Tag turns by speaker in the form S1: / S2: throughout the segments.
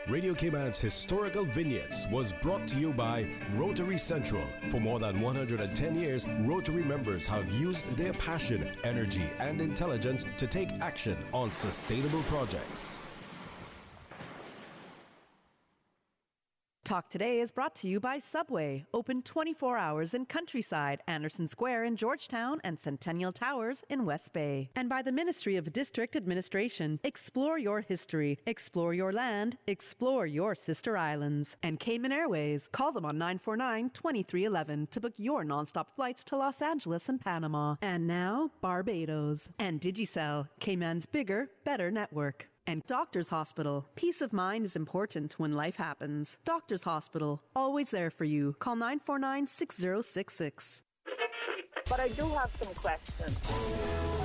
S1: Radio Cayman's Historical Vignettes was brought to you by Rotary Central. For more than 110 years, Rotary members have used their passion, energy, and intelligence to take action on sustainable projects.
S2: Talk Today is brought to you by Subway, open 24 hours in Countryside, Anderson Square in Georgetown, and Centennial Towers in West Bay. And by the Ministry of District Administration, explore your history, explore your land, explore your sister islands. And Cayman Airways, call them on 949-2311 to book your nonstop flights to Los Angeles and Panama. And now, Barbados. And Digicel, Cayman's bigger, better network. And Doctors Hospital. Peace of mind is important when life happens. Doctors Hospital, always there for you. Call 949-6066.
S3: But I do have some questions.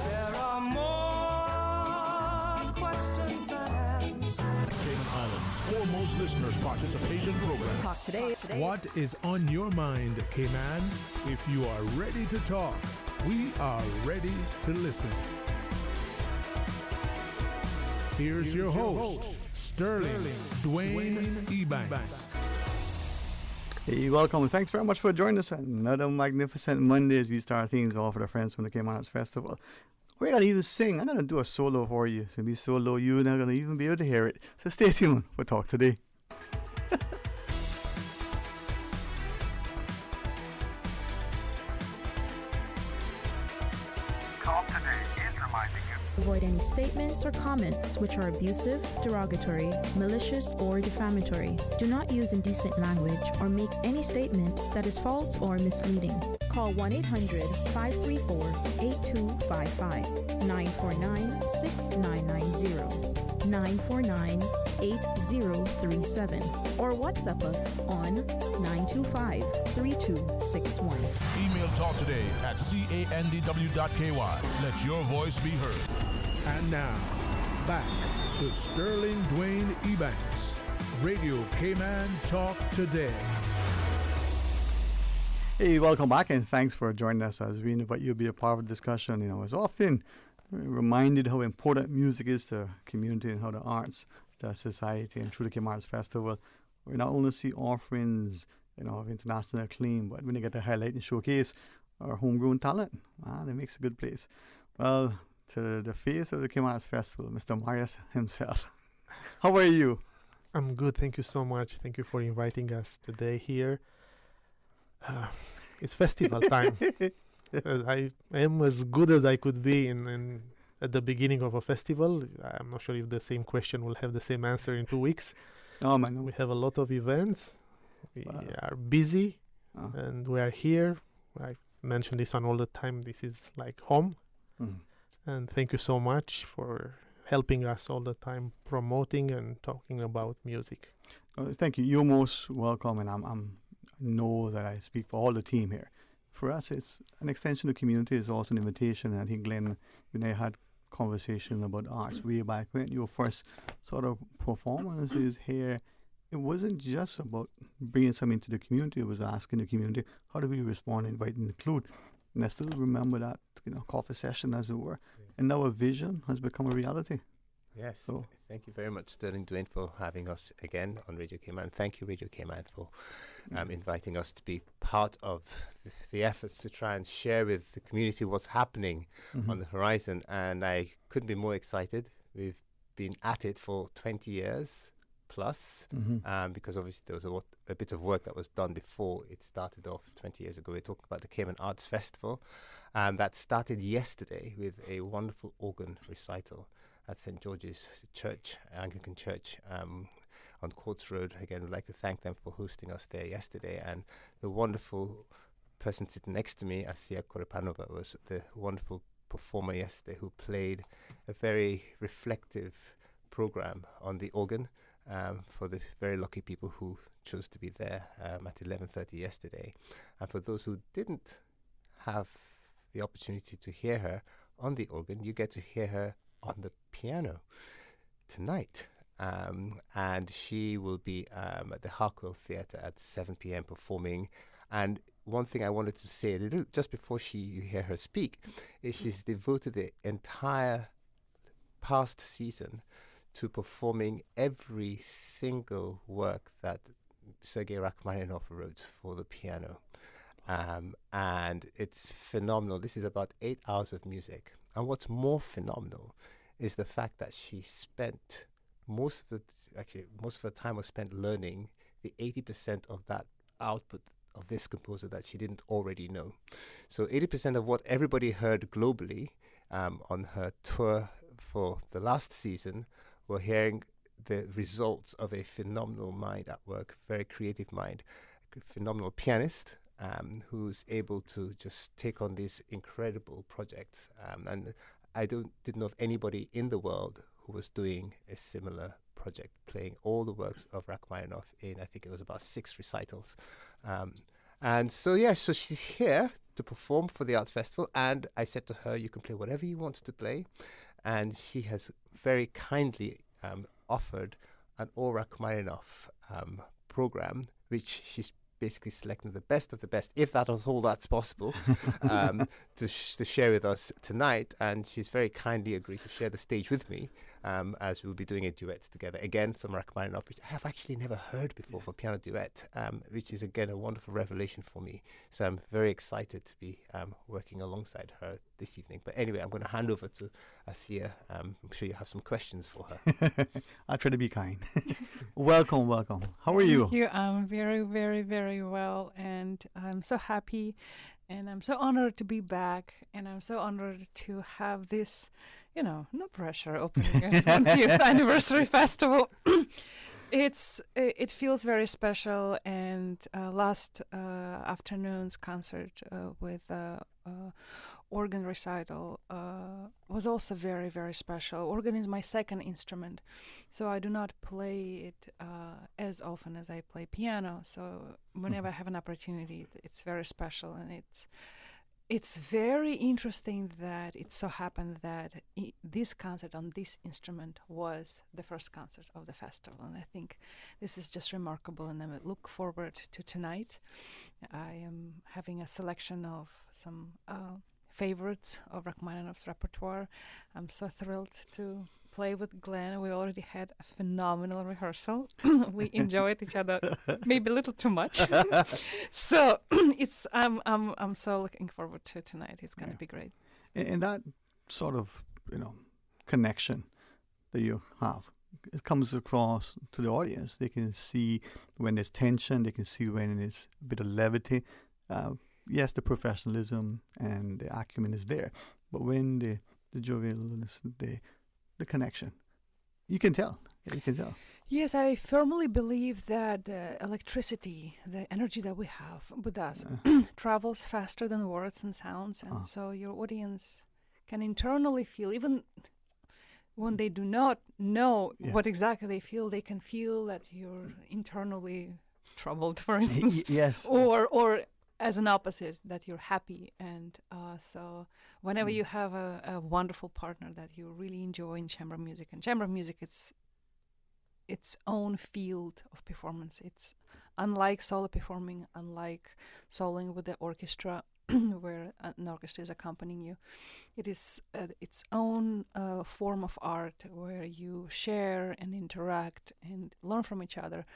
S4: There are more questions than answers.
S5: Cayman Islands' foremost listeners' participation program.
S2: Talk Today.
S6: What is on your mind, Cayman? If you are ready to talk, we are ready to listen. Here's your host, Sterling Dwayne Ebanks.
S7: Hey, welcome, and thanks very much for joining us on another magnificent Monday as we start things off with our friends from the Cayman Arts Festival. We're going to even sing. I'm going to do a solo for you. It's going to be so low you're not going to even be able to hear it. So stay tuned for Talk Today.
S8: Talk Today is reminding you.
S9: Avoid any statements or comments which are abusive, derogatory, malicious, or defamatory. Do not use indecent language or make any statement that is false or misleading. Call 1-800-534-8255, 949-6990, 949-8037, or WhatsApp us on 925-3261.
S5: Email Talk Today at candw.ky. Let your voice be heard.
S6: And now, back to Sterling Dwayne Ebanks. Radio Cayman Talk Today.
S7: Hey, welcome back, and thanks for joining us as we invite you to be a part of the discussion. You know, as often reminded how important music is to the community and how the arts, the society, and through the Cayman Arts Festival, we not only see offerings, you know, of international acclaim, but when they get to highlight and showcase our homegrown talent, it makes a good place. Well, to the face of the Cayman Arts Festival, Mr. Marius himself. How are you?
S10: I'm good, thank you so much. Thank you for inviting us today here. It's festival time. I am as good as I could be in at the beginning of a festival. I'm not sure if the same question will have the same answer in 2 weeks.
S7: Oh, man.
S10: We have a lot of events. We are busy, and we are here. I mention this one all the time. This is like home. And thank you so much for helping us all the time, promoting and talking about music.
S7: Thank you. You're most welcome, and I know that I speak for all the team here. For us, it's an extension of the community. It's also an invitation. And I think, Glenn, you and I had conversation about arts way back when your first sort of performances here. It wasn't just about bringing something to the community. It was asking the community, how do we respond, invite, and include? And I still remember that, coffee session, as it were. Yeah. And now a vision has become a reality.
S11: Yes. So, thank you very much, Sterling Dwayne, for having us again on Radio Cayman. Thank you, Radio Cayman, for inviting us to be part of the efforts to try and share with the community what's happening on the horizon. And I couldn't be more excited. We've been at it for 20 years plus, because obviously there was a bit of work that was done before it started off 20 years ago. We're talking about the Cayman Arts Festival, that started yesterday with a wonderful organ recital at St. George's Church, Anglican Church, on Courts Road. Again, we'd like to thank them for hosting us there yesterday. And the wonderful person sitting next to me, Asia Korepanova, was the wonderful performer yesterday who played a very reflective program on the organ for the very lucky people who chose to be there at 11:30 yesterday. And for those who didn't have the opportunity to hear her on the organ, you get to hear her on the piano tonight. And she will be at the Harkwell Theatre at 7 p.m. performing. And one thing I wanted to say a little just before you hear her speak is she's devoted the entire past season to performing every single work that Sergei Rachmaninoff wrote for the piano. And it's phenomenal. This is about 8 hours of music. And what's more phenomenal is the fact that she spent most of her time was spent learning the 80% of that output of this composer that she didn't already know. So 80% of what everybody heard globally on her tour for the last season were hearing the results of a phenomenal mind at work, very creative mind, phenomenal pianist who's able to just take on these incredible projects. And I didn't know of anybody in the world who was doing a similar project, playing all the works of Rachmaninoff in, I think it was about 6 recitals. And so she's here to perform for the Arts Festival. And I said to her, you can play whatever you want to play. And she has very kindly offered an all Rachmaninoff program, which she's basically selecting the best of the best, if that is all that's possible, to share with us tonight. And she's very kindly agreed to share the stage with me as we'll be doing a duet together. Again, some Rachmaninoff, which I have actually never heard before for piano duet, which is again a wonderful revelation for me. So I'm very excited to be working alongside her this evening. But anyway, I'm going to hand over to Asiya. I'm sure you have some questions for her.
S7: I'll try to be kind. Welcome. How are you?
S12: Thank you. I'm very, very, very well, and I'm so happy, and I'm so honored to be back, and I'm so honored to have this, no pressure, opening a 20th anniversary festival. It feels very special, and last afternoon's concert with organ recital was also very, very special. Organ is my second instrument, so I do not play it as often as I play piano. So whenever I have an opportunity, it's very special, and it's very interesting that it so happened that this concert on this instrument was the first concert of the festival, and I think this is just remarkable, and I look forward to tonight. I am having a selection of some favorites of Rachmaninoff's repertoire. I'm so thrilled to play with Glenn. We already had a phenomenal rehearsal. We enjoyed each other maybe a little too much. So I'm so looking forward to tonight. It's going to be great.
S7: And that sort of connection that you have, it comes across to the audience. They can see when there's tension. They can see when there's a bit of levity. Yes, the professionalism and the acumen is there, but when the jovialness, the connection, you can tell.
S12: Yes, I firmly believe that electricity, the energy that we have with us, travels faster than words and sounds, and so your audience can internally feel, even when they do not know what exactly they feel, they can feel that you're internally troubled, for instance.
S7: Yes.
S12: Or as an opposite, that you're happy. And so whenever you have a wonderful partner that you really enjoy in chamber music, and chamber music, it's its own field of performance. It's unlike solo performing, unlike soloing with the orchestra, where an orchestra is accompanying you. It is its own form of art where you share and interact and learn from each other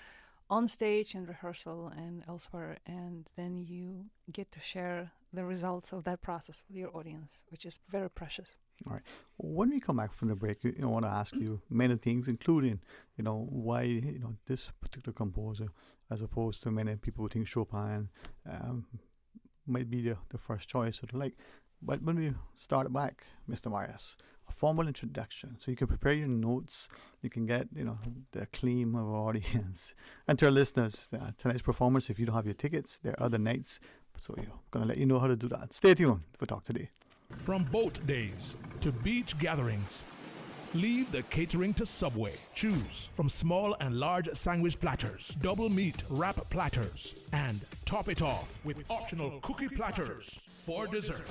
S12: on stage, in rehearsal, and elsewhere, and then you get to share the results of that process with your audience, which is very precious.
S7: All right. When we come back from the break, I want to ask you many things, including, why, this particular composer, as opposed to many people who think Chopin might be the first choice or the like. But when we start back, Mr. Marius, a formal introduction, so you can prepare your notes, you can get, the acclaim of our audience. And to our listeners, tonight's performance, if you don't have your tickets, there are other nights, so I'm going to let you know how to do that. Stay tuned for Talk Today.
S5: From boat days to beach gatherings, leave the catering to Subway. Choose from small and large sandwich platters, double meat wrap platters, and top it off with optional cookie platters for dessert.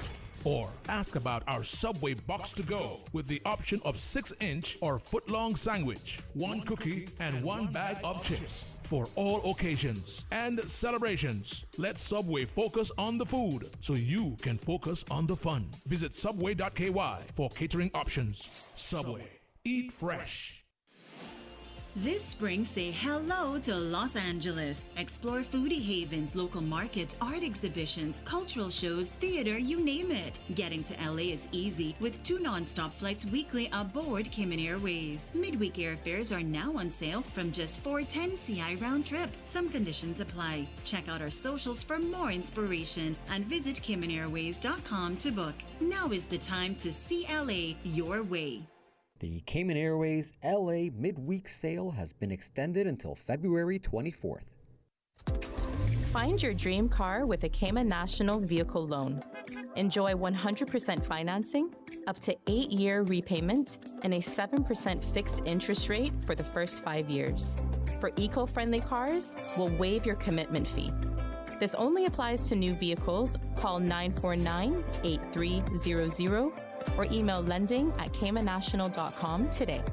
S5: Or ask about our Subway box to go with the option of 6-inch or foot-long sandwich, 1 cookie, and 1 bag of chips. For all occasions and celebrations, let Subway focus on the food so you can focus on the fun. Visit subway.ky for catering options. Subway. Eat fresh.
S13: This spring, say hello to Los Angeles. Explore foodie havens, local markets, art exhibitions, cultural shows, theater, you name it. Getting to LA is easy with 2 non-stop flights weekly aboard Cayman Airways. Midweek airfares are now on sale from just $410 CI round trip. Some conditions apply. Check out our socials for more inspiration and visit CaymanAirways.com to book. Now is the time to see LA your way.
S14: The Cayman Airways LA midweek sale has been extended until February 24th.
S15: Find your dream car with a Cayman National Vehicle Loan. Enjoy 100% financing, up to 8-year repayment, and a 7% fixed interest rate for the first 5 years. For eco-friendly cars, we'll waive your commitment fee. This only applies to new vehicles. Call 949-8300 or email lending@caymannational.com today.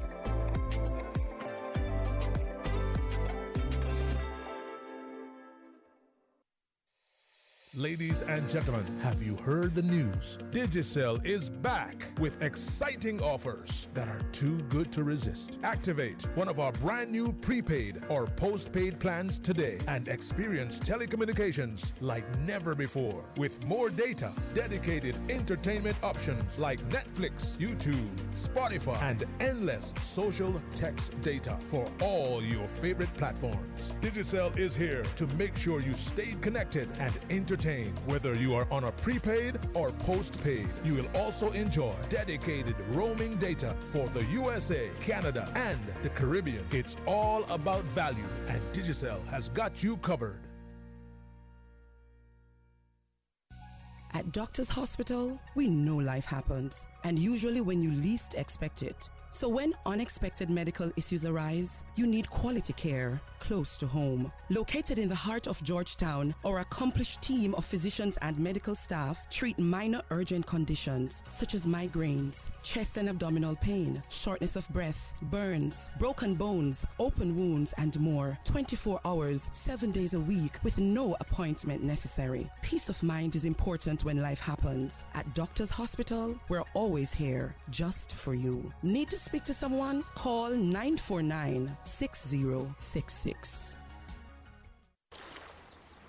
S6: Ladies and gentlemen, have you heard the news? Digicel is back with exciting offers that are too good to resist. Activate one of our brand new prepaid or postpaid plans today and experience telecommunications like never before. With more data, dedicated entertainment options like Netflix, YouTube, Spotify, and endless social text data for all your favorite platforms. Digicel is here to make sure you stay connected and entertained. Whether you are on a prepaid or postpaid, you will also enjoy dedicated roaming data for the USA, Canada, and the Caribbean. It's all about value, and Digicel has got you covered.
S16: At Doctors Hospital, we know life happens, and usually when you least expect it. So when unexpected medical issues arise, you need quality care close to home. Located in the heart of Georgetown, our accomplished team of physicians and medical staff treat minor urgent conditions such as migraines, chest and abdominal pain, shortness of breath, burns, broken bones, open wounds, and more. 24 hours, 7 days a week with no appointment necessary. Peace of mind is important when life happens. At Doctors Hospital, we're always here just for you. Need to speak to someone? Call 949-6066.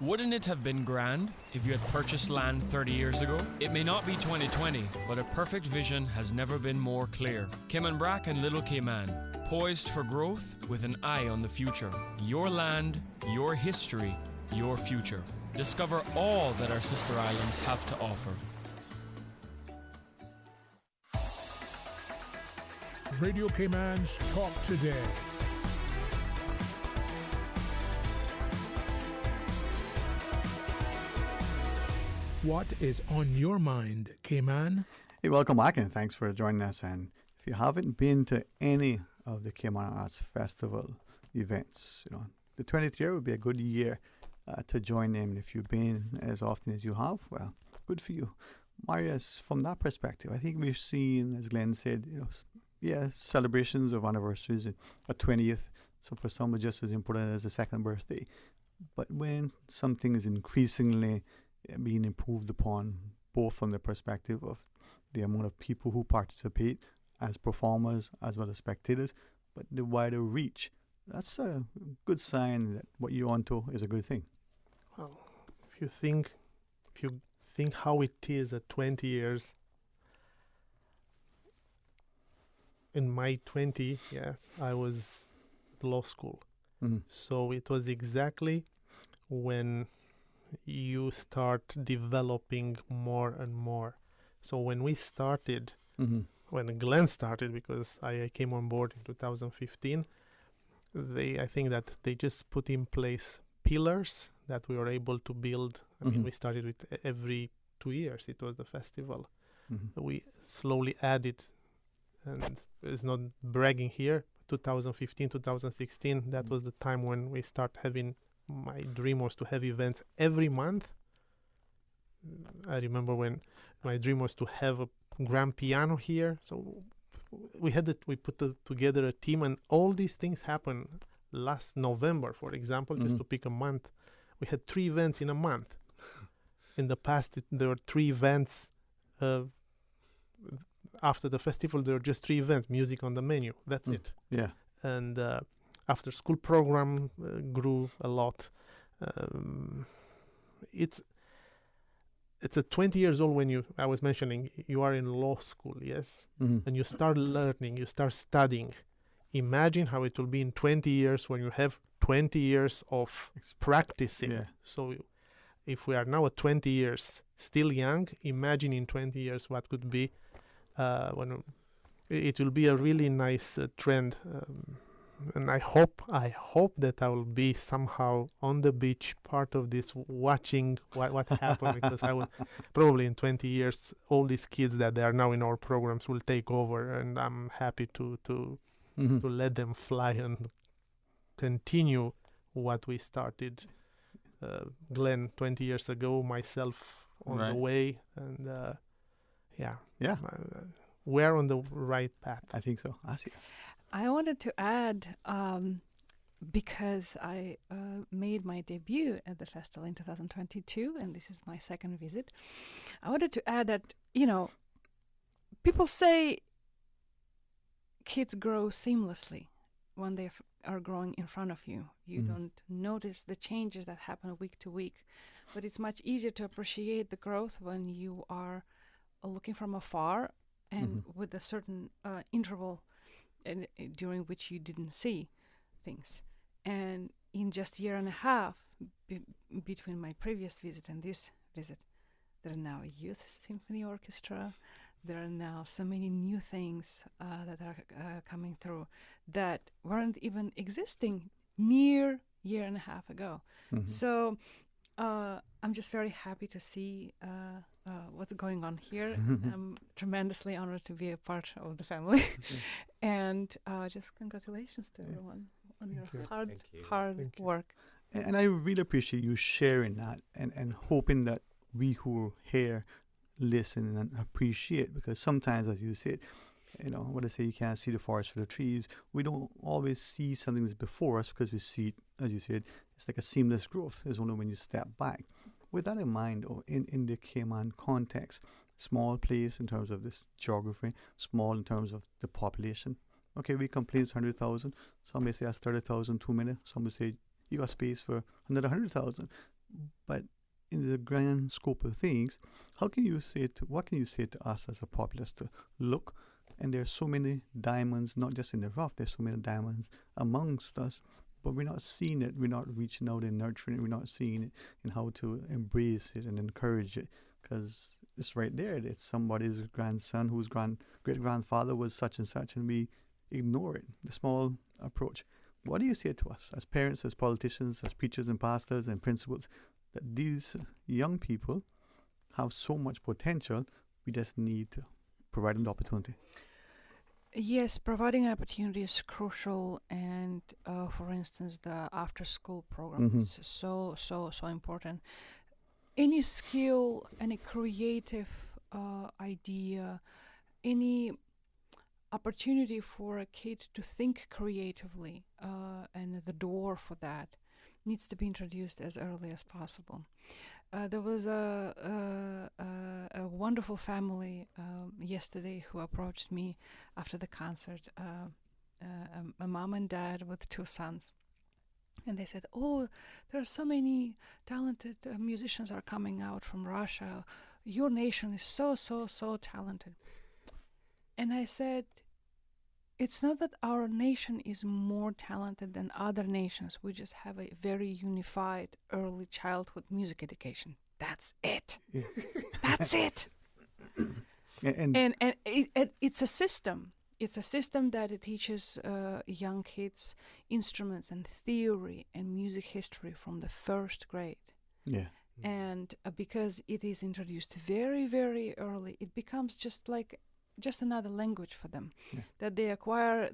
S17: Wouldn't it have been grand if you had purchased land 30 years ago? It may not be 2020, but a perfect vision has never been more clear. Cayman Brac and Little Cayman, poised for growth with an eye on the future. Your land, your history, your future. Discover all that our sister islands have to offer.
S6: Radio Cayman's Talk Today. What is on your mind, Cayman?
S7: Hey, welcome back and thanks for joining us. And if you haven't been to any of the Cayman Arts Festival events, the 20th year would be a good year to join them. If you've been as often as you have, well, good for you. Marius, from that perspective, I think we've seen, as Glenn said, celebrations of anniversaries, a 20th, so for some it's just as important as a second birthday. But when something is increasingly being improved upon, both from the perspective of the amount of people who participate as performers as well as spectators, but the wider reach, that's a good sign that what you're onto is a good thing.
S10: Well, if you think how it is at 20 years, in my 20, I was at law school.
S7: Mm-hmm.
S10: So it was exactly when you start developing more and more. So when we started, when Glenn started, because I came on board in 2015, I think that they just put in place pillars that we were able to build. I mean, we started with every 2 years, it was the festival. We slowly added, and it's not bragging here, 2015, 2016, that was the time when we start having, my dream was to have events every month. I remember when my dream was to have a grand piano here. So we put together a team, and all these things happened last November, for example, just to pick a month. We had 3 events in a month. In the past, there were 3 events. After the festival, there were just 3 events, music on the menu. That's it.
S7: Yeah.
S10: And after school program grew a lot. It's a 20 years old when I was mentioning you are in law school, yes, and you start learning, you start studying. Imagine how it will be in 20 years when you have 20 years of practicing.
S7: Yeah.
S10: So if we are now at 20 years still young, imagine in 20 years what could be when it will be a really nice trend. And I hope that I will be somehow on the beach, part of this, watching what happened, because I will probably in 20 years, all these kids that they are now in our programs will take over, and I'm happy to let them fly and continue what we started. Glenn 20 years ago, myself on the way, and we're on the right path.
S7: I think so. Asia.
S12: I wanted to add, because I made my debut at the festival in 2022, and this is my second visit, I wanted to add that, people say kids grow seamlessly when they are growing in front of you. You don't notice the changes that happen week to week, but it's much easier to appreciate the growth when you are looking from afar and with a certain interval during which you didn't see things. And in just a year and a half between my previous visit and this visit, there are now a youth symphony orchestra. There are now so many new things that are coming through that weren't even existing mere year and a half ago. So I'm just very happy to see what's going on here. I'm tremendously honored to be a part of the family. And just congratulations to everyone on your hard work.
S7: And I really appreciate you sharing that and hoping that we who are here listen and appreciate, because sometimes, as you said, what I say, you can't see the forest for the trees. We don't always see something that's before us because we see it, as you said, it's like a seamless growth. It's only when you step back. With that in mind, in the Cayman context, small place in terms of this geography, small in terms of the population. Okay, we complain it's 100,000. Some may say that's 30,000 too many. Some may say you got space for another 100,000. But in the grand scope of things, what can you say to us as a populace to look? And there's so many diamonds, not just in the rough, there's so many diamonds amongst us, but we're not seeing it, we're not reaching out and nurturing it, we're not seeing it and how to embrace it and encourage it, because it's right there. It's somebody's grandson whose great-grandfather was such and such, and we ignore it, the small approach. What do you say to us as parents, as politicians, as preachers and pastors and principals, that these young people have so much potential, we just need to provide them the opportunity?
S12: Yes, providing opportunity is crucial, and for instance, the after-school program is so important. Any skill, any creative idea, any opportunity for a kid to think creatively, and the door for that needs to be introduced as early as possible. There was a wonderful family yesterday who approached me after the concert, a mom and dad with two sons. And they said, "Oh, there are so many talented musicians are coming out from Russia. Your nation is so talented." And I said, it's not that our nation is more talented than other nations. We just have a very unified early childhood music education. That's it. Yeah. That's it. And it's a system. It's a system that it teaches young kids instruments and theory and music history from the first grade.
S7: Yeah.
S12: And because it is introduced very, very early, it becomes just another language for them, that they acquire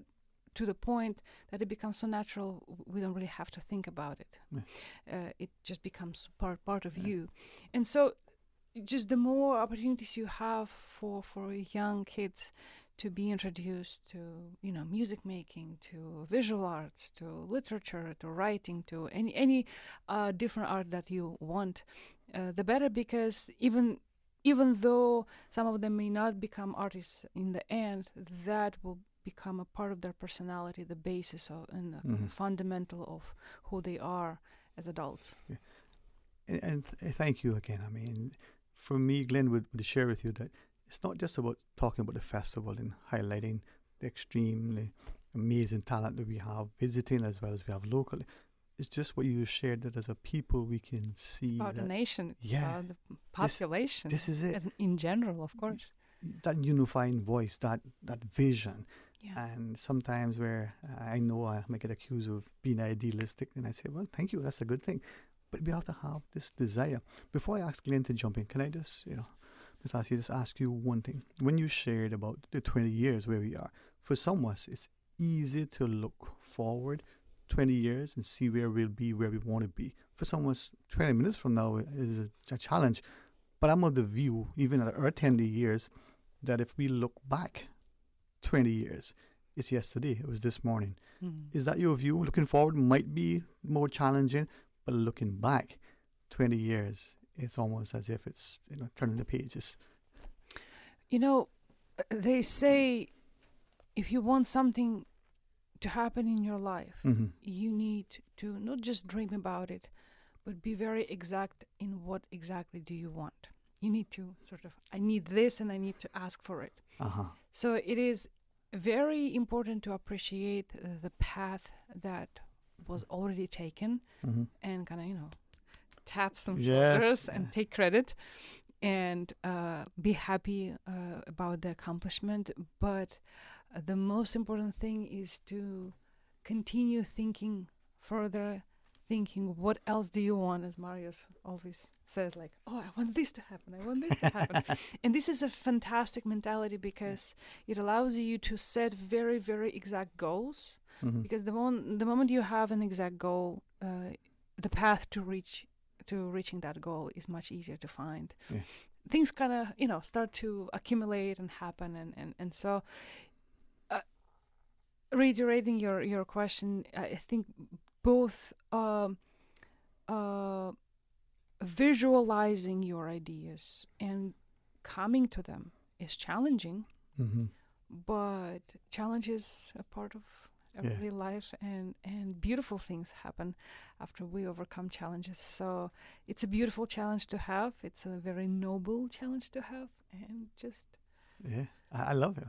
S12: to the point that it becomes so natural we don't really have to think about it. It just becomes part of you. And so just the more opportunities you have for young kids to be introduced to music making, to visual arts, to literature, to writing, to any different art that you want, the better, because even though some of them may not become artists in the end, that will become a part of their personality, the basis of and the fundamental of who they are as adults.
S7: Yeah. And thank you again. I mean, for me, Glenn would share with you that it's not just about talking about the festival and highlighting the extremely amazing talent that we have visiting as well as we have locally. It's just what you shared, that as a people we can see.
S12: It's about the nation. It's about the population.
S7: This is it.
S12: In general, of course.
S7: That unifying voice, that vision.
S12: Yeah.
S7: And sometimes where I know I might get accused of being idealistic, and I say, well, thank you, that's a good thing. But we have to have this desire. Before I ask Glenn to jump in, can I just, just ask you one thing? When you shared about the 20 years where we are, for some of us, it's easy to look forward 20 years and see where we'll be, where we want to be. For some of us, 20 minutes from now is a challenge. But I'm of the view, even at our 10 years, that if we look back 20 years, it's yesterday, it was this morning. Is that your view? Looking forward might be more challenging, but looking back 20 years, it's almost as if it's, turning the pages.
S12: They say if you want something to happen in your life, you need to not just dream about it, but be very exact in what exactly do you want. You need to I need this and I need to ask for it. So it is very important to appreciate the path that was already taken and kind of, tap some shoulders and take credit and be happy about the accomplishment. But the most important thing is to continue thinking further, thinking what else do you want, as Marius always says, like, oh, I want this to happen, I want this to happen. And this is a fantastic mentality because it allows you to set very, very exact goals. Because the moment you have an exact goal, the path to reaching that goal is much easier to find. Things kind of start to accumulate and happen, and so reiterating your question, I think both visualizing your ideas and coming to them is challenging, but challenge is a part of everyday life, and beautiful things happen after we overcome challenges. So it's a beautiful challenge to have. It's a very noble challenge to have, and just
S7: I love it.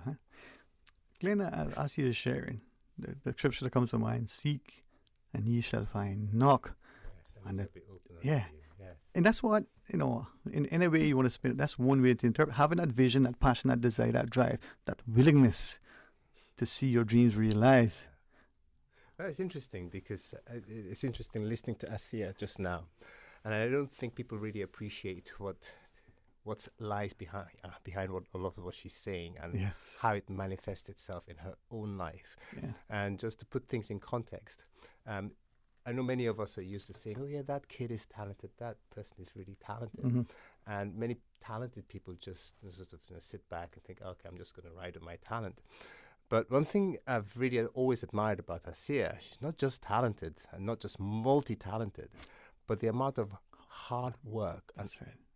S7: Glenn, as you are sharing, the scripture that comes to mind: "Seek, and ye shall find; knock, and and that's what in any way you want to spin it. That's one way to interpret having that vision, that passion, that desire, that drive, that willingness to see your dreams realized.
S11: Well, it's interesting because it's interesting listening to Asia just now, and I don't think people really appreciate what lies behind a lot of what she's saying and how it manifests itself in her own life. And just to put things in context, I know many of us are used to saying, "Oh yeah, that kid is talented. That person is really talented," and many talented people just sit back and think, "Okay, I'm just going to ride on my talent." But one thing I've really always admired about Asia, she's not just talented and not just multi-talented, but the amount of hard work and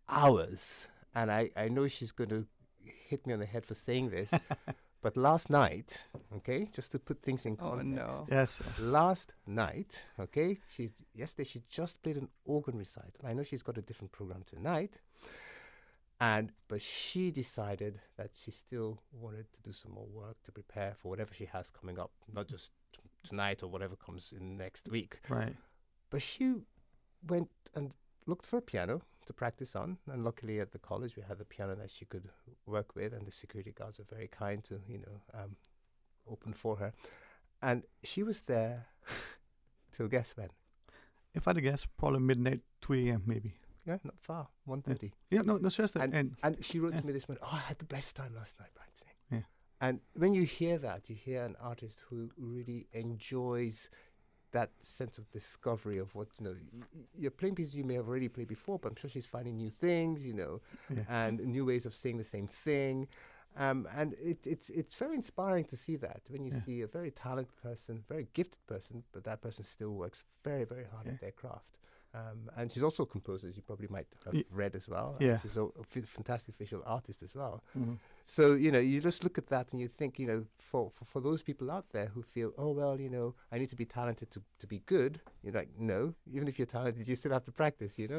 S11: hours. And I know she's going to hit me on the head for saying this, but last night, okay, just to put things in context. Last night, okay, yesterday she just played an organ recital. I know she's got a different program tonight. But she decided that she still wanted to do some more work to prepare for whatever she has coming up, not just tonight or whatever comes in next week.
S7: Right.
S11: But she went and looked for a piano to practice on, and luckily at the college we had a piano that she could work with, and the security guards were very kind to open for her, and she was there till guess when?
S7: If I had to guess, probably midnight, 2 a.m. maybe.
S11: Yeah, not far. 1:30.
S7: Yeah, no, seriously.
S11: And she wrote to me this morning, "Oh, I had the best time last night practicing." Yeah. And when you hear that, you hear an artist who really enjoys that sense of discovery of what, you're playing pieces you may have already played before, but I'm sure she's finding new things, and new ways of saying the same thing. And it's very inspiring to see that when you see a very talented person, very gifted person, but that person still works very, very hard at their craft. And she's also a composer, as you probably might have read as well.
S7: Yeah.
S11: She's a fantastic visual artist as well.
S7: Mm-hmm.
S11: So, you just look at that and you think, for those people out there who feel, oh, well, I need to be talented to be good. You're like, no, even if you're talented, you still have to practice,
S7: Yeah.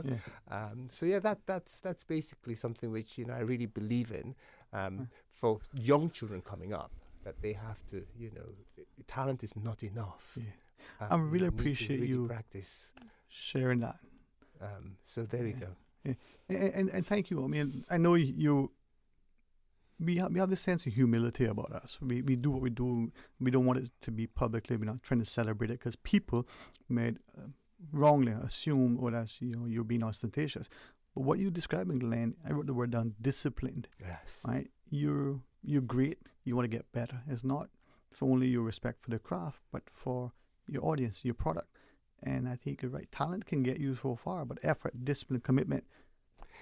S11: That's basically something which, I really believe in for young children coming up, that they have to, talent is not enough.
S7: Yeah. I really appreciate you
S11: practice.
S7: Sharing that.
S11: So there we go.
S7: Yeah. And thank you. I mean, I know we have this sense of humility about us. We do what we do. We don't want it to be publicly. We're not trying to celebrate it because people may wrongly assume that you're being ostentatious. But what you're describing, Glenn, I wrote the word down, disciplined.
S11: Yes.
S7: Right? You're great. You want to get better. It's not for only your respect for the craft, but for your audience, your product. And I think you're right. Talent can get you so far, but effort, discipline, commitment.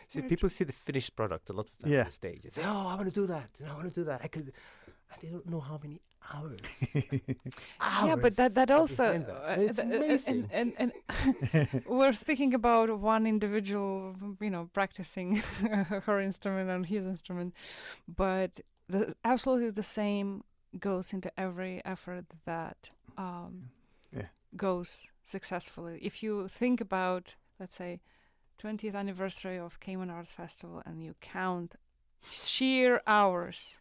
S11: See, people see the finished product a lot of times on the stage. They say, "Oh, I want to do that. I want to do that." And they don't know how many hours.
S12: Yeah, but that also
S11: it's amazing.
S12: And we're speaking about one individual, practicing her instrument and his instrument, but absolutely the same goes into every effort that goes successfully. If you think about, let's say, 20th anniversary of Cayman Arts Festival, and you count sheer hours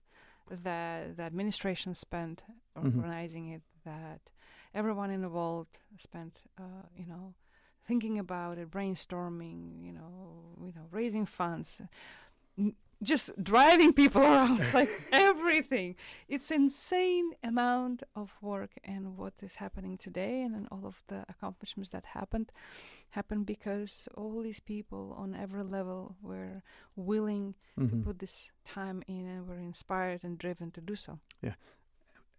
S12: that the administration spent organizing it, that everyone involved spent, thinking about it, brainstorming, raising funds, just driving people around, like everything. It's insane amount of work, and what is happening today and all of the accomplishments that happened because all these people on every level were willing to put this time in and were inspired and driven to do so.
S7: Yeah.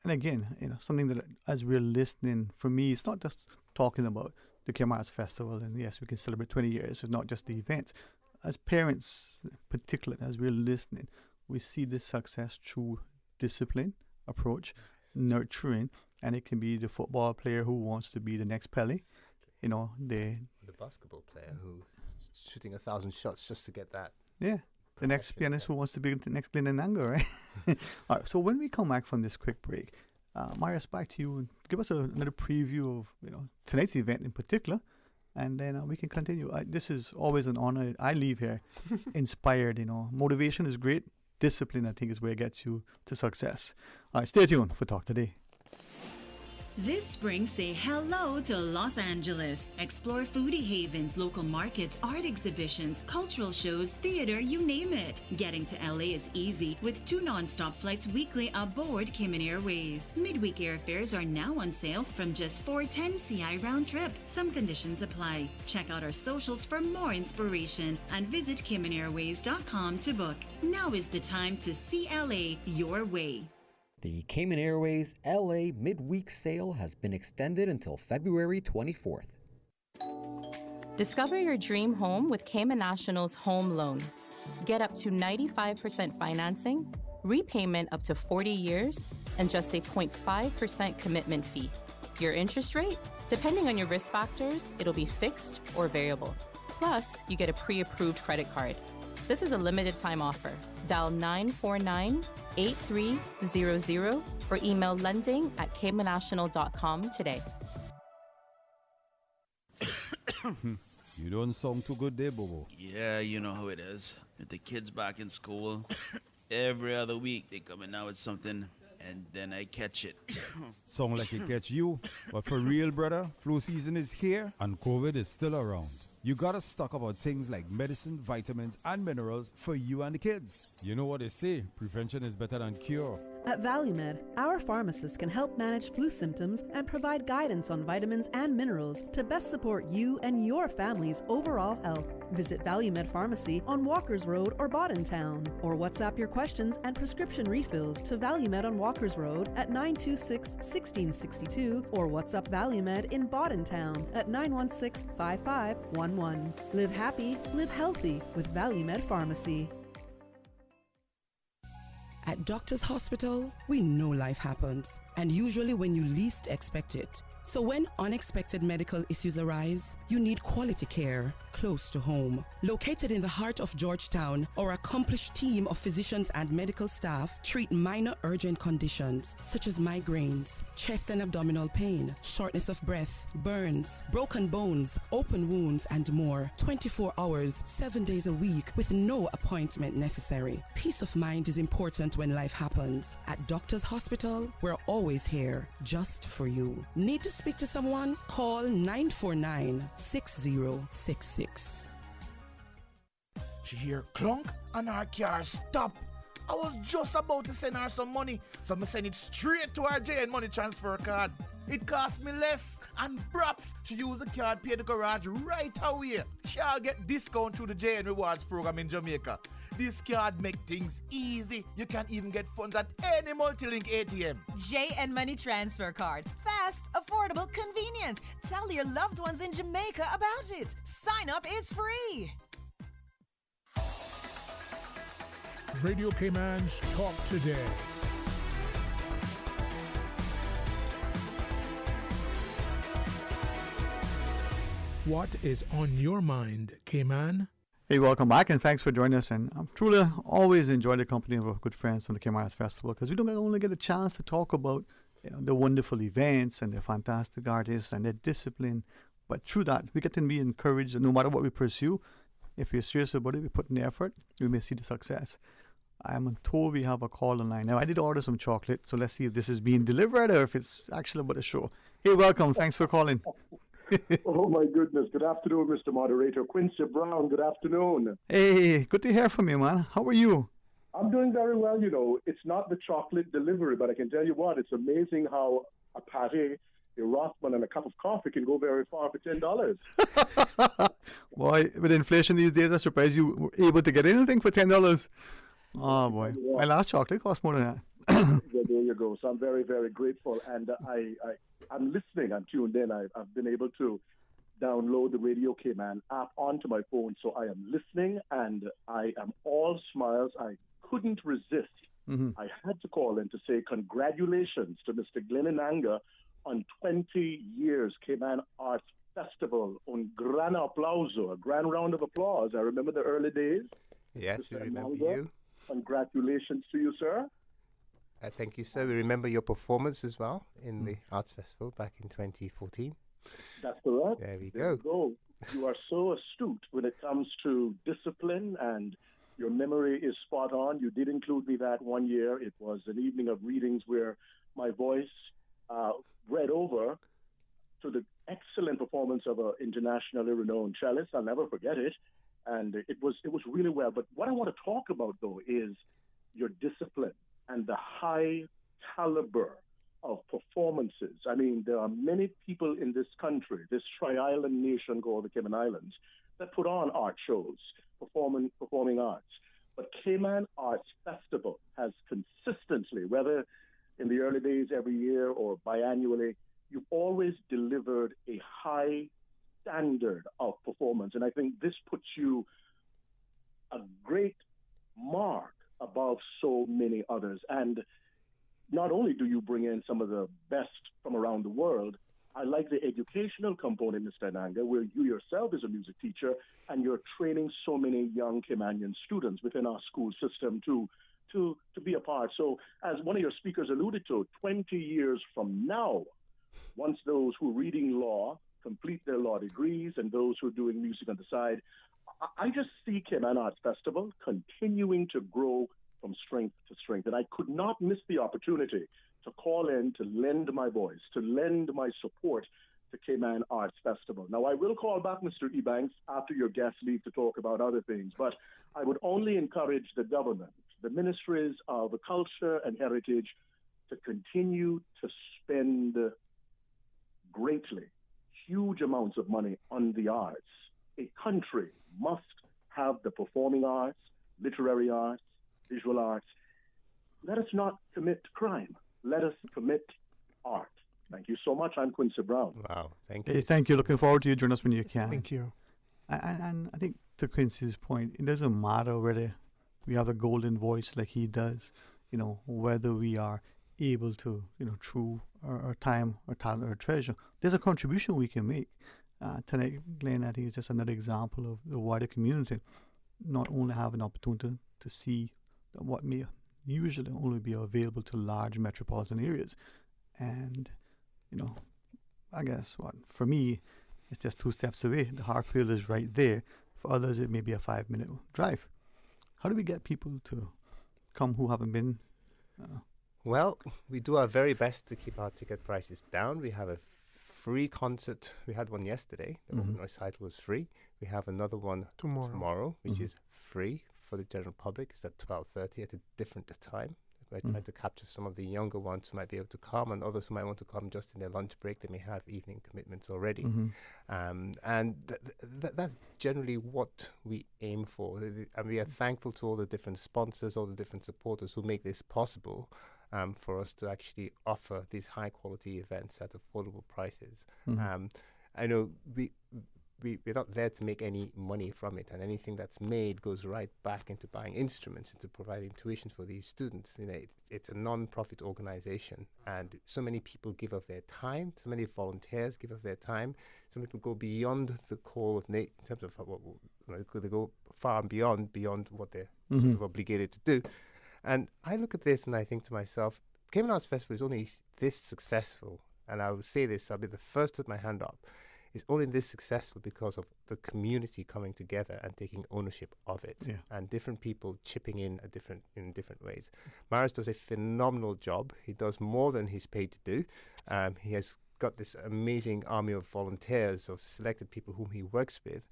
S7: And again, something that as we're listening, for me, it's not just talking about the Cayman Arts Festival, and yes, we can celebrate 20 years. It's not just the events. As parents, particularly as we're listening, we see this success through discipline, approach, nurturing, and it can be the football player who wants to be the next Pele, the
S11: basketball player who's shooting 1,000 shots just to get that.
S7: Yeah, the next pianist who wants to be the next Glenn Ananga, right? All right. So when we come back from this quick break, Marius, back to you. Give us another preview of tonight's event in particular. And then we can continue. This is always an honor. I leave here inspired. Motivation is great. Discipline, I think, is where it gets you to success. All right, stay tuned for Talk Today.
S13: This spring, say hello to Los Angeles. Explore foodie havens, local markets, art exhibitions, cultural shows, theater, you name it. Getting to LA is easy with 2 non-stop flights weekly aboard Cayman Airways. Midweek airfares are now on sale from just $410 CI round trip. Some conditions apply. Check out our socials for more inspiration and visit CaymanAirways.com to book. Now is the time to see LA your way.
S14: The Cayman Airways LA midweek sale has been extended until February 24th.
S15: Discover your dream home with Cayman National's home loan. Get up to 95% financing, repayment up to 40 years, and just a 0.5% commitment fee. Your interest rate? Depending on your risk factors, it'll be fixed or variable. Plus, you get a pre-approved credit card. This is a limited time offer. Dial 949-8300 or email lending@caymannational.com today.
S18: You don't sound too good there, Bobo.
S19: Yeah, you know how it is. With the kids back in school, every other week they come in now with something, and then I catch it.
S18: Sound like it catch you. But for real, brother, flu season is here and COVID is still around. You gotta stock up on things like medicine, vitamins, and minerals for you and the kids. You know what they say, prevention is better than cure.
S2: At ValueMed, our pharmacists can help manage flu symptoms and provide guidance on vitamins and minerals to best support you and your family's overall health. Visit ValueMed Pharmacy on Walkers Road or Town, or WhatsApp your questions and prescription refills to ValueMed on Walkers Road at 926-1662 or WhatsApp ValueMed in Town at 916-5511. Live happy, live healthy with ValueMed Pharmacy.
S16: At Doctors Hospital, we know life happens, and usually when you least expect it. So when unexpected medical issues arise, you need quality care close to home. Located in the heart of Georgetown, our accomplished team of physicians and medical staff treat minor urgent conditions such as migraines, chest and abdominal pain, shortness of breath, burns, broken bones, open wounds, and more. 24 hours, 7 days a week with no appointment necessary. Peace of mind is important when life happens. At Doctors Hospital, we're always here just for you. Need to speak to someone? Call 949-6066.
S20: She hear clunk and her car stop. I was just about to send her some money, so I send it straight to her JN money transfer card. It cost me less, and perhaps she use the card, pay the garage right away. She'll get discount through the JN Rewards program in Jamaica. This card make things easy. You can even get funds at any multi-link ATM.
S21: JN Money Transfer Card. Fast, affordable, convenient. Tell your loved ones in Jamaica about it. Sign up is free.
S5: Radio Cayman's Talk Today. What is on your mind, Cayman?
S7: Hey, welcome back, and thanks for joining us. And I've truly always enjoyed the company of our good friends from the Cayman Arts Festival, because we don't only get a chance to talk about the wonderful events and the fantastic artists and their discipline, but through that, we get to be encouraged that no matter what we pursue, if we're serious about it, we put in the effort, we may see the success. I'm told we have a call online. Now, I did order some chocolate, so let's see if this is being delivered or if it's actually about a show. Hey, welcome. Thanks for calling.
S22: Oh, my goodness. Good afternoon, Mr. Moderator. Quincy Brown, good afternoon.
S7: Hey, good to hear from you, man. How are you?
S22: I'm doing very well, you know. It's not the chocolate delivery, but I can tell you what, it's amazing how a patty, a Rothman, and a cup of coffee can go very far for $10.
S7: Boy, with inflation these days, I'm surprised you were able to get anything for $10. Oh, boy. My last chocolate cost more than that.
S22: Yeah, there you go. So I'm very, very grateful. And I'm listening. I'm tuned in. I've been able to download the Radio Cayman app onto my phone. So I am listening, and I am all smiles. I couldn't resist.
S7: Mm-hmm.
S22: I had to call in to say congratulations to Mr. Glenn Ananga on 20 years Cayman Arts Festival. Un gran aplauso, a grand round of applause. I remember the early days.
S11: Yes,
S22: Mr.
S11: we remember
S22: Ananga,
S11: you.
S22: Congratulations to you, sir.
S11: Thank you, sir. We remember your performance as well in the Arts Festival back in 2014.
S22: That's correct.
S11: There we
S22: There
S11: go.
S22: you go. You are so astute when it comes to discipline, and your memory is spot on. You did include me that one year. It was an evening of readings where my voice read over to the excellent performance of an internationally renowned cellist. I'll never forget it. And it was really well. But what I want to talk about, though, is your discipline and the high caliber of performances. I mean, there are many people in this country, this tri-island nation called the Cayman Islands, that put on art shows, performing arts. But Cayman Arts Festival has consistently, whether in the early days every year or biannually, you've always delivered a high standard of performance. And I think this puts you a great mark above so many others. And not only do you bring in some of the best from around the world, I like the educational component, Mr. Ananga, where you yourself is a music teacher and you're training so many young Caymanian students within our school system to be a part. So as one of your speakers alluded to, 20 years from now, once those who are reading law complete their law degrees and those who are doing music on the side, I just see Cayman Arts Festival continuing to grow from strength to strength. And I could not miss the opportunity to call in, to lend my voice, to lend my support to Cayman Arts Festival. Now, I will call back Mr. Ebanks after your guests leave to talk about other things, but I would only encourage the government, the ministries of culture and heritage, to continue to spend greatly, huge amounts of money on the arts. A country must have the performing arts, literary arts, visual arts. Let us not commit crime. Let us commit art. Thank you so much. I'm Quincy Brown.
S11: Wow, thank you.
S7: Hey, thank you. Looking forward to you. Join us when you can.
S10: Thank you.
S7: And I think to Quincy's point, it doesn't matter whether we have a golden voice like he does, whether we are able to, through our time, our talent, our treasure, there's a contribution we can make. Tonight, Glenn, I think is just another example of the wider community not only have an opportunity to see what may usually only be available to large metropolitan areas. And, I guess for me, it's just 2 steps away. The Hartfield is right there. For others, it may be a 5-minute drive. How do we get people to come who haven't been?
S11: Well, we do our very best to keep our ticket prices down. We have a free concert. We had one yesterday. The open recital was free. We have another one tomorrow, which is free for the general public. It's at 12:30 at a different time. We're trying to capture some of the younger ones who might be able to come, and others who might want to come just in their lunch break. They may have evening commitments already. And that's generally what we aim for. And we are thankful to all the different sponsors, all the different supporters who make this possible for us to actually offer these high-quality events at affordable prices. I know we're not there to make any money from it, and anything that's made goes right back into buying instruments, into providing tuition for these students. It's a non-profit organization, and so many people give of their time, so many volunteers give of their time. Some people go beyond the call of in terms of they go far and beyond what they're sort of obligated to do. And I look at this and I think to myself, Cayman Arts Festival is only this successful, and I will say this, I'll be the first to put my hand up. It's only this successful because of the community coming together and taking ownership of it, and different people chipping in in different ways. Maris does a phenomenal job. He does more than he's paid to do. He has got this amazing army of volunteers, of selected people whom he works with.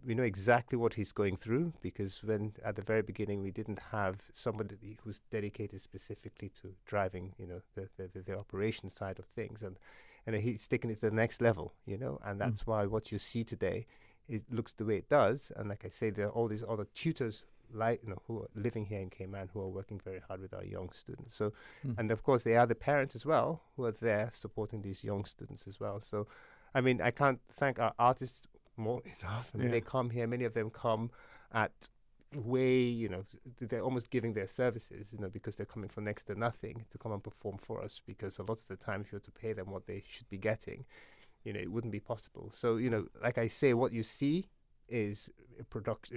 S11: We know exactly what he's going through, because when at the very beginning we didn't have somebody who's dedicated specifically to driving, the operations side of things, and he's taken it to the next level, and that's why what you see today, it looks the way it does. And like I say, there are all these other tutors who are living here in Cayman who are working very hard with our young students. So, and of course, they are the parents as well who are there supporting these young students as well. So, I mean, I can't thank our artists more enough. I mean, they come here, many of them come at they're almost giving their services, because they're coming for next to nothing to come and perform for us, because a lot of the time, if you were to pay them what they should be getting, it wouldn't be possible. So, like I say, what you see is a product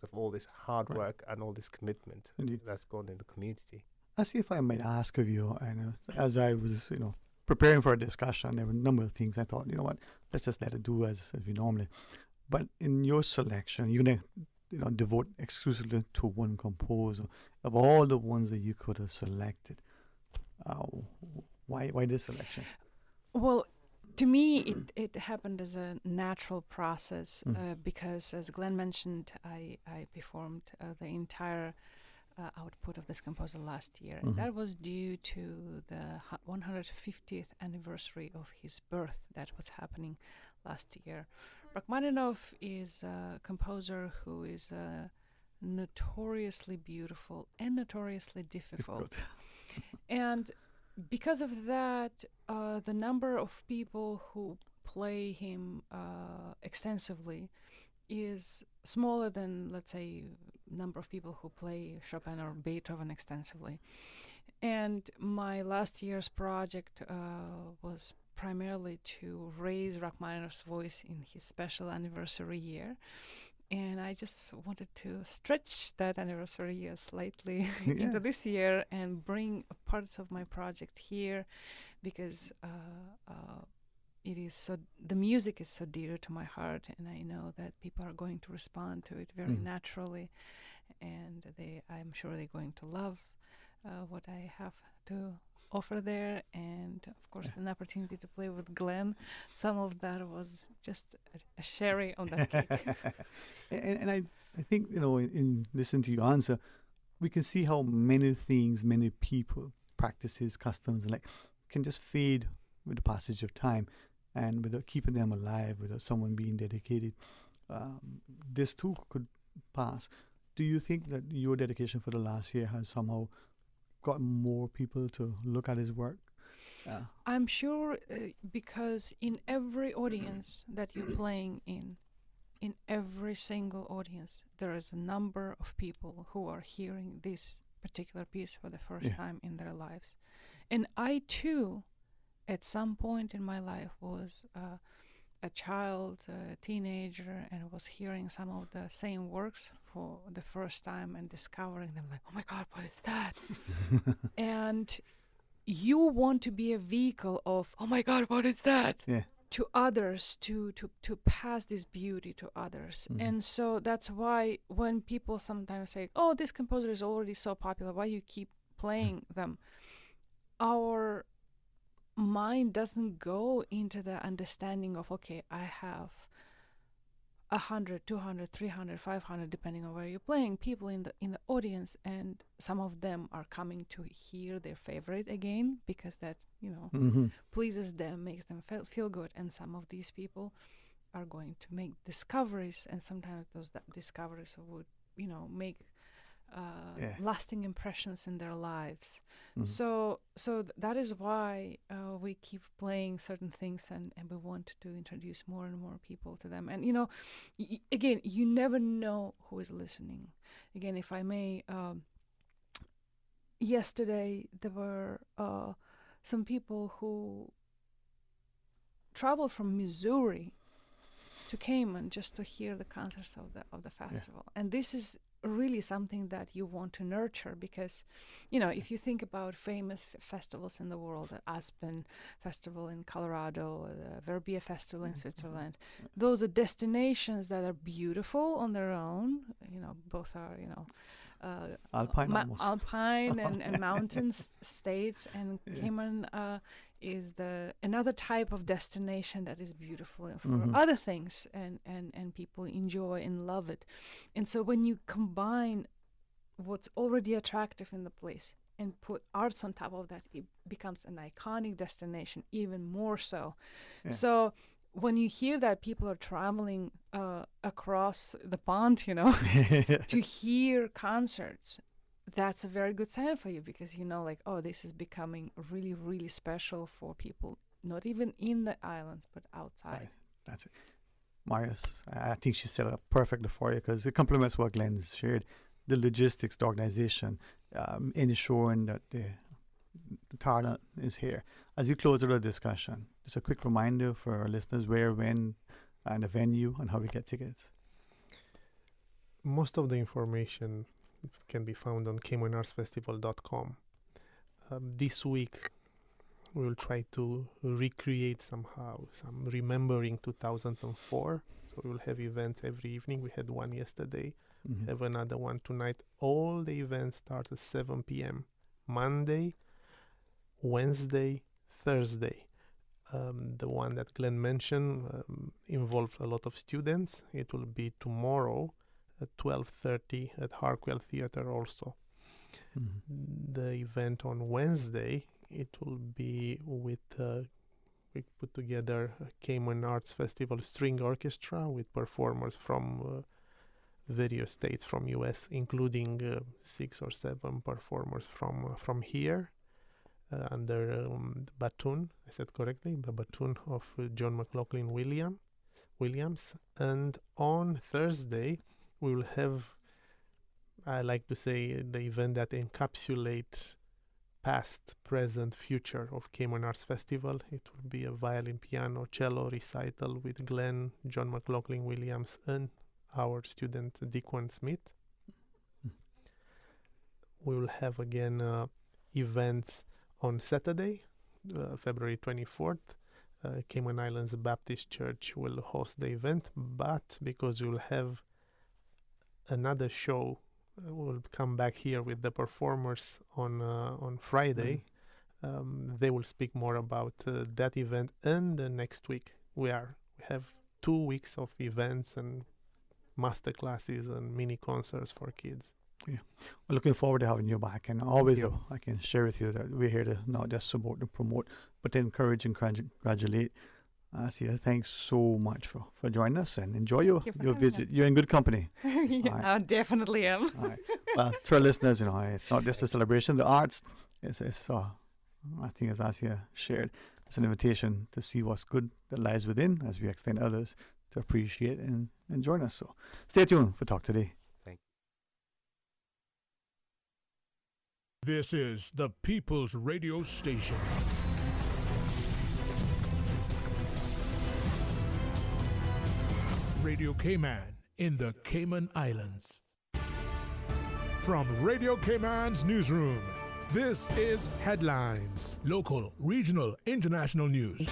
S11: of all this hard work and all this commitment that's gone in the community.
S7: I see if I might ask of you, and as I was, preparing for a discussion, there were a number of things I thought, let's just let it do as we normally. But in your selection, you're going to devote exclusively to one composer. Of all the ones that you could have selected, why this selection?
S12: Well, to me, it happened as a natural process because, as Glenn mentioned, I performed the entire output of this composer last year. And that was due to the 150th anniversary of his birth that was happening last year. Rachmaninoff is a composer who is notoriously beautiful and notoriously difficult. And because of that, the number of people who play him extensively is smaller than, let's say, number of people who play Chopin or Beethoven extensively. And my last year's project was primarily to raise Rachmaninoff's voice in his special anniversary year. And I just wanted to stretch that anniversary year slightly into this year and bring parts of my project here, because the music is so dear to my heart, and I know that people are going to respond to it very naturally, and I'm sure they're going to love what I have to offer there. And of course, an opportunity to play with Glenn, some of that was just a cherry on that cake.
S7: and I think, in listening to your answer, we can see how many things, many people, practices, customs, can just fade with the passage of time, and without keeping them alive, without someone being dedicated, this too could pass. Do you think that your dedication for the last year has somehow got more people to look at his work?
S12: I'm sure, because in every audience that you're playing in every single audience, there is a number of people who are hearing this particular piece for the first time in their lives. And I too at some point in my life was a child, a teenager, and was hearing some of the same works for the first time and discovering them, like, oh my God, what is that? And you want to be a vehicle of, oh my God, what is that?
S7: Yeah.
S12: To others, to pass this beauty to others. And so that's why when people sometimes say, oh, this composer is already so popular, why you keep playing them? Our mind doesn't go into the understanding of, okay, I have 100, 200, 300, 500, depending on where you're playing, people in the audience, and some of them are coming to hear their favorite again because that, pleases them, makes them feel good. And some of these people are going to make discoveries, and sometimes those discoveries would, make lasting impressions in their lives. So that is why we keep playing certain things, and we want to introduce more and more people to them. And again, you never know who is listening. Again, if I may, yesterday there were some people who traveled from Missouri to Cayman just to hear the concerts of the festival. And this is really something that you want to nurture, because if you think about famous festivals in the world, the Aspen Festival in Colorado, the Verbier Festival in Switzerland, those are destinations that are beautiful on their own. Both are alpine and mountain states, and Cayman is another type of destination that is beautiful for other things, and people enjoy and love it. And so when you combine what's already attractive in the place and put arts on top of that, it becomes an iconic destination even more so. So when you hear that people are traveling across the pond, to hear concerts, that's a very good sign for you, because this is becoming really, really special for people, not even in the islands, but outside.
S7: Right. That's it. Marius, I think she set it up perfectly for you, because it complements what Glenn shared. The logistics, the organization, ensuring that the talent is here. As we close out the discussion, just a quick reminder for our listeners where, when, and the venue, and how we get tickets.
S10: Most of the information can be found on CaymanArtsFestival.com. This week, we will try to recreate somehow some remembering 2004. So we will have events every evening. We had one yesterday. Have another one tonight. All the events start at 7 p.m. Monday, Wednesday, Thursday. The one that Glenn mentioned involved a lot of students. It will be tomorrow at 12:30 at Harkwell Theatre also. The event on Wednesday, it will be with we put together a Cayman Arts Festival String Orchestra with performers from various states from US, including 6 or 7 performers from here under the baton, I said correctly, the baton of John McLaughlin Williams. And on Thursday, we will have, I like to say, the event that encapsulates past, present, future of Cayman Arts Festival. It will be a violin, piano, cello recital with Glenn, John McLaughlin Williams, and our student Dequan Smith. We will have again events on Saturday, February 24th. Cayman Islands Baptist Church will host the event, but because we will have another show, we'll come back here with the performers on Friday. They will speak more about that event, and next week we have 2 weeks of events and master classes and mini concerts for kids.
S7: Yeah, we're looking forward to having you back, and always I can share with you that we're here to not just support and promote, but to encourage and congratulate. Asia, thanks so much for joining us, and enjoy your visit. You're in good company.
S12: I definitely am.
S7: All right. Well, to our listeners, it's not just a celebration. The arts is I think, as Asia shared, it's an invitation to see what's good that lies within, as we extend others to appreciate and join us. So stay tuned for Talk Today.
S5: This is the People's Radio Station. Radio Cayman in the Cayman Islands. From Radio Cayman's newsroom, this is Headlines. Local, regional, international news.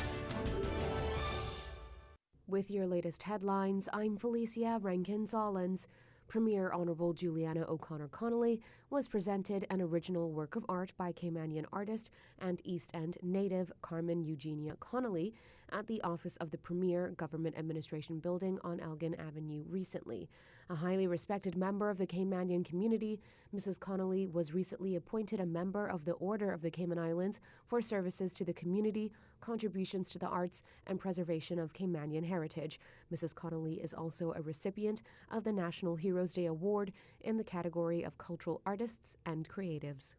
S1: With your latest headlines, I'm Felicia Rankin-Sollins. Premier Honourable Juliana O'Connor Connolly was presented an original work of art by Caymanian artist and East End native Carmen Eugenia Connolly at the office of the Premier Government Administration Building on Elgin Avenue recently. A highly respected member of the Caymanian community, Mrs. Connolly was recently appointed a member of the Order of the Cayman Islands for services to the community, contributions to the arts, and preservation of Caymanian heritage. Mrs. Connolly is also a recipient of the National Heroes Day Award in the category of Cultural Artists and Creatives.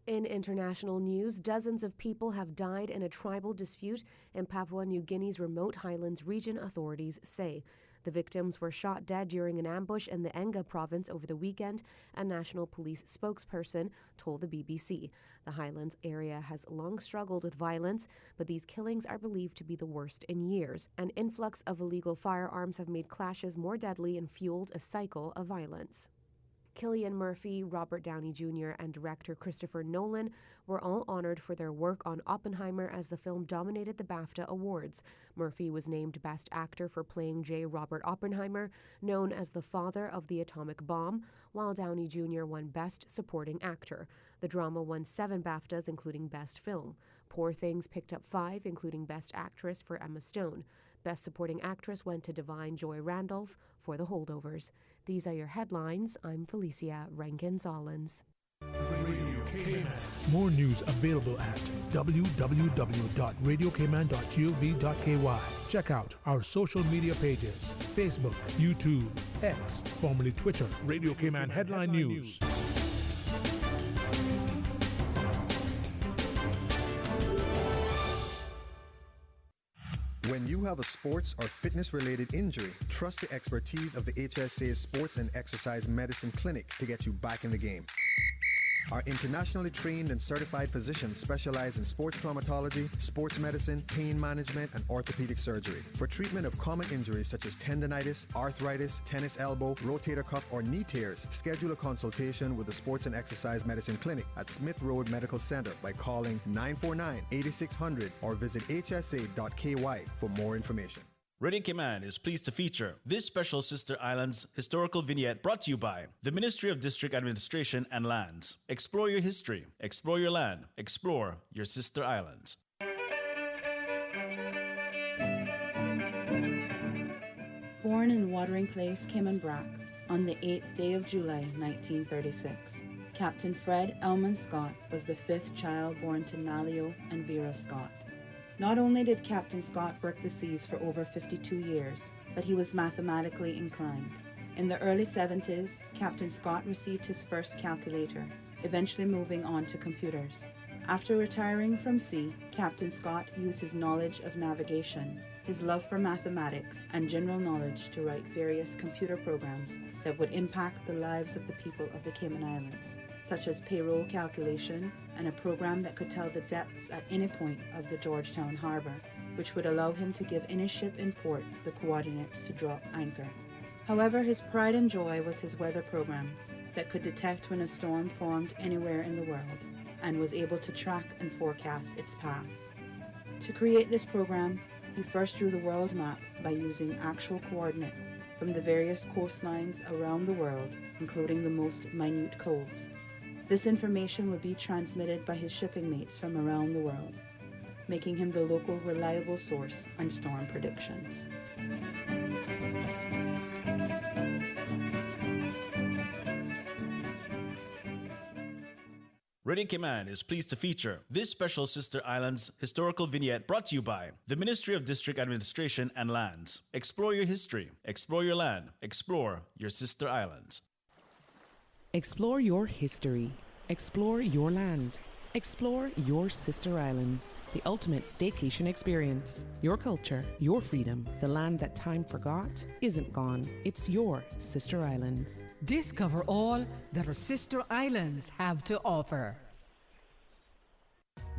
S1: In international news, dozens of people have died in a tribal dispute in Papua New Guinea's remote highlands region, authorities say. The victims were shot dead during an ambush in the Enga province over the weekend, a National Police spokesperson told the BBC. The Highlands area has long struggled with violence, but these killings are believed to be the worst in years. An influx of illegal firearms have made clashes more deadly and fueled a cycle of violence. Cillian Murphy, Robert Downey Jr., and director Christopher Nolan were all honored for their work on Oppenheimer as the film dominated the BAFTA Awards. Murphy was named Best Actor for playing J. Robert Oppenheimer, known as the father of the atomic bomb, while Downey Jr. won Best Supporting Actor. The drama won 7 BAFTAs, including Best Film. Poor Things picked up 5, including Best Actress for Emma Stone. Best Supporting Actress went to Divine Joy Randolph for The Holdovers. These are your headlines. I'm Felicia Rankin-Sollins.
S5: More news available at www.radiocayman.gov.ky. Check out our social media pages: Facebook, YouTube, X, formerly Twitter, Radio Cayman Headline News.
S3: When you have a sports or fitness-related injury, trust the expertise of the HSA's Sports and Exercise Medicine Clinic to get you back in the game. Our internationally trained and certified physicians specialize in sports traumatology, sports medicine, pain management, and orthopedic surgery. For treatment of common injuries such as tendonitis, arthritis, tennis elbow, rotator cuff, or knee tears, schedule a consultation with the Sports and Exercise Medicine Clinic at Smith Road Medical Center by calling 949-8600 or visit hsa.ky for more information.
S23: Radio Cayman is pleased to feature this special Sister Islands historical vignette brought to you by the Ministry of District Administration and Lands. Explore your history, explore your land, explore your Sister Islands.
S24: Born in Watering Place, Cayman Brac, on the 8th day of July, 1936, Captain Fred Elman Scott was the 5th child born to Nalio and Vera Scott. Not only did Captain Scott work the seas for over 52 years, but he was mathematically inclined. In the early 70s, Captain Scott received his first calculator, eventually moving on to computers. After retiring from sea, Captain Scott used his knowledge of navigation, his love for mathematics, and general knowledge to write various computer programs that would impact the lives of the people of the Cayman Islands, such as payroll calculation and a program that could tell the depths at any point of the Georgetown Harbor, which would allow him to give any ship in port the coordinates to drop anchor. However, his pride and joy was his weather program that could detect when a storm formed anywhere in the world and was able to track and forecast its path. To create this program, he first drew the world map by using actual coordinates from the various coastlines around the world, including the most minute coves. This information would be transmitted by his shipping mates from around the world, making him the local reliable source on storm predictions.
S23: Radio Cayman is pleased to feature this special Sister Islands historical vignette brought to you by the Ministry of District Administration and Lands. Explore your history, explore your land, explore your Sister Islands.
S25: Explore your history. Explore your land. Explore your Sister Islands, the ultimate staycation experience. Your culture, your freedom, the land that time forgot isn't gone. It's your Sister Islands.
S26: Discover all that our Sister Islands have to offer.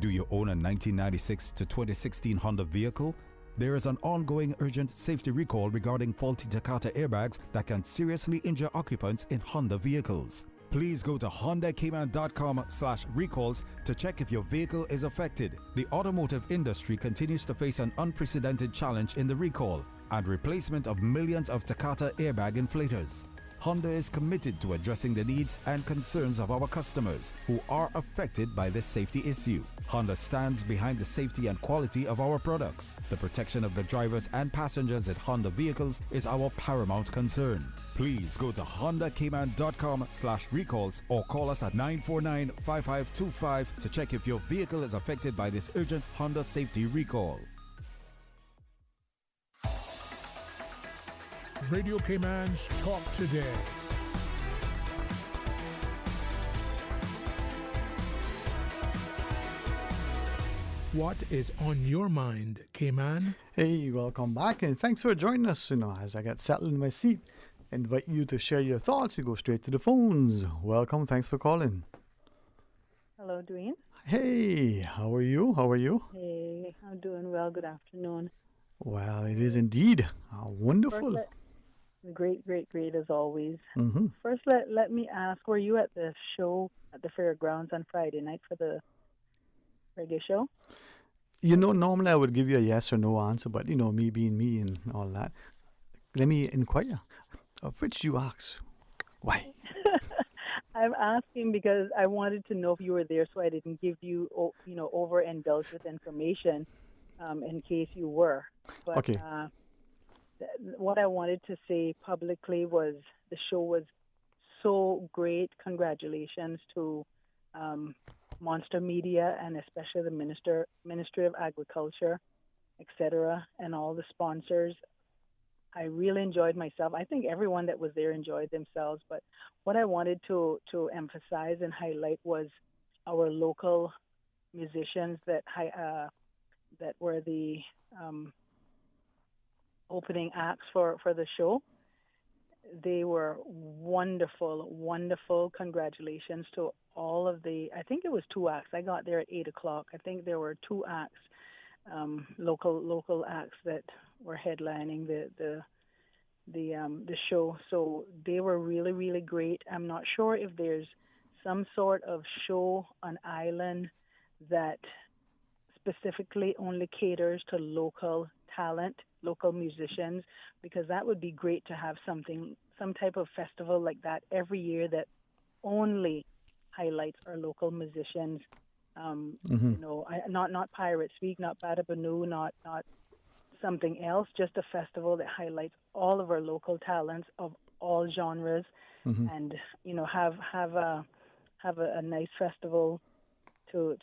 S18: Do you own a 1996 to 2016 Honda vehicle? There is an ongoing urgent safety recall regarding faulty Takata airbags that can seriously injure occupants in Honda vehicles. Please go to hondacayman.com/recalls to check if your vehicle is affected. The automotive industry continues to face an unprecedented challenge in the recall and replacement of millions of Takata airbag inflators. Honda is committed to addressing the needs and concerns of our customers who are affected by this safety issue. Honda stands behind the safety and quality of our products. The protection of the drivers and passengers in Honda vehicles is our paramount concern. Please go to hondacayman.com/recalls or call us at 949-5525 to check if your vehicle is affected by this urgent Honda safety recall.
S5: Radio Cayman's Talk Today. What is on your mind, Cayman?
S7: Hey, welcome back, and thanks for joining us. As I get settled in my seat, invite you to share your thoughts. We go straight to the phones. Welcome, thanks for calling.
S4: Hello, Dwayne.
S7: Hey, how are you?
S4: Hey, I'm doing well. Good afternoon.
S7: Well, it is indeed wonderful.
S4: Great as always.
S7: Mm-hmm.
S4: First, let me ask, were you at the show at the fairgrounds on Friday night for the reggae show?
S7: Normally I would give you a yes or no answer, but me being me and all that. Let me inquire. Of which you ask? Why?
S4: I'm asking because I wanted to know if you were there, so I didn't give you, overindulge with information in case you were. But,
S7: okay.
S4: What I wanted to say publicly was the show was so great. Congratulations to Monster Media and especially the Ministry of Agriculture, etc., and all the sponsors. I really enjoyed myself. I think everyone that was there enjoyed themselves. But what I wanted to emphasize and highlight was our local musicians that were the opening acts for the show. They were wonderful. Congratulations to all of I think it was 2 acts. I got there at 8 o'clock. I think there were 2 acts, local acts that were headlining the show. So they were really great. I'm not sure if there's some sort of show on island that specifically only caters to local talent, local musicians, because that would be great to have some type of festival like that every year that only highlights our local musicians. Not Pirates Week, not Badabanu, not something else, just a festival that highlights all of our local talents of all genres, and have a nice festival to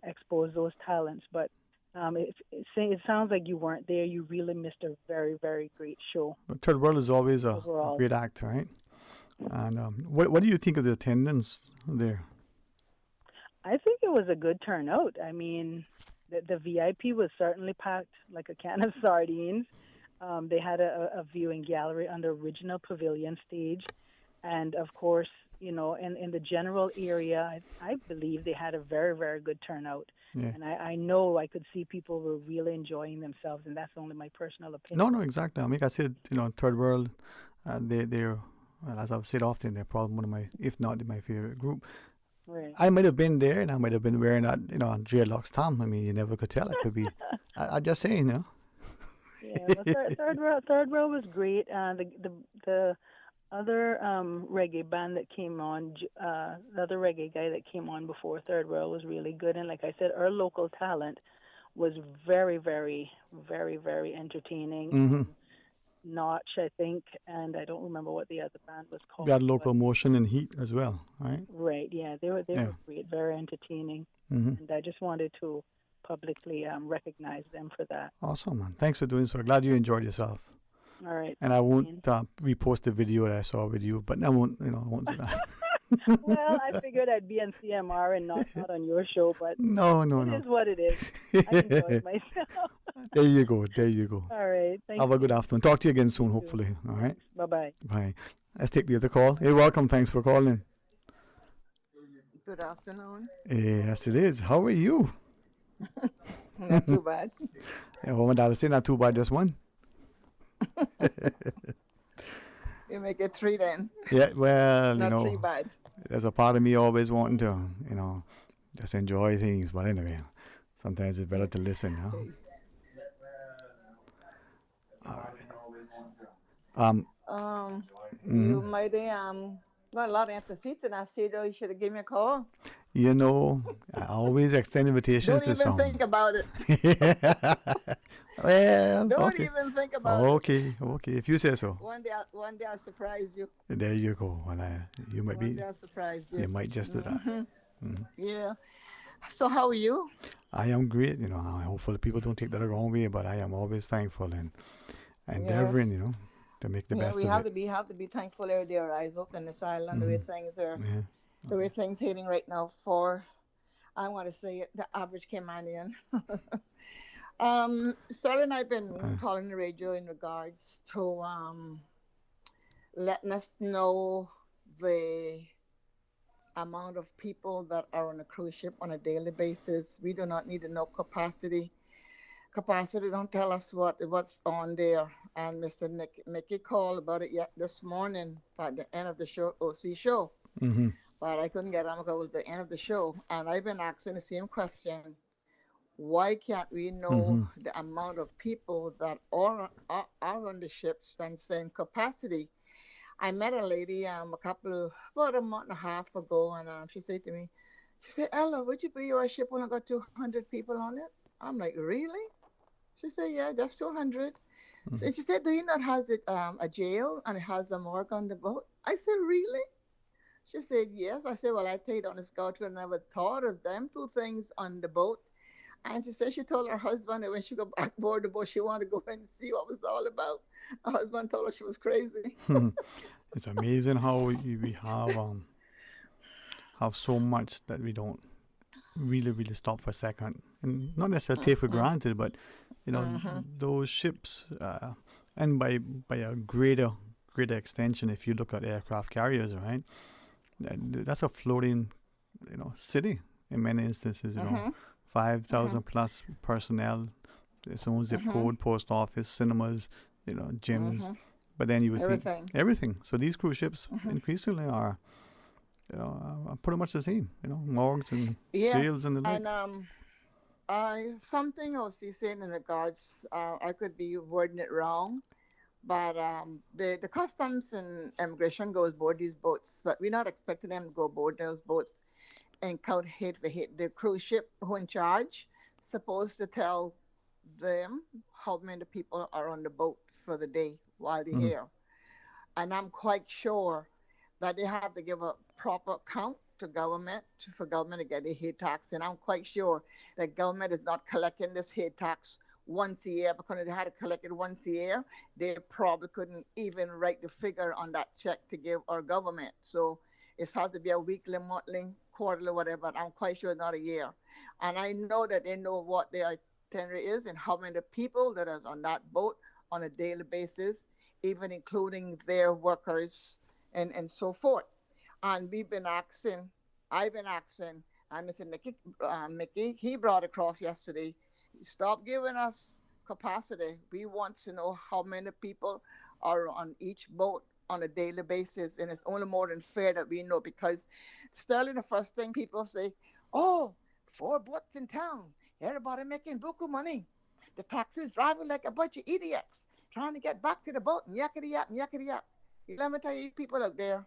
S4: expose those talents. But it sounds like you weren't there. You really missed a very, very great show.
S7: But Third World is always a great act, right? And what do you think of the attendance there?
S4: I think it was a good turnout. I mean, the VIP was certainly packed like a can of sardines. They had a viewing gallery on the original pavilion stage. And, of course, in the general area, I believe they had a very, very good turnout.
S7: Yeah.
S4: And I know I could see people were really enjoying themselves, and that's only my personal opinion.
S7: No, exactly. I mean, I said, Third World, they're, well, as I've said often, they're probably one of my, if not my favorite group.
S4: Right.
S7: I might have been there, and I might have been wearing that, dreadlocks Tom. I mean, you never could tell. It could be, I just saying,
S4: Yeah, well, Third World was great. The other reggae band that came on, the other reggae guy that came on before Third World was really good. And like I said, our local talent was very, very, very, very entertaining.
S7: Mm-hmm.
S4: Notch, I think, and I don't remember what the other band was called.
S7: We had Local Motion and Heat as well, right?
S4: Right, yeah. They were great, very entertaining.
S7: Mm-hmm.
S4: And I just wanted to publicly recognize them for that.
S7: Awesome, man. Thanks for doing so. Glad you enjoyed yourself.
S4: All right.
S7: And I won't repost the video that I saw with you, but I won't do that.
S4: Well, I figured I'd be on CMR and not on your show, but
S7: no.
S4: It is what it is. I enjoyed myself.
S7: There you go.
S4: All right. Thank
S7: Have
S4: you.
S7: a good afternoon. Talk to you again soon, hopefully. All right.
S4: Bye-bye.
S7: Bye. Let's take the other call. Hey, welcome. Thanks for calling.
S6: Good afternoon.
S7: Yes, it is. How are you?
S6: Not too bad.
S7: Yeah, well, my dad say not too bad, just one.
S6: You make it 3 then.
S7: Yeah, well,
S6: Not 3 bad.
S7: there's a part of me always wanting to, just enjoy things. But anyway, sometimes it's better to listen,
S6: You might got a lot of empty seats, and I said, "Oh, you should have given me a call."
S7: I always extend invitations
S6: Don't
S7: to
S6: even
S7: some.
S6: think about it.
S7: Well,
S6: Don't
S7: okay.
S6: even think about
S7: Okay, if you say so.
S6: One day I'll surprise you.
S7: There you go. Well, you might
S6: One day I'll surprise you.
S7: You might just do that.
S6: Mhm. Yeah. So how are you?
S7: I am great. Hopefully people don't take that the wrong way, but I am always thankful and endeavoring, to make the best
S6: we
S7: of
S6: have
S7: it.
S6: to be thankful every day our eyes open this island, the way things are, the way things heading right now for, I want to say it, the average Caymanian. Sterling and I've been calling the radio in regards to letting us know the amount of people that are on a cruise ship on a daily basis. We do not need to know capacity. Capacity don't tell us what's on there. And Mr. Mickey called about it yet this morning at the end of the show, OC show. But I couldn't get on because it was the end of the show. And I've been asking the same question. Why can't we know the amount of people that are on the ships and same capacity? I met a lady about a month and a half ago, and she said to me, Ella, would you be your ship when I got 200 people on it? I'm like, really? She said, yeah, just 200. So she said, do you not have a jail and it has a morgue on the boat? I said, really? She said, yes. I said, well, I tell you, on the scout, I never thought of them 2 things on the boat. And she said she told her husband that when she got back aboard the boat, she wanted to go and see what it was all about. Her husband told her she was crazy.
S7: It's amazing how we have so much that we don't really stop for a second, and not necessarily take for granted, but those ships, and by a greater extension, if you look at aircraft carriers, right, that's a floating, city in many instances. 5,000 plus personnel, its own zip code, post office, cinemas, gyms. But then you would think everything. So these cruise ships increasingly are, are pretty much the same. Morgues and jails and the like.
S6: And something else he said in regards, I could be wording it wrong, but the customs and immigration goes aboard these boats, but we're not expecting them to go aboard those boats and count head for head. The cruise ship who in charge supposed to tell them how many people are on the boat for the day while they're here. And I'm quite sure that they have to give a proper count to government for government to get the head tax. And I'm quite sure that government is not collecting this head tax once a year, because if they had to collect it once a year, they probably couldn't even write the figure on that check to give our government. So it has to be a weekly, monthly, quarterly, whatever, but I'm quite sure not a year. And I know that they know what their itinerary is and how many people that is on that boat on a daily basis, even including their workers and so forth. And I've been asking, and Mr. Mickey, he brought across yesterday, stop giving us capacity. We want to know how many people are on each boat on a daily basis, and it's only more than fair that we know, because Sterling, the first thing people say, 4 boats in town, everybody making buku money. The taxis driving like a bunch of idiots, trying to get back to the boat, and yakety-yak, and yakety-yak. Let me tell you, people out there,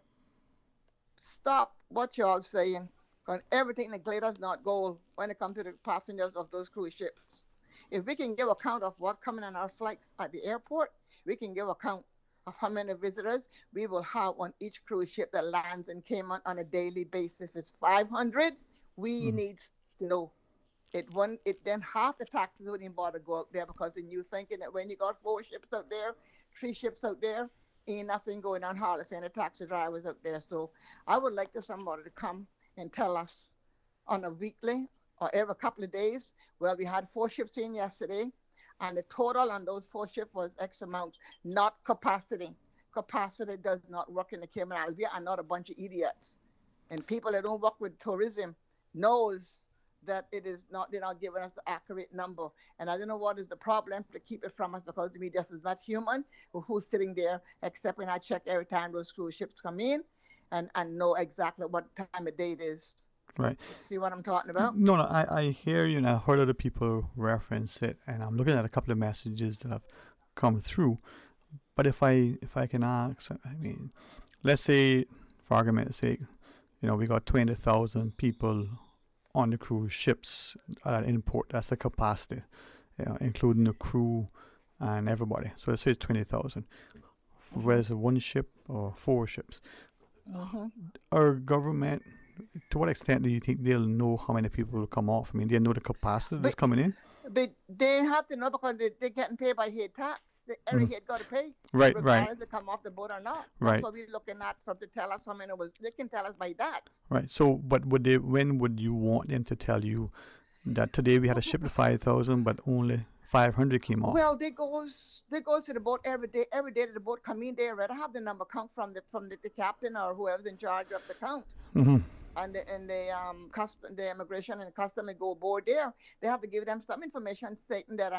S6: stop what y'all saying, because everything that glitters not gold when it comes to the passengers of those cruise ships. If we can give account of what coming on our flights at the airport, we can give account of how many visitors we will have on each cruise ship that lands in Cayman on a daily basis. If it's 500, we need to know. It then half the taxes wouldn't bother go out there, because then you thinking that when you got 4 ships out there, 3 ships out there, ain't nothing going on hardly any taxi drivers out there. So I would like somebody to come and tell us on a weekly or every couple of days. Well, we had 4 ships in yesterday, and the total on those 4 ships was X amount, not capacity. Capacity does not work in the Cayman Islands. We are not a bunch of idiots. And people that don't work with tourism knows that it is not, they're not giving us the accurate number. And I don't know what is the problem to keep it from us, because we just as much human who's sitting there accepting our check every time those cruise ships come in and know exactly what time of day it is.
S7: Right.
S6: See what I'm talking about?
S7: No, I hear you, and I've heard other people reference it, and I'm looking at a couple of messages that have come through. But if I can ask, I mean, let's say, for argument's sake, we got 20,000 people on the cruise ships in port. That's the capacity, including the crew and everybody. So let's say it's 20,000. Whether it's one ship or 4 ships. Our government, to what extent do you think they'll know how many people will come off? I mean, they know the capacity that's coming in?
S6: But they have to know, because they're getting paid by head tax. Every head got to pay.
S7: Right,
S6: regardless they come off the boat or not. That's
S7: right.
S6: what we're looking at from to tell us how many was. They can tell us by that.
S7: Right. So, but when would you want them to tell you that today we had a ship of 5,000, but only 500 came off?
S6: Well, they goes to the boat every day. Every day that the boat come in, they already have the number count from the captain or whoever's in charge of the count. And the immigration and custom go aboard there. They have to give them some information stating that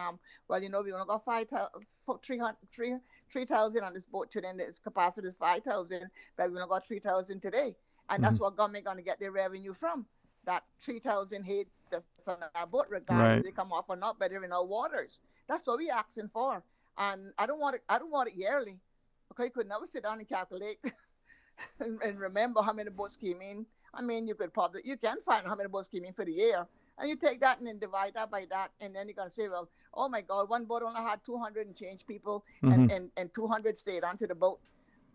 S6: we only got 3,000 on this boat today, and its capacity is 5,000, but we only got 3,000 today, and that's what government going to get their revenue from. That 3,000 heads that's on our boat, regardless if they come off or not, but they're in our waters. That's what we're asking for, and I don't want it yearly. Okay, you could never sit down and calculate and remember how many boats came in. I mean, you can find how many boats came in for the year, and you take that and then divide that by that, and then you're going to say, well, oh my God, one boat only had 200 and change people, and 200 stayed onto the boat.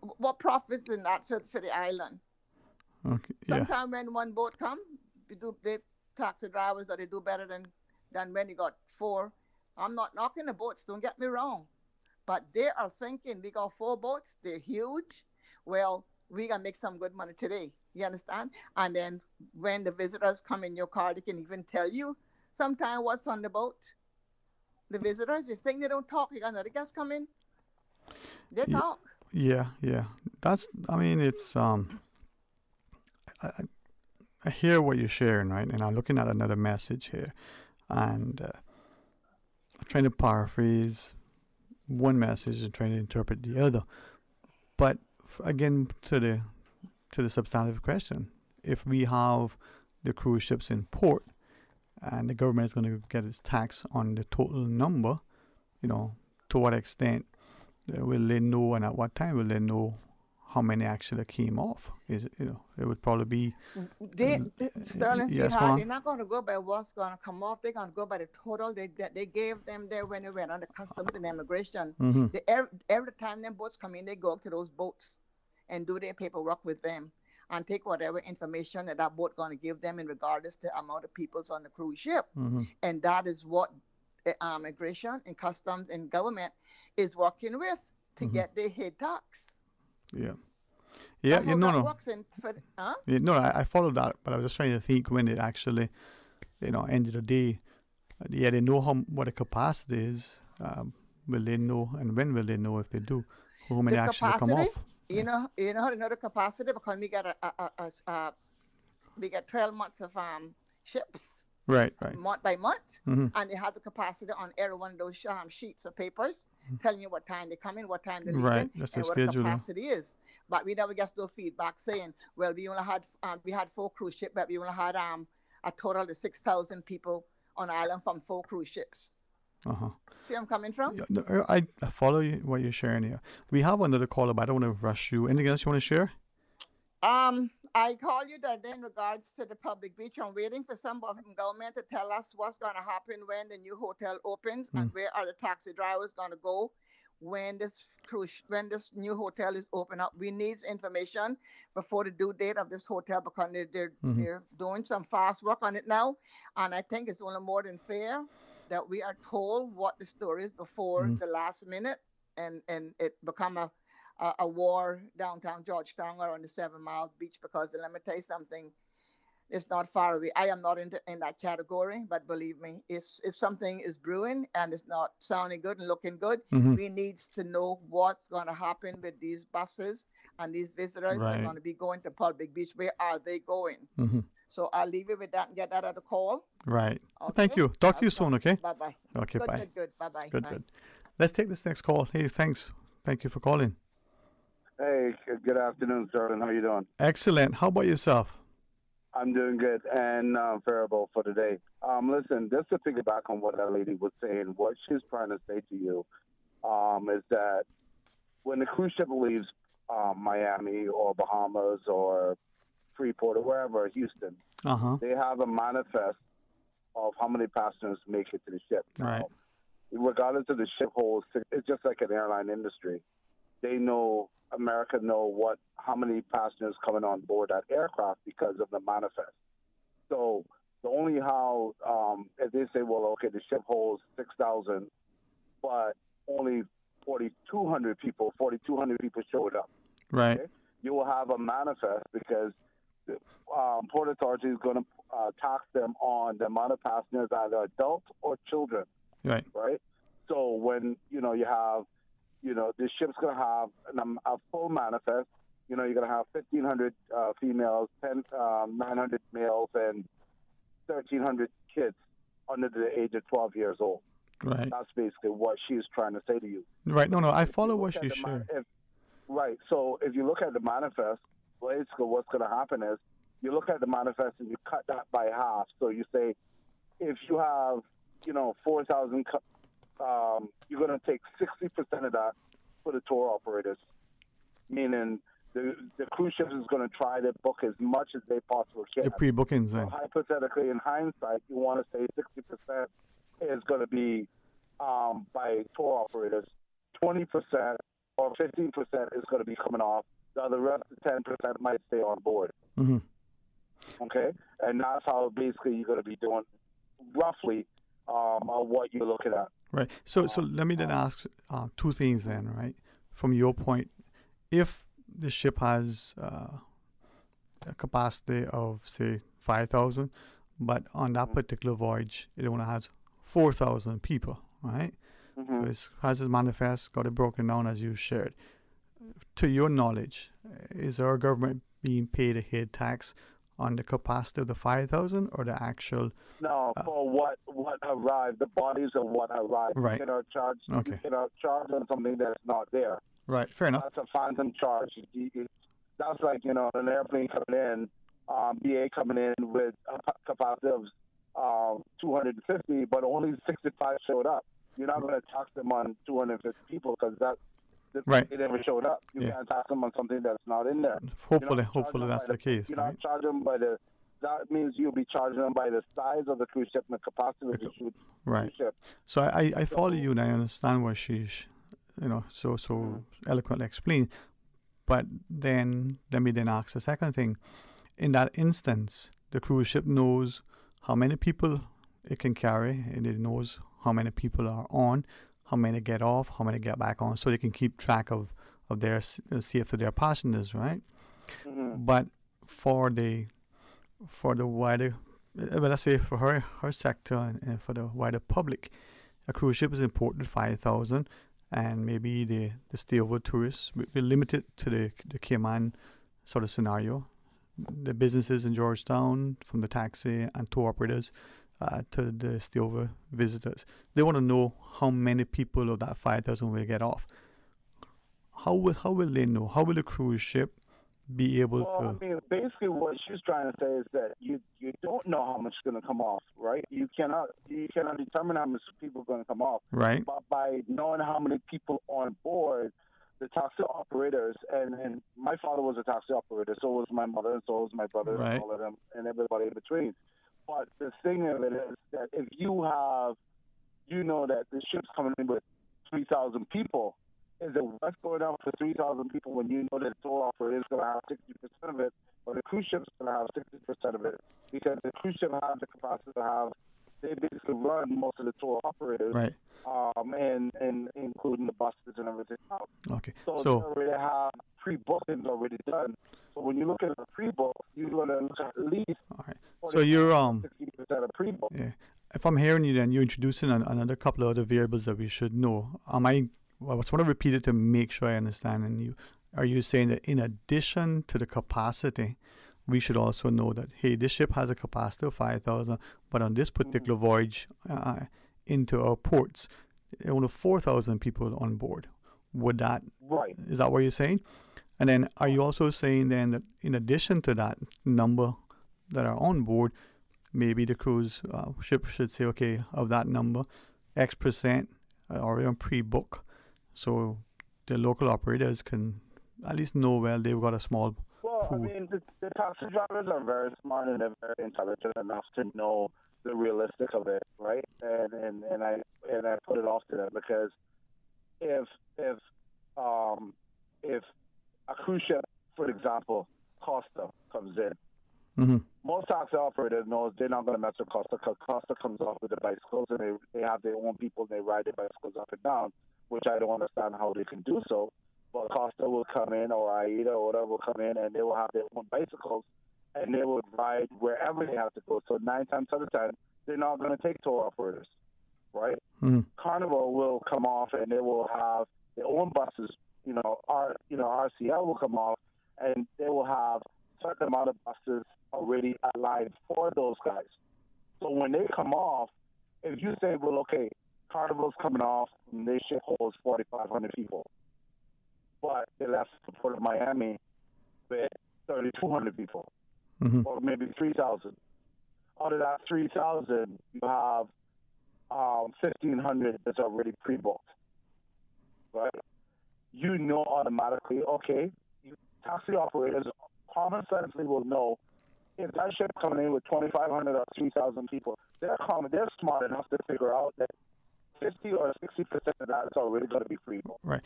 S6: What profits in that for the island?
S7: Okay.
S6: Sometimes when one boat come, they taxi drivers that they do better than when you got 4. I'm not knocking the boats, don't get me wrong, but they are thinking we got 4 boats, they're huge. Well, we gonna make some good money today. You understand? And then when the visitors come in your car, they can even tell you sometimes what's on the boat. The visitors, you think they don't talk, you got another guest come in, they talk.
S7: Yeah. It's I hear what you're sharing, right? And I'm looking at another message here, and I'm trying to paraphrase one message and trying to interpret the other. But again, to the substantive question, if we have the cruise ships in port and the government is going to get its tax on the total number, to what extent will they know, and at what time will they know how many actually came off? Is it, it would probably be
S6: Sterling,
S7: yes,
S6: sweetheart, they're not going to go by what's going to come off. They're going to go by the total they gave them there when they went on the customs and immigration. Every time them boats come in, they go to those boats and do their paperwork with them and take whatever information that boat going to give them in regardless to the amount of peoples on the cruise ship. And that is what the immigration and customs and government is working with to get their head tax.
S7: I follow that, but I was just trying to think when it actually, end of the day, they know what the capacity is. Will they know, and when will they know if they do? How many actually come off?
S6: You know how to know the capacity, because we get 12 months of ships.
S7: Right.
S6: Month by month, and they have the capacity on every one of those sheets of papers telling you what time they come in, what time they leave, and what the capacity is. But we never get no feedback saying, well, we only had 4 cruise ships, but we only had a total of 6,000 people on island from 4 cruise ships. See where I'm coming from?
S7: I follow what you're sharing here. We have another caller, but I don't want to rush you. Anything else you want to share?
S6: I call you that in regards to the public beach. I'm waiting for somebody from government to tell us what's going to happen when the new hotel opens and where are the taxi drivers going to go when this new hotel is open up. We need information before the due date of this hotel, because they're doing some fast work on it now, and I think it's only more than fair that we are told what the story is before the last minute, and it become a war downtown Georgetown or on the 7 Mile Beach, because let me tell you something, it's not far away. I am not in that category, but believe me, if something is brewing and it's not sounding good and looking good, we need to know what's going to happen with these buses and these visitors that are going to be going to Public Beach. Where are they going? So I'll leave you with that and get that at a call.
S7: Right.
S6: Okay.
S7: Thank you. Talk to you soon, okay?
S6: Bye-bye.
S7: Okay,
S6: Good,
S7: bye.
S6: Good. Bye-bye.
S7: Good,
S6: Bye.
S7: good. Let's take this next call. Hey, thanks. Thank you for calling.
S8: Hey, good afternoon, Sterling. How you doing?
S7: Excellent. How about yourself?
S8: I'm doing good and variable for today. Listen, just to piggyback on what that lady was saying, what she's trying to say to you is that when the cruise ship leaves Miami or Bahamas or Freeport or wherever, Houston, they have a manifest of how many passengers make it to the ship.
S7: Right.
S8: Now, regardless of the ship holds, it's just like an airline industry. They know, America know how many passengers coming on board that aircraft because of the manifest. So the only how, if they say, well, okay, the ship holds 6,000, but only 4,200 people showed up.
S7: Right.
S8: Okay? You will have a manifest because the Port Authority is going to tax them on the amount of passengers, either adults or children.
S7: Right.
S8: Right. So when you have, the ship's going to have a full manifest. You're going to have 1,500 females, 900 males, and 1,300 kids under the age of 12 years old.
S7: Right.
S8: That's basically what she's trying to say to you.
S7: Right. No, I follow what she shared.
S8: Right. So if you look at the manifest, basically what's going to happen is you look at the manifest and you cut that by half. So you say, if you have, 4,000, you're going to take 60% of that for the tour operators, meaning the cruise ships is going to try to book as much as they possibly can.
S7: The pre-bookings,
S8: So hypothetically, in hindsight, you want to say 60% is going to be by tour operators. 20% or 15% is going to be coming off. The rest of 10% might stay on board.
S7: Mm-hmm.
S8: Okay? And that's how basically you're going to be doing roughly what you're looking at.
S7: Right. So let me then ask two things then, right? From your point, if the ship has a capacity of, say, 5,000, but on that particular voyage, it only has 4,000 people, right? So it has its manifest, got it broken down as you shared. To your knowledge, is our government being paid a head tax on the capacity of the 5,000 or the actual?
S8: No, for what arrived, the bodies of what arrived.
S7: Right.
S8: You cannot charge.
S7: Okay.
S8: You cannot charge on something that's not there.
S7: Right. Fair enough.
S8: That's a phantom charge. That's like an airplane coming in, BA coming in with a capacity of 250, but only 65 showed up. You're not going to tax them on 250 people because
S7: right.
S8: They never showed up. You can't tax them on something that's not in there.
S7: Hopefully that's the case.
S8: You're
S7: Right?
S8: not charging them by that means you'll be charging them by the size of the cruise ship and the capacity of the cruise ship.
S7: So I follow you and I understand what she's, so eloquently explained. But then let me then ask the second thing. In that instance, the cruise ship knows how many people it can carry, and it knows how many people are on, how many get off, how many get back on, so they can keep track of their safety of their passengers, right?
S8: Mm-hmm.
S7: But for the wider, let's say for her sector and for the wider public, a cruise ship is imported 5,000, and maybe the stayover tourists will be limited to the Cayman sort of scenario. The businesses in Georgetown, from the taxi and tour operators to the stayover visitors, they want to know how many people of that 5,000 will get off. How will they know? How will the cruise ship be able to?
S8: I mean, basically what she's trying to say is that you don't know how much is going to come off, right? You cannot determine how much people are going to come off.
S7: Right.
S8: But by knowing how many people on board, the taxi operators, and my father was a taxi operator, so was my mother, and so was my brother,
S7: right.
S8: and all of them, and everybody in between. But the thing of it is that if you have, that the ship's coming in with 3,000 people, is it worth going out for 3,000 people when you know that the tour operator is going to have 60% of it, or the cruise ship's going to have 60% of it? Because the cruise ship has the capacity to have, they basically run most of the tour operators,
S7: right.
S8: And including the buses and everything else.
S7: Okay.
S8: So they already have pre-bookings already done. So when you look at the pre-book, you're going to look at least.
S7: All right. So you're
S8: 60% of pre-book.
S7: Yeah. If I'm hearing you, then you're introducing another couple of other variables that we should know. I just want to repeat it to make sure I understand. And are you saying that in addition to the capacity we should also know that, hey, this ship has a capacity of 5,000, but on this particular voyage into our ports, only 4,000 people on board. Would that,
S8: right?
S7: Is that what you're saying? And then are you also saying then that in addition to that number that are on board, maybe the cruise ship should say, okay, of that number, X percent are already on pre-book, so the local operators can at least know, well, they've got a small
S8: Well,
S7: pool.
S8: I mean, the taxi drivers are very smart and they're very intelligent enough to know the realistic of it, right? And I put it off to them because if a cruise ship, for example, Costa comes in, most taxi operators knows they're not going to mess with Costa because Costa comes off with the bicycles and they have their own people and they ride their bicycles up and down, which I don't understand how they can do so. But Costa will come in, or Aida or whatever will come in, and they will have their own bicycles, and they will ride wherever they have to go. So 9 times out of 10, they're not going to take tour operators, right? Carnival will come off, and they will have their own buses. RCL will come off, and they will have a certain amount of buses already aligned for those guys. So when they come off, if you say, well, okay, Carnival's coming off, and their ship holds 4,500 people. But they left the Port of Miami with 3,200 people, or maybe 3,000. Out of that 3,000, you have 1,500 that's already pre-booked, right? You know automatically, okay, taxi operators common sensely will know if that ship coming in with 2,500 or 3,000 people, they're smart enough to figure out that 50 or 60% of that is already going to be pre-booked.
S7: Right.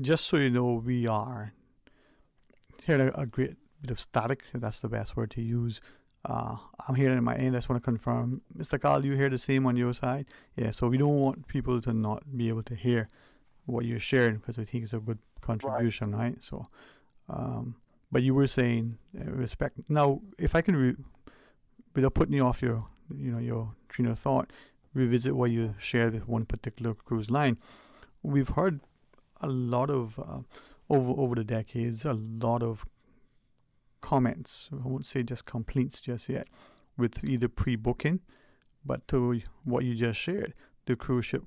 S7: Just so you know, we are hearing a great bit of static, if that's the best word to use. I'm hearing in my end. I just want to confirm. Mr. Carl, you hear the same on your side? Yeah, so we don't want people to not be able to hear what you're sharing because we think it's a good contribution, right? So, but you were saying respect. Now, if I can, without putting you off your train of thought, revisit what you shared with one particular cruise line. We've heard a lot of over the decades, a lot of comments. I won't say just complaints just yet, with either pre-booking, but to what you just shared, the cruise ship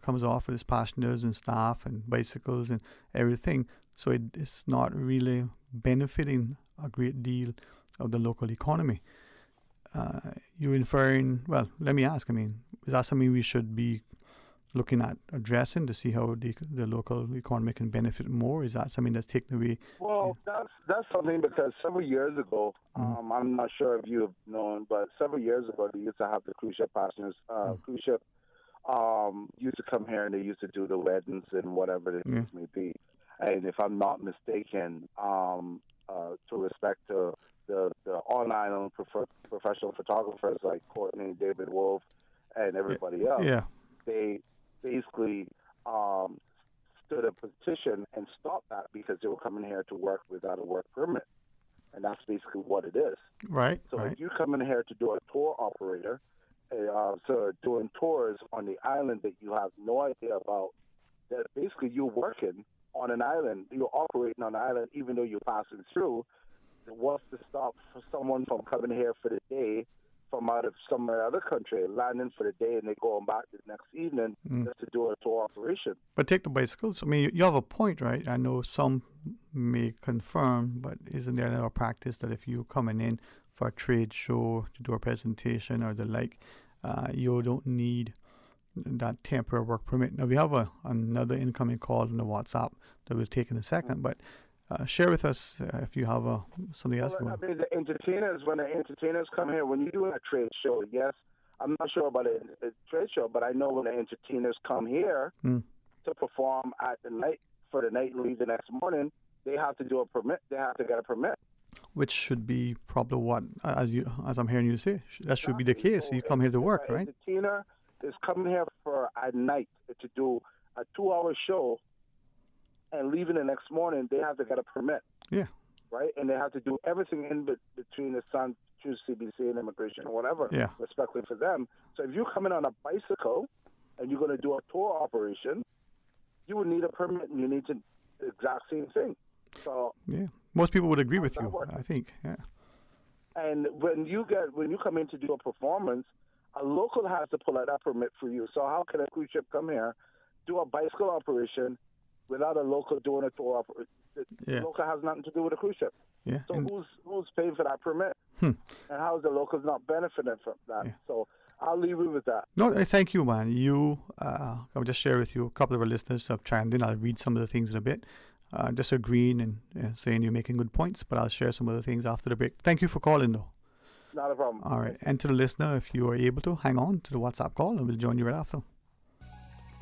S7: comes off with its passengers and staff and bicycles and everything. So it's not really benefiting a great deal of the local economy. You're inferring, well, let me ask, is that something we should be looking at addressing to see how the local economy can benefit more? Is that something that's taken away?
S8: Well, that's something because several years ago, I'm not sure if you have known, but several years ago they used to have the cruise ship passengers. Cruise ship used to come here and they used to do the weddings and whatever the case may be. And if I'm not mistaken, to respect to the on-island professional photographers like Courtney, David Wolf, and everybody else, they basically stood a petition and stopped that because they were coming here to work without a work permit. And that's basically what it is.
S7: Right.
S8: So if you come in here to do a tour operator, so doing tours on the island that you have no idea about, that basically you're working on an island, you're operating on an island even though you're passing through. What's to stop for someone from coming here for the day from out of some other country, landing for the day and they going back the next evening just to do a tour operation?
S7: But take the bicycles. You have a point, right? I know some may confirm, but isn't there another practice that if you're coming in for a trade show to do a presentation or the like, you don't need that temporary work permit? Now, we have another incoming call on the WhatsApp that we'll take in a second, but share with us if you have something else going on.
S8: The entertainers, when the entertainers come here, when you're doing a trade show, yes, I'm not sure about a trade show, but I know when the entertainers come here to perform at the night for the night and leave the next morning, they have to do a permit. They have to get a permit. Which
S7: should be probably what, as I'm hearing you say, that should be the case. So you come here to work, right?
S8: The entertainer is coming here for a night to do a 2-hour show and leaving the next morning, they have to get a permit.
S7: Yeah.
S8: Right? And they have to do everything in between the sun, through CBC and immigration or whatever, respectfully for them. So if you come in on a bicycle and you're going to do a tour operation, you would need a permit and you need to the exact same thing. So
S7: Yeah, most people would agree with
S8: that
S7: you,
S8: works.
S7: I think. Yeah.
S8: And when you come in to do a performance, a local has to pull out that permit for you. So how can a cruise ship come here, do a bicycle operation without a local doing it for the local has nothing to do with a cruise ship.
S7: Yeah.
S8: So who's paying for that permit? And how is the locals not benefiting from that?
S7: Yeah.
S8: So I'll leave you with that.
S7: No, thank you, man. I'll just share with you, a couple of our listeners have chimed in. I'll read some of the things in a bit. Just agreeing and saying you're making good points, but I'll share some of the things after the break. Thank you for calling, though.
S8: Not a problem.
S7: All right. And to the listener, if you are able to, hang on to the WhatsApp call and we'll join you right after.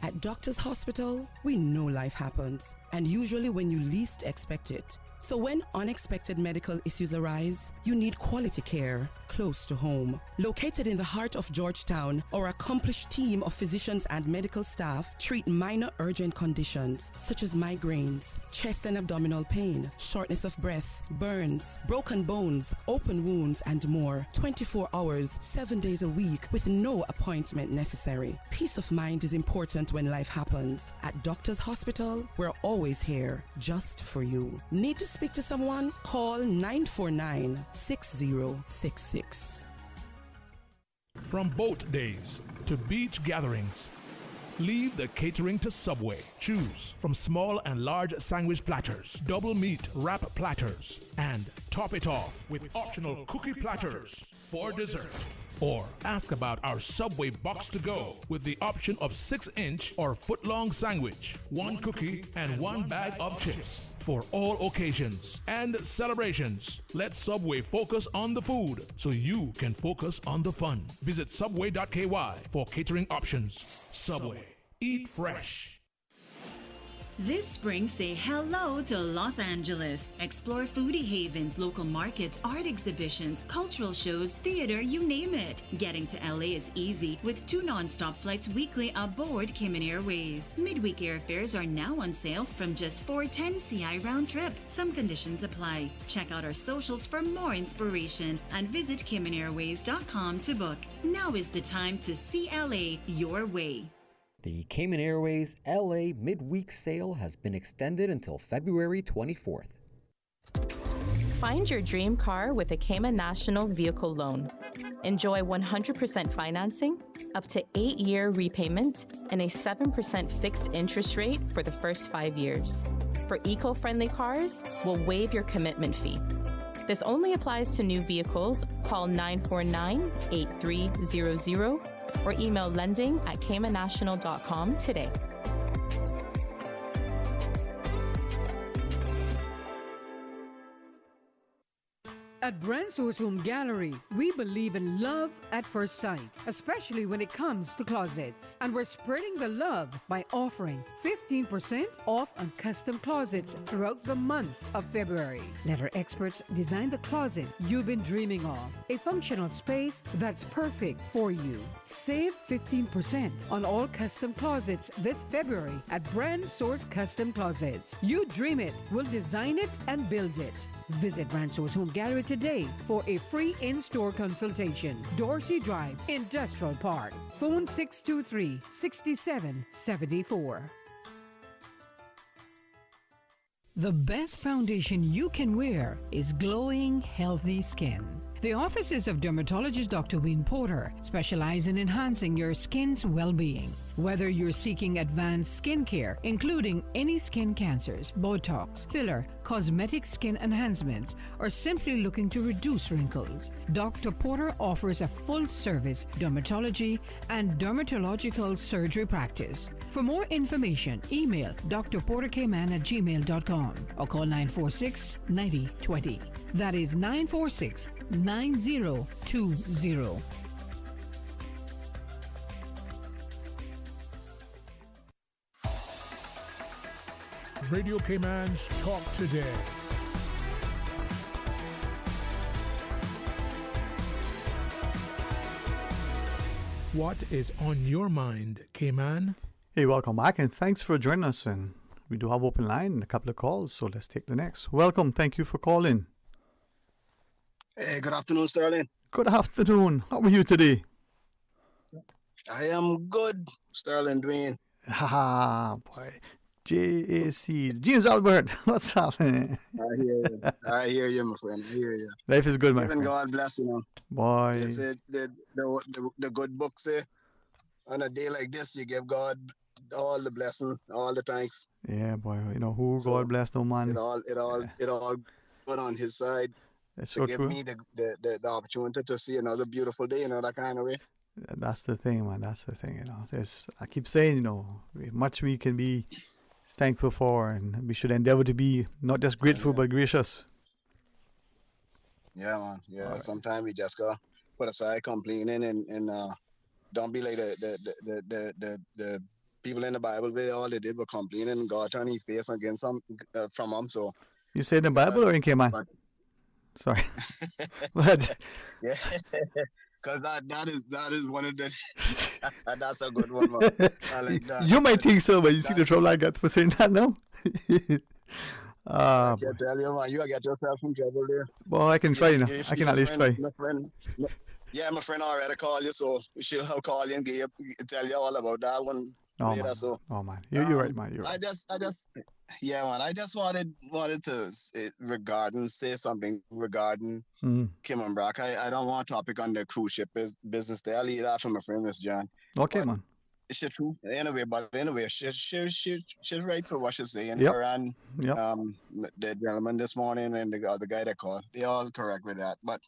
S16: At Doctor's Hospital, we know life happens, and usually when you least expect it. So when unexpected medical issues arise, you need quality care close to home. Located in the heart of Georgetown, our accomplished team of physicians and medical staff treat minor urgent conditions such as migraines, chest and abdominal pain, shortness of breath, burns, broken bones, open wounds, and more. 24 hours, 7 days a week with no appointment necessary. Peace of mind is important when life happens. At Doctor's Hospital, we're always here just for you. Need to speak to someone? Call 949-6066.
S5: From boat days to beach gatherings, leave the catering to Subway. Choose from small and large sandwich platters, double meat wrap platters, and top it off with optional cookie platters for dessert. Or ask about our Subway box to go with the option of 6-inch or foot-long sandwich, 1 cookie, and 1 bag of chips. For all occasions and celebrations, let Subway focus on the food so you can focus on the fun. Visit subway.ky for catering options. Subway. Eat fresh.
S9: This spring, say hello to Los Angeles. Explore foodie havens, local markets, art exhibitions, cultural shows, theater, you name it. Getting to LA is easy with 2 non-stop flights weekly aboard Cayman Airways. Midweek airfares are now on sale from just $410 CI round trip. Some conditions apply. Check out our socials for more inspiration and visit CaymanAirways.com to book. Now is the time to see LA your way.
S13: The Cayman Airways LA midweek sale has been extended until February 24th.
S14: Find your dream car with a Cayman National Vehicle Loan. Enjoy 100% financing, up to 8-year repayment, and a 7% fixed interest rate for the first 5 years. For eco-friendly cars, we'll waive your commitment fee. This only applies to new vehicles. Call 949-8300 or email lending@caymannational.com today.
S26: At Branso's Home Gallery, we believe in love at first sight, especially when it comes to closets. And we're spreading the love by offering 15% off on custom closets throughout the month of February. Let our experts design the closet you've been dreaming of, a functional space that's perfect for you. Save 15% on all custom closets this February at Branso's Custom Closets. You dream it, we'll design it and build it. Visit Branso's Home Gallery today for a free in-store consultation. Dorsey Drive, Industrial Park. Phone 623-6774. The best foundation you can wear is glowing, healthy skin. The offices of dermatologist Dr. Dwayne Porter specialize in enhancing your skin's well-being. Whether you're seeking advanced skincare, including any skin cancers, Botox, filler, cosmetic skin enhancements, or simply looking to reduce wrinkles, Dr. Porter offers a full-service dermatology and dermatological surgery practice. For more information, email drporterkman@gmail.com or call 946-9020. That is 946-9020.
S5: Radio Cayman's Talk Today. What is on your mind, Cayman?
S7: Hey, welcome back and thanks for joining us. And we do have open line and a couple of calls, so let's take the next. Welcome, thank you for calling.
S15: Hey, good afternoon, Sterling.
S7: Good afternoon. How are you today?
S15: I am good, Sterling Dwayne.
S7: Haha, boy. JAC. James Albert, what's happening?
S15: I hear you, my friend. I hear you.
S7: Life is good, my
S15: Even
S7: friend.
S15: God bless you know.
S7: Boy.
S15: They say the good book say on a day like this you give God all the blessing, all the thanks.
S7: Yeah, boy. You know who God bless no man.
S15: It all good on his side.
S7: That's
S15: to
S7: so
S15: give
S7: true.
S15: me the opportunity to see another beautiful day, that kind of way.
S7: That's the thing, man. That's the thing, I keep saying, much we can be thankful for, and we should endeavor to be not just grateful but gracious.
S15: Yeah, man. Yeah. Sometimes we just gotta put aside complaining and don't be like the people in the Bible where all they did was complaining and God turned his face against them from them. So
S7: You say in the Bible or in Cayman? Sorry. What?
S15: Yeah, because that is one of the that's a good one, man. I like that.
S7: You might think so, but you see the trouble I got for saying that now?
S15: I can't tell you, man. You get yourself in trouble there.
S7: Well, I can try, I can at least try.
S15: My friend already called you, so she'll call you and tell you all about that one later.
S7: Man.
S15: So,
S7: man. You're right, man. You're right.
S15: Yeah, man. I just wanted to say something regarding Kim and Brock. I don't want a topic on the cruise ship business there. I'll leave that for my friend, Miss John.
S7: Okay, man.
S15: It's true. Anyway, she's right for what she's saying.
S7: Yep.
S15: Her and the gentleman this morning and the other guy that called, they all correct with that. But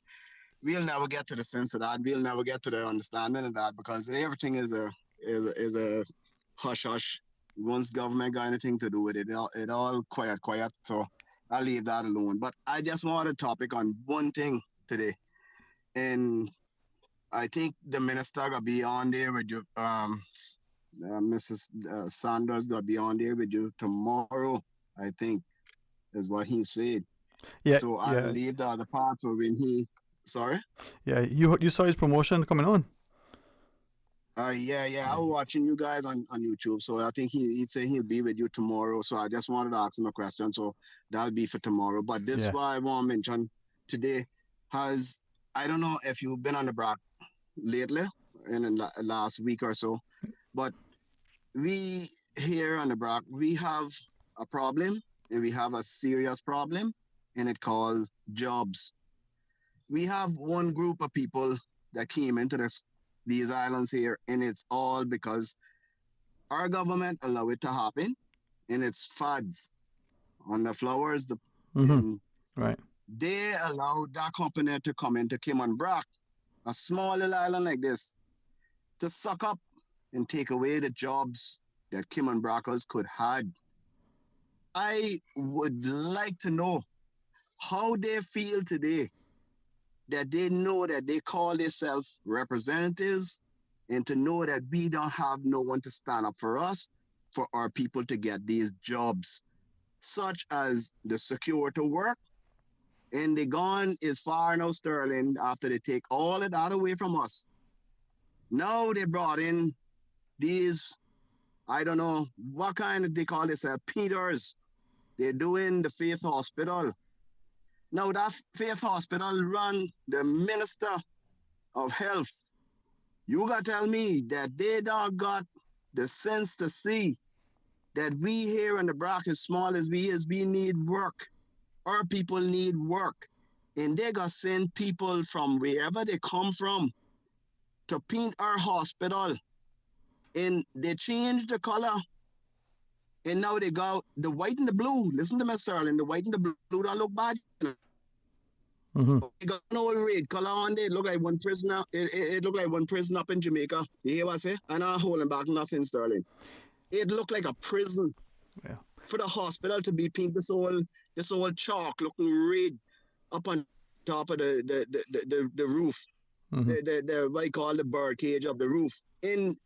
S15: we'll never get to the sense of that. We'll never get to the understanding of that because everything is a hush hush. Once government got anything to do with it, it all quiet. So I'll leave that alone. But I just want a topic on one thing today, and I think the minister got be on there with you, Mrs. Sanders got be on there with you tomorrow. I think is what he said.
S7: Yeah.
S15: So I believe the other part for when he. Sorry.
S7: Yeah, you saw his promotion coming on.
S15: Yeah. I was watching you guys on YouTube, so I think he said he'll be with you tomorrow. So I just wanted to ask him a question, so that'll be for tomorrow. But this is why I want to mention today. I don't know if you've been on the block lately in the last week or so, but we here on the block we have a problem, and we have a serious problem, and it's called jobs. We have one group of people that came into these islands here, and it's all because our government allow it to happen, and it's fads on the flowers.
S7: Right.
S15: They allow that company to come into Cayman Brac, a small little island like this, to suck up and take away the jobs that Cayman Brackers could have. I would like to know how they feel today that they know that they call themselves representatives, and to know that we don't have no one to stand up for us, for our people to get these jobs, such as the security work. And they gone as far now, Sterling, after they take all of that away from us. Now they brought in these, I don't know, what kind of, they call this, Peters. They're doing the Faith Hospital. Now that Faith Hospital run the Minister of Health. You got to tell me that they don't got the sense to see that we here in the Brac, as small as we need work. Our people need work. And they got send people from wherever they come from to paint our hospital. And they changed the color. And now they got the white and the blue. Listen to me, Sterling. The white and the blue don't look bad. They got no red color on there. It look like one prisoner. It look like one prison up in Jamaica. You hear what I say? I'm not holding back nothing, Sterling. It looked like a prison.
S7: Yeah.
S15: For the hospital to be painted this old chalk looking red up on top of the roof. The what you call the bird cage of the roof. And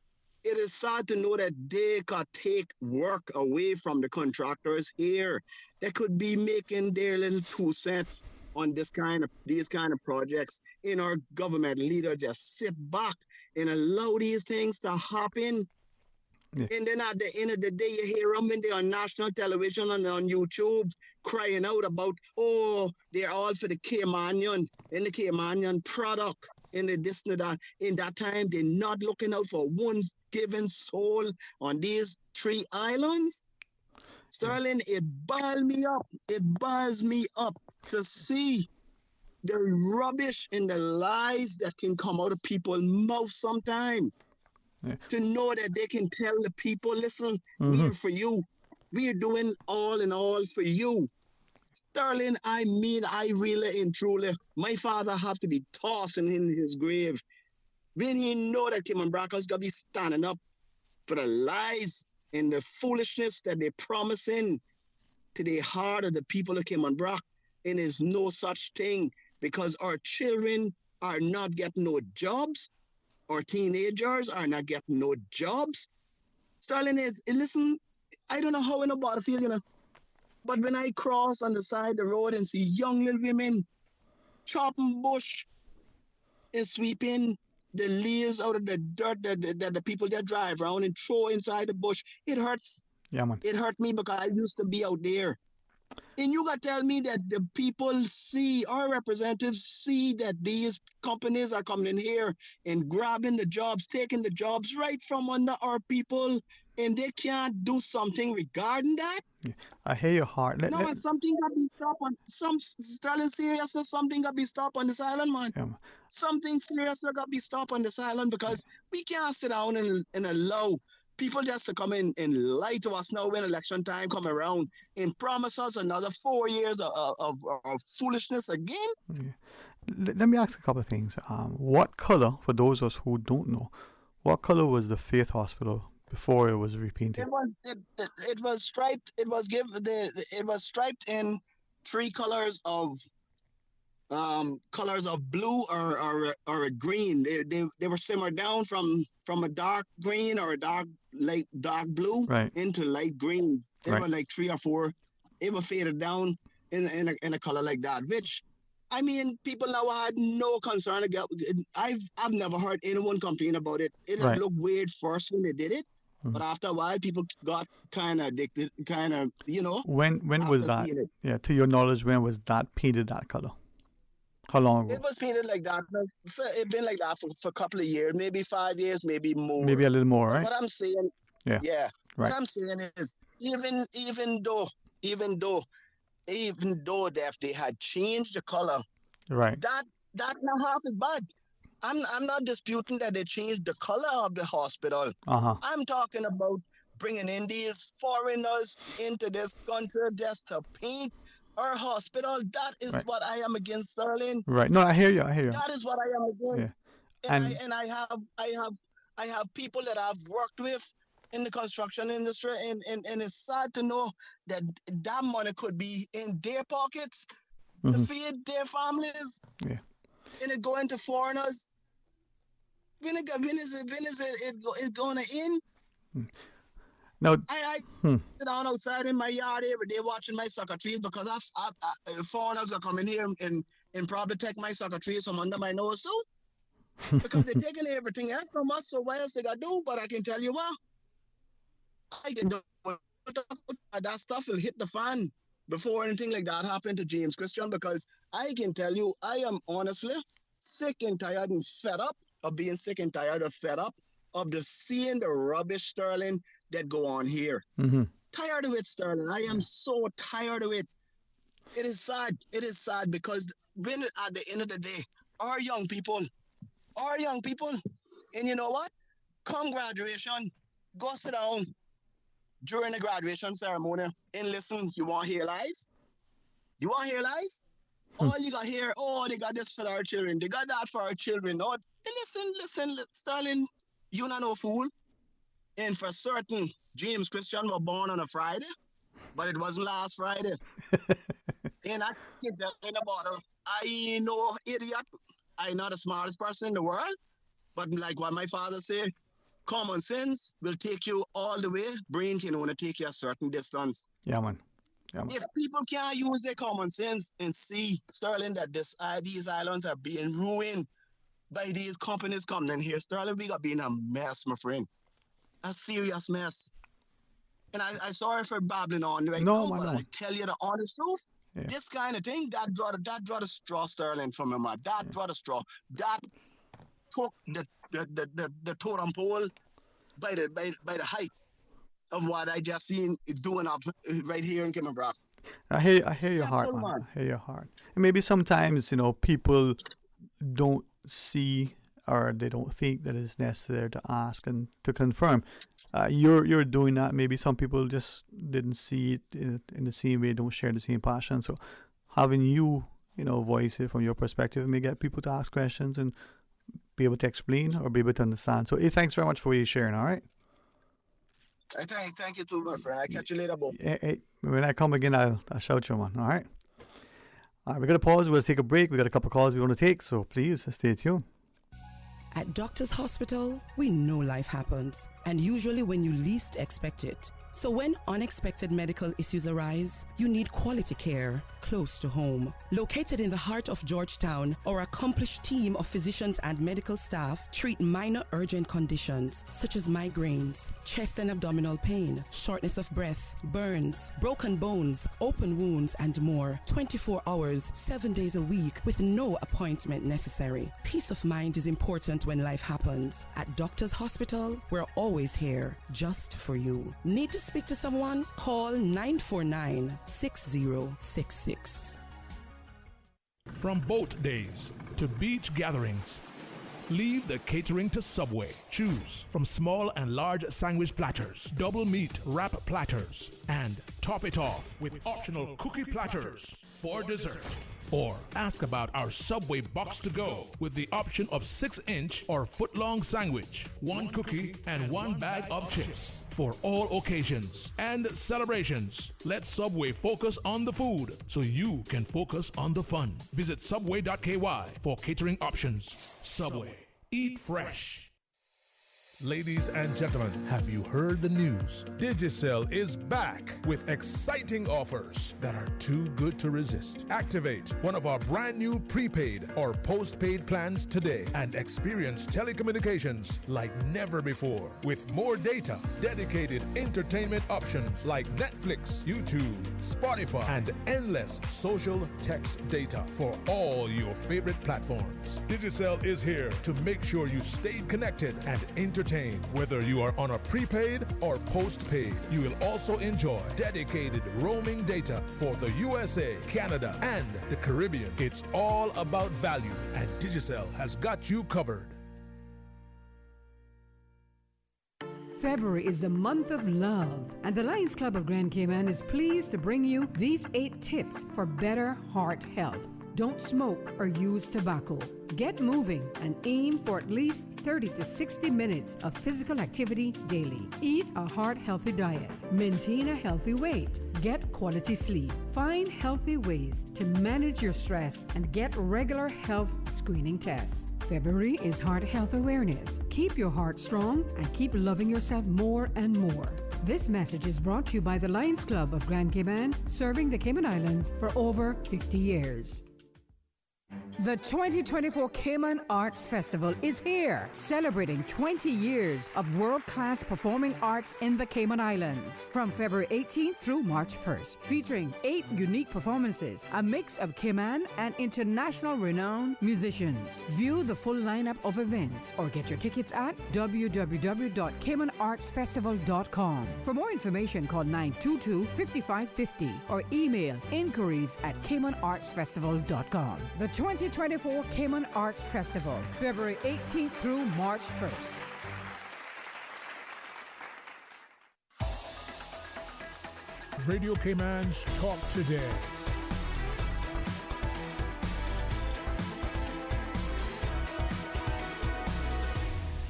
S15: it is sad to know that they could take work away from the contractors here. They could be making their little 2 cents on these kind of projects. And our government leader just sit back and allow these things to happen. Yeah. And then at the end of the day, you hear them when they're on national television and on YouTube crying out about, they're all for the Caymanian and the Caymanian product and the this and that. In that time, they're not looking out for one given soul on these 3 islands. Sterling, it boils me up. It boils me up to see the rubbish and the lies that can come out of people's mouth sometimes. To know that they can tell the people, listen, we're for you. We're doing all in all for you. Sterling, I mean, I really and truly, my father have to be tossing in his grave when he know that Kim and Bracker's got to be standing up for the lies and the foolishness that they're promising to the heart of the people of Kim and Brock. And there's no such thing because our children are not getting no jobs. Our teenagers are not getting no jobs. Sterling is, listen, I don't know how in a battlefield, you know, but when I cross on the side of the road and see young little women chopping bush and sweeping the leaves out of the dirt that the people that drive around and throw inside the bush, it hurts.
S7: Yeah, man.
S15: It hurt me because I used to be out there. And you got to tell me that the people see, our representatives see that these companies are coming in here and grabbing the jobs, taking the jobs right from under our people, and they can't do something regarding that?
S7: Yeah. I hear your heart.
S15: No, and something got to be stopped on, Sterling, seriously, something got to be stopped on this island, man.
S7: Yeah, man.
S15: Something seriously got to be stopped on this island because we can't sit down and allow people just to come in and lie to us now when election time come around and promise us another 4 years of foolishness again.
S7: Yeah. Let me ask a couple of things. What color, for those of us who don't know, what color was the Faith Hospital before it was repainted?
S15: It was striped. It was striped in 3 colors of blue or a green. They were simmered down from a dark green or a dark blue into light green. They were like 3 or 4. It was faded down in a color like that, which I mean, people now had no concern about. I've never heard anyone complain about it. It looked weird first when they did it, but after a while, people got kind of addicted. Kind of, you know.
S7: When was that? Yeah, to your knowledge, when was that painted that color? How long ago?
S15: It was painted like that. It's been like that for a couple of years, maybe 5 years, maybe more.
S7: Maybe a little more, right?
S15: What I'm saying, what I'm saying is, even though that they had changed the color, that not half is bad. I'm not disputing that they changed the color of the hospital. I'm talking about bringing in these foreigners into this country just to paint our hospital. That is what I am against, Sterling.
S7: Right. No, I hear you.
S15: That is what I am against.
S7: Yeah.
S15: And I have people that I've worked with in the construction industry, and it's sad to know that that money could be in their pockets to feed their families.
S7: Yeah.
S15: And it go into foreigners. When is it going to end?
S7: No.
S15: I sit down outside in my yard every day watching my sucker trees because foreigners are coming here and probably take my sucker trees from under my nose too. Because they're taking everything else from us, so what else they got to do? But I can tell you what, I can do that stuff will hit the fan before anything like that happened to James Christian, because I can tell you, I am honestly sick and tired and fed up of being sick and tired of fed up of the seeing the rubbish, Sterling, that go on here. Tired of it, Sterling. I am so tired of it. It is sad. It is sad because when at the end of the day, our young people, and you know what? Come graduation, go sit down during the graduation ceremony and listen. You want to hear lies? You want to hear lies? All you got here, they got this for our children. They got that for our children. Oh, listen, Sterling, you're not no fool. And for certain, James Christian was born on a Friday, but it wasn't last Friday. And I can't tell you about it. I ain't no idiot. I'm not the smartest person in the world. But like what my father said, common sense will take you all the way. Brain can only take you a certain distance.
S7: Yeah, man.
S15: If people can't use their common sense and see, Sterling, that these islands are being ruined by these companies coming in here, Sterling, we got being a mess, my friend. A serious mess. And I'm sorry for babbling on right now, but I tell you the honest truth. Yeah. This kind of thing, that draw the straw, Sterling, from him. That draw the straw. That took the totem pole by the height. of what I just seen it doing up right here in Kimmerbrook.
S7: I hear your heart,
S15: Simple,
S7: man. I hear your heart. And maybe sometimes, people don't see or they don't think that it's necessary to ask and to confirm. You're doing that. Maybe some people just didn't see it in the same way, don't share the same passion. So having you, voice it from your perspective may get people to ask questions and be able to explain or be able to understand. So thanks very much for you sharing, all right?
S15: Thank you too, my friend. I'll catch you later, Bo.
S7: Hey, when I come again, I'll shout you, man, all right? All right, we're going to pause. We're going to take a break. We got a couple of calls we want to take, so please stay tuned.
S16: At Doctors Hospital, we know life happens, and usually when you least expect it. So when unexpected medical issues arise, you need quality care close to home. Located in the heart of Georgetown, our accomplished team of physicians and medical staff treat minor urgent conditions such as migraines, chest and abdominal pain, shortness of breath, burns, broken bones, open wounds, and more. 24 hours, 7 days a week with no appointment necessary. Peace of mind is important when life happens. At Doctors Hospital, we're always here just for you. Need to speak to someone? Call 949-6066.
S5: From boat days to beach gatherings, leave the catering to Subway. Choose from small and large sandwich platters, double meat wrap platters, and top it off with optional cookie platters for dessert. Or ask about our Subway box to go with the option of 6-inch or foot-long sandwich, 1 cookie, and 1 bag of chips. For all occasions and celebrations, let Subway focus on the food so you can focus on the fun. Visit subway.ky for catering options. Subway. Eat fresh. Ladies and gentlemen, have you heard the news? Digicel is back with exciting offers that are too good to resist. Activate one of our brand new prepaid or postpaid plans today and experience telecommunications like never before. With more data, dedicated entertainment options like Netflix, YouTube, Spotify, and endless social text data for all your favorite platforms. Digicel is here to make sure you stay connected and entertained. Whether you are on a prepaid or postpaid, you will also enjoy dedicated roaming data for the USA, Canada, and the Caribbean. It's all about value, and Digicel has got you covered.
S26: February is the month of love, and the Lions Club of Grand Cayman is pleased to bring you these 8 tips for better heart health. Don't smoke or use tobacco. Get moving and aim for at least 30 to 60 minutes of physical activity daily. Eat a heart-healthy diet. Maintain a healthy weight. Get quality sleep. Find healthy ways to manage your stress and get regular health screening tests. February is Heart Health Awareness. Keep your heart strong and keep loving yourself more and more. This message is brought to you by the Lions Club of Grand Cayman, serving the Cayman Islands for over 50 years. The 2024 Cayman Arts Festival is here, celebrating 20 years of world-class performing arts in the Cayman Islands. From February 18th through March 1st, featuring 8 unique performances, a mix of Cayman and international renowned musicians. View the full lineup of events or get your tickets at www.caymanartsfestival.com. For more information, call 922-5550 or email inquiries@caymanartsfestival.com. The 2024 Cayman Arts Festival, February 18th through March 1st.
S5: Radio Cayman's Talk Today.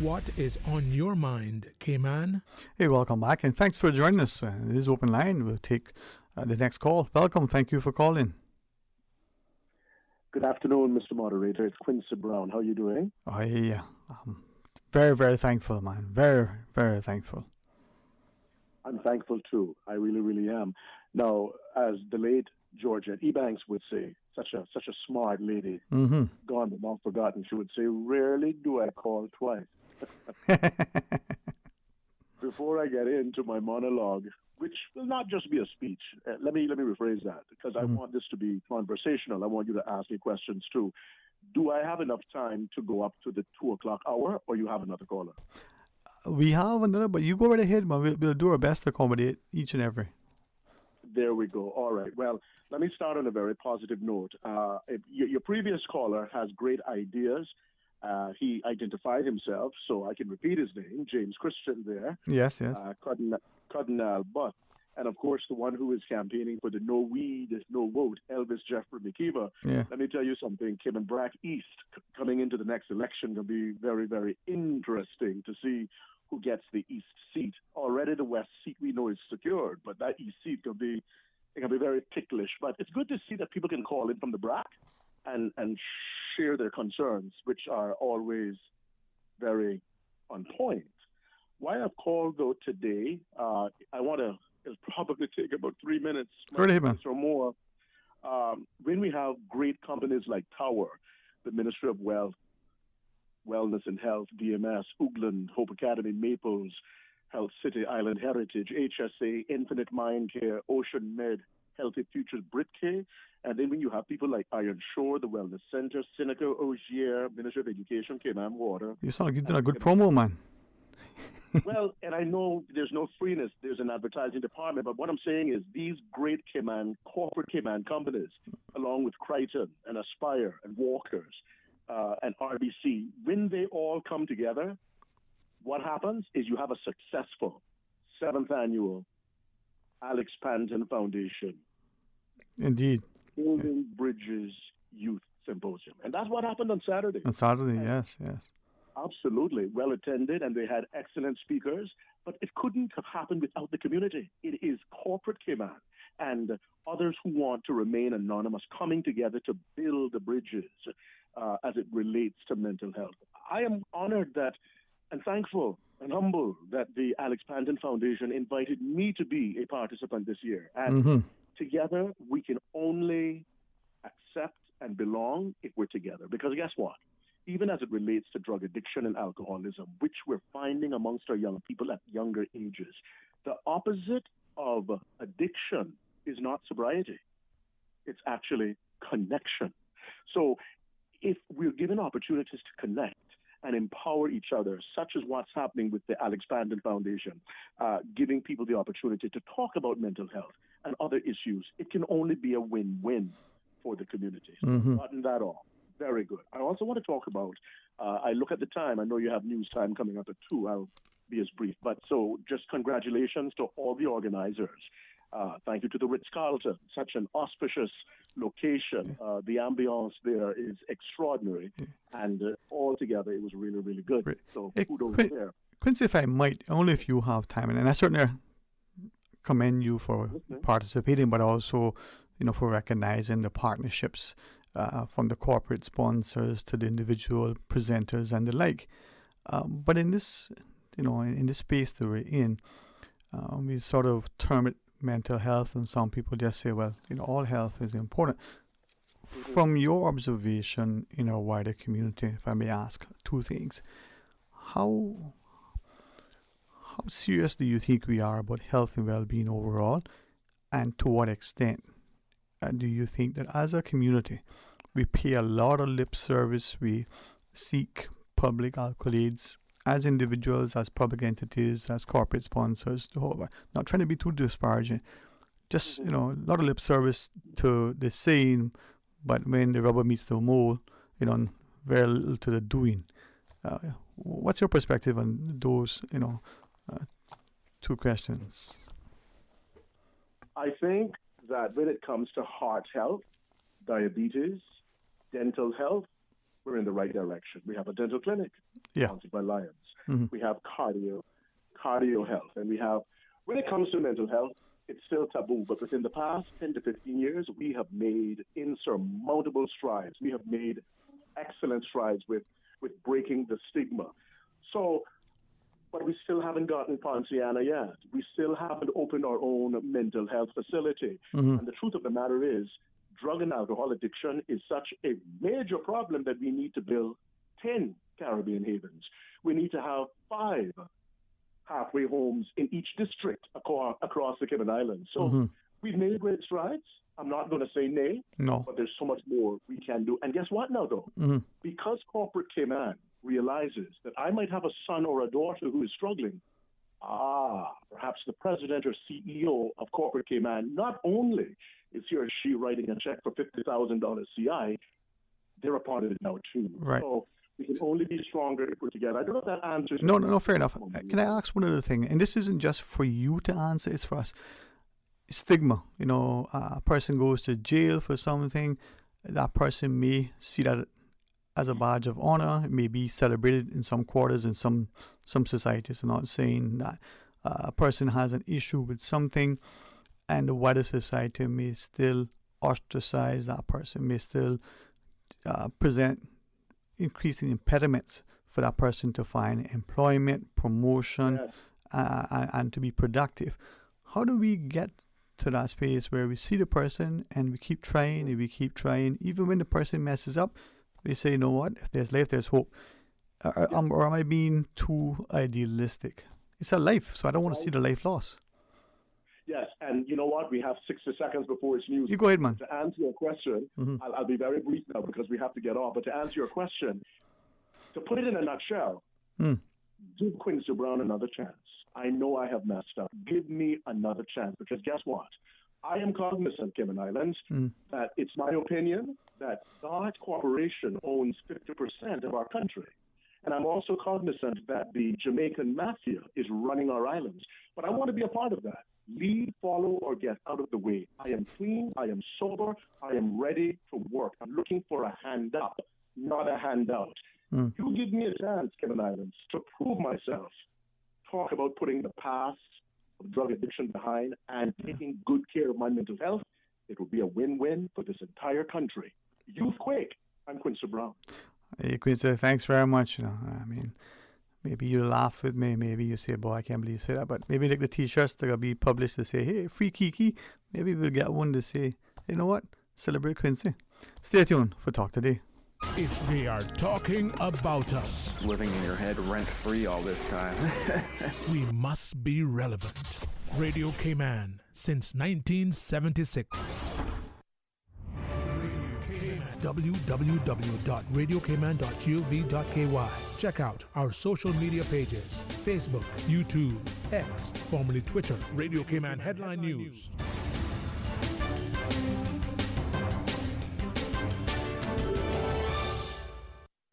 S5: What is on your mind, Cayman?
S7: Hey, welcome back, and thanks for joining us. It is open line. We'll take the next call. Welcome. Thank you for calling.
S2: Good afternoon, Mr. Moderator. It's Quincy Brown. How are you doing?
S7: Oh, yeah. Very, very thankful, man. Very, very thankful.
S2: I'm thankful, too. I really, really am. Now, as the late Georgia Ebanks would say, such a smart lady, gone but not forgotten, she would say, rarely do I call twice. Before I get into my monologue, which will not just be a speech. Let me rephrase that, because I want this to be conversational. I want you to ask me questions too. Do I have enough time to go up to the 2 o'clock hour, or you have another caller?
S7: We have another, but you go right ahead, man. We'll do our best to accommodate each and every.
S2: There we go. All right. Well, let me start on a very positive note. Your previous caller has great ideas. He identified himself, so I can repeat his name, James Christian there.
S7: Yes.
S2: Cardinal Butt. And, of course, the one who is campaigning for the no weed, no vote, Elvis Jeffrey McKeever.
S7: Yeah.
S2: Let me tell you something. Kim and Brack East coming into the next election will be very, very interesting to see who gets the East seat. Already the West seat we know is secured, but that East seat can be very ticklish. But it's good to see that people can call in from the Brack and share their concerns, which are always very on point. Why I've called, though, today, it'll probably take about 3 minutes or more. When we have great companies like Tower, the Ministry of Wealth, Wellness and Health, DMS, Oogland, Hope Academy, Maples, Health City, Island Heritage, HSA, Infinite Mind Care, Ocean Med, Healthy Futures, Britcare. And then when you have people like Iron Shore, the Wellness Center, Seneca, Ogier, Ministry of Education, Cayman Water.
S7: You sound like you're doing a good promo, man.
S2: Well, and I know there's no freeness. There's an advertising department. But what I'm saying is these great corporate Cayman companies, along with Crichton and Aspire and Walkers and RBC, when they all come together, what happens is you have a successful 7th annual Alex Panton Foundation.
S7: Indeed.
S2: Building Bridges Youth Symposium. And that's what happened on Saturday.
S7: On Saturday, yes.
S2: Absolutely. Well attended, and they had excellent speakers, but it couldn't have happened without the community. It is corporate Cayman and others who want to remain anonymous coming together to build the bridges as it relates to mental health. I am honored and thankful and humble that the Alex Panton Foundation invited me to be a participant this year. And together, we can only accept and belong if we're together. Because guess what? Even as it relates to drug addiction and alcoholism, which we're finding amongst our young people at younger ages, the opposite of addiction is not sobriety. It's actually connection. So if we're given opportunities to connect and empower each other, such as what's happening with the Alex Panton Foundation, giving people the opportunity to talk about mental health and other issues, it can only be a win-win for the community. Button that off. Very good. I also want to talk about, I look at the time, I know you have news time coming up at 2, I'll be as brief, but so just congratulations to all the organizers. Thank you to the Ritz-Carlton, such an auspicious location. The ambiance there is extraordinary, and altogether it was really, really good. So kudos there.
S7: Quincy, if I might, only if you have time, and I certainly commend you for participating, but also, for recognizing the partnerships from the corporate sponsors to the individual presenters and the like. But in this, in this space that we're in, we sort of term it mental health, and some people just say, well, all health is important. From your observation in our wider community, if I may ask 2 things, how serious do you think we are about health and well-being overall, and to what extent do you think that as a community we pay a lot of lip service, we seek public accolades as individuals, as public entities, as corporate sponsors, not trying to be too disparaging, just, a lot of lip service to the saying, but when the rubber meets the road, very little to the doing. What's your perspective on those, 2 questions?
S2: I think that when it comes to heart health, diabetes, dental health, we're in the right direction. We have a dental clinic sponsored by Lions. We have cardio health. And we have, when it comes to mental health, it's still taboo. But within the past 10 to 15 years, we have made insurmountable strides. We have made excellent strides with breaking the stigma. So, but we still haven't gotten Ponciana yet. We still haven't opened our own mental health facility. And the truth of the matter is, drug and alcohol addiction is such a major problem that we need to build 10 Caribbean havens. We need to have 5 halfway homes in each district across the Cayman Islands. So we've made great strides. I'm not going to say nay, but there's so much more we can do. And guess what now, though? Because corporate Cayman realizes that I might have a son or a daughter who is struggling, perhaps the president or CEO of corporate Cayman, not only is he or she writing a check for $50,000 CI, they're a part of it now too.
S7: Right.
S2: So we can only be stronger if we're together. I don't know if that answers.
S7: No, fair enough. Can I ask one other thing? And this isn't just for you to answer, it's for us. Stigma. A person goes to jail for something, that person may see that as a badge of honor. It may be celebrated in some quarters in some societies. I'm not saying that a person has an issue with something and the wider society may still ostracize that person, may still present increasing impediments for that person to find employment, promotion, and to be productive. How do we get to that space where we see the person and we keep trying and we keep trying, even when the person messes up, we say, you know what, if there's life, there's hope. Or am I being too idealistic? It's a life, so I don't want to see the life lost.
S2: Yes, and you know what? We have 60 seconds before it's news.
S7: You go ahead, man.
S2: To answer your question, I'll be very brief now because we have to get off. But to answer your question, to put it in a nutshell, give Quincy Brown another chance. I know I have messed up. Give me another chance because guess what? I am cognizant, Cayman Islands, that it's my opinion that God Corporation owns 50% of our country. And I'm also cognizant that the Jamaican mafia is running our islands. But I want to be a part of that. Lead, follow, or get out of the way. I am clean. I am sober. I am ready to work. I'm looking for a hand up, not a handout. You give me a chance, Cayman Islands, to prove myself. Talk about putting the past of drug addiction behind and taking good care of my mental health. It will be a win-win for this entire country. Youth Quake. I'm Quincy Brown.
S7: Hey, Quincy, thanks very much. I mean, maybe you laugh with me. Maybe you say, boy, I can't believe you say that. But maybe like the T-shirts that will be published to say, hey, free Kiki. Maybe we'll get one to say, you know what? Celebrate Quincy. Stay tuned for Talk Today.
S5: If they are talking about us,
S11: living in your head rent-free all this time,
S5: we must be relevant. Radio Cayman since 1976. www.radiocayman.gov.ky. Check out our social media pages: Facebook, YouTube, X, formerly Twitter, Radio Cayman Headline News.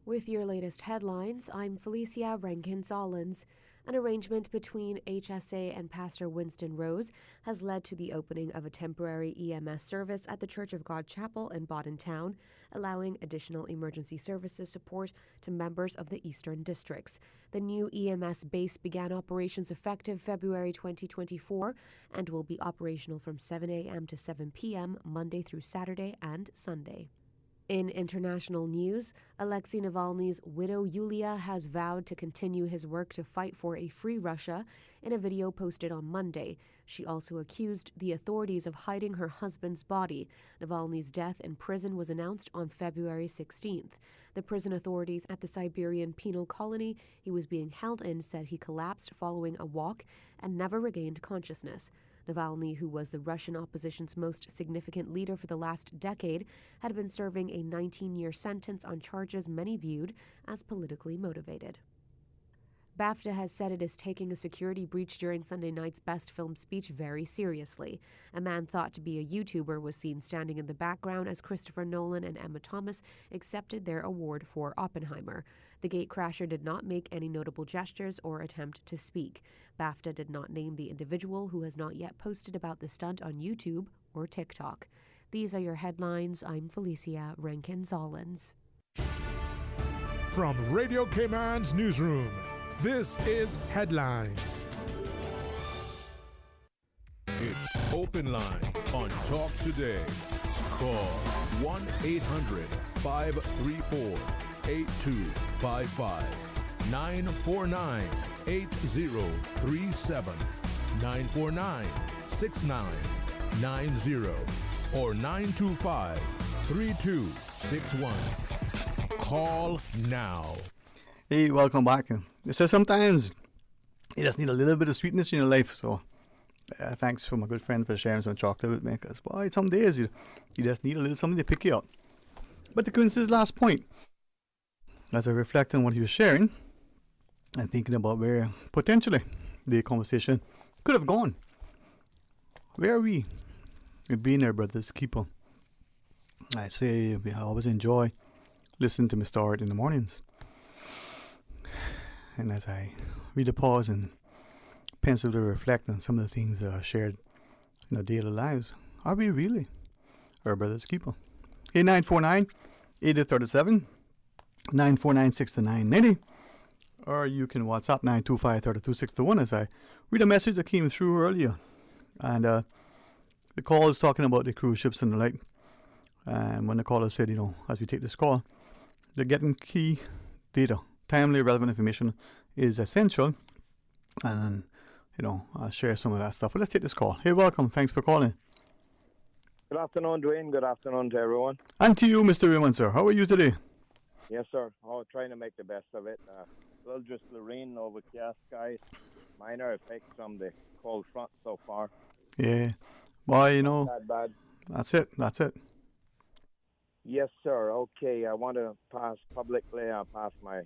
S1: With your latest headlines, I'm Felicia Rankin-Solins. An arrangement between HSA and Pastor Winston Rose has led to the opening of a temporary EMS service at the Church of God Chapel in Bodden Town, allowing additional emergency services support to members of the Eastern Districts. The new EMS base began operations effective February 2024 and will be operational from 7 a.m. to 7 p.m. Monday through Saturday and Sunday. In international news, Alexei Navalny's widow Yulia has vowed to continue his work to fight for a free Russia in a video posted on Monday. She also accused the authorities of hiding her husband's body. Navalny's death in prison was announced on February 16th. The prison authorities at the Siberian penal colony he was being held in said he collapsed following a walk and never regained consciousness. Navalny, who was the Russian opposition's most significant leader for the last decade, had been serving a 19-year sentence on charges many viewed as politically motivated. BAFTA has said it is taking a security breach during Sunday night's Best Film speech very seriously. A man thought to be a YouTuber was seen standing in the background as Christopher Nolan and Emma Thomas accepted their award for Oppenheimer. The gatecrasher did not make any notable gestures or attempt to speak. BAFTA did not name the individual, who has not yet posted about the stunt on YouTube or TikTok. These are your headlines. I'm Felicia Rankin-Solins.
S5: From Radio Cayman's newsroom, this is Headlines. It's Open Line on Talk Today. Call 1-800-534-8255, 949-8037, 949-6990, or 925-3261. Call now.
S7: Hey, welcome back. So sometimes you just need a little bit of sweetness in your life. So thanks for my good friend for sharing some chocolate with me. Because, boy, some days you just need a little something to pick you up. But to Quincy's last point, as I reflect on what he was sharing and thinking about where potentially the conversation could have gone. Where are we? With being there, brothers keeper. I say I always enjoy listening to Mr. Art in the mornings. And as I really pause and pensively reflect on some of the things that are shared in our daily lives, are we really our brother's keeper? 8949-8037, 949-6990, or you can WhatsApp 925-3261 as I read a message that came through earlier. And the call is talking about the cruise ships and the like. And when the caller said, as we take this call, the getting key data, timely, relevant information is essential. And, I'll share some of that stuff. But let's take this call. Hey, welcome. Thanks for calling.
S10: Good afternoon, Dwayne. Good afternoon to everyone.
S7: And to you, Mr. Raymond, sir. How are you today?
S10: Yes, sir. Trying to make the best of it. A little drizzly rain, overcast skies, minor effects from the cold front so far.
S7: Yeah. Well,
S10: Not that bad.
S7: That's it.
S10: Yes, sir. Okay, I want to pass my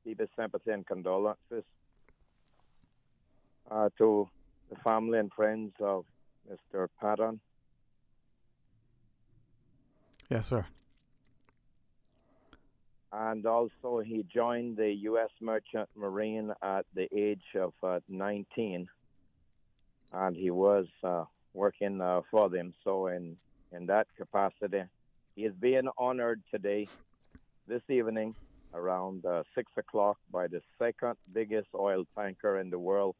S10: deepest sympathy and condolences to the family and friends of Mr. Patton.
S7: Yes, sir.
S10: And also, he joined the U.S. Merchant Marine at the age of 19, and he was working for them. So, in that capacity, he is being honored today, this evening, around 6 o'clock, by the second biggest oil tanker in the world.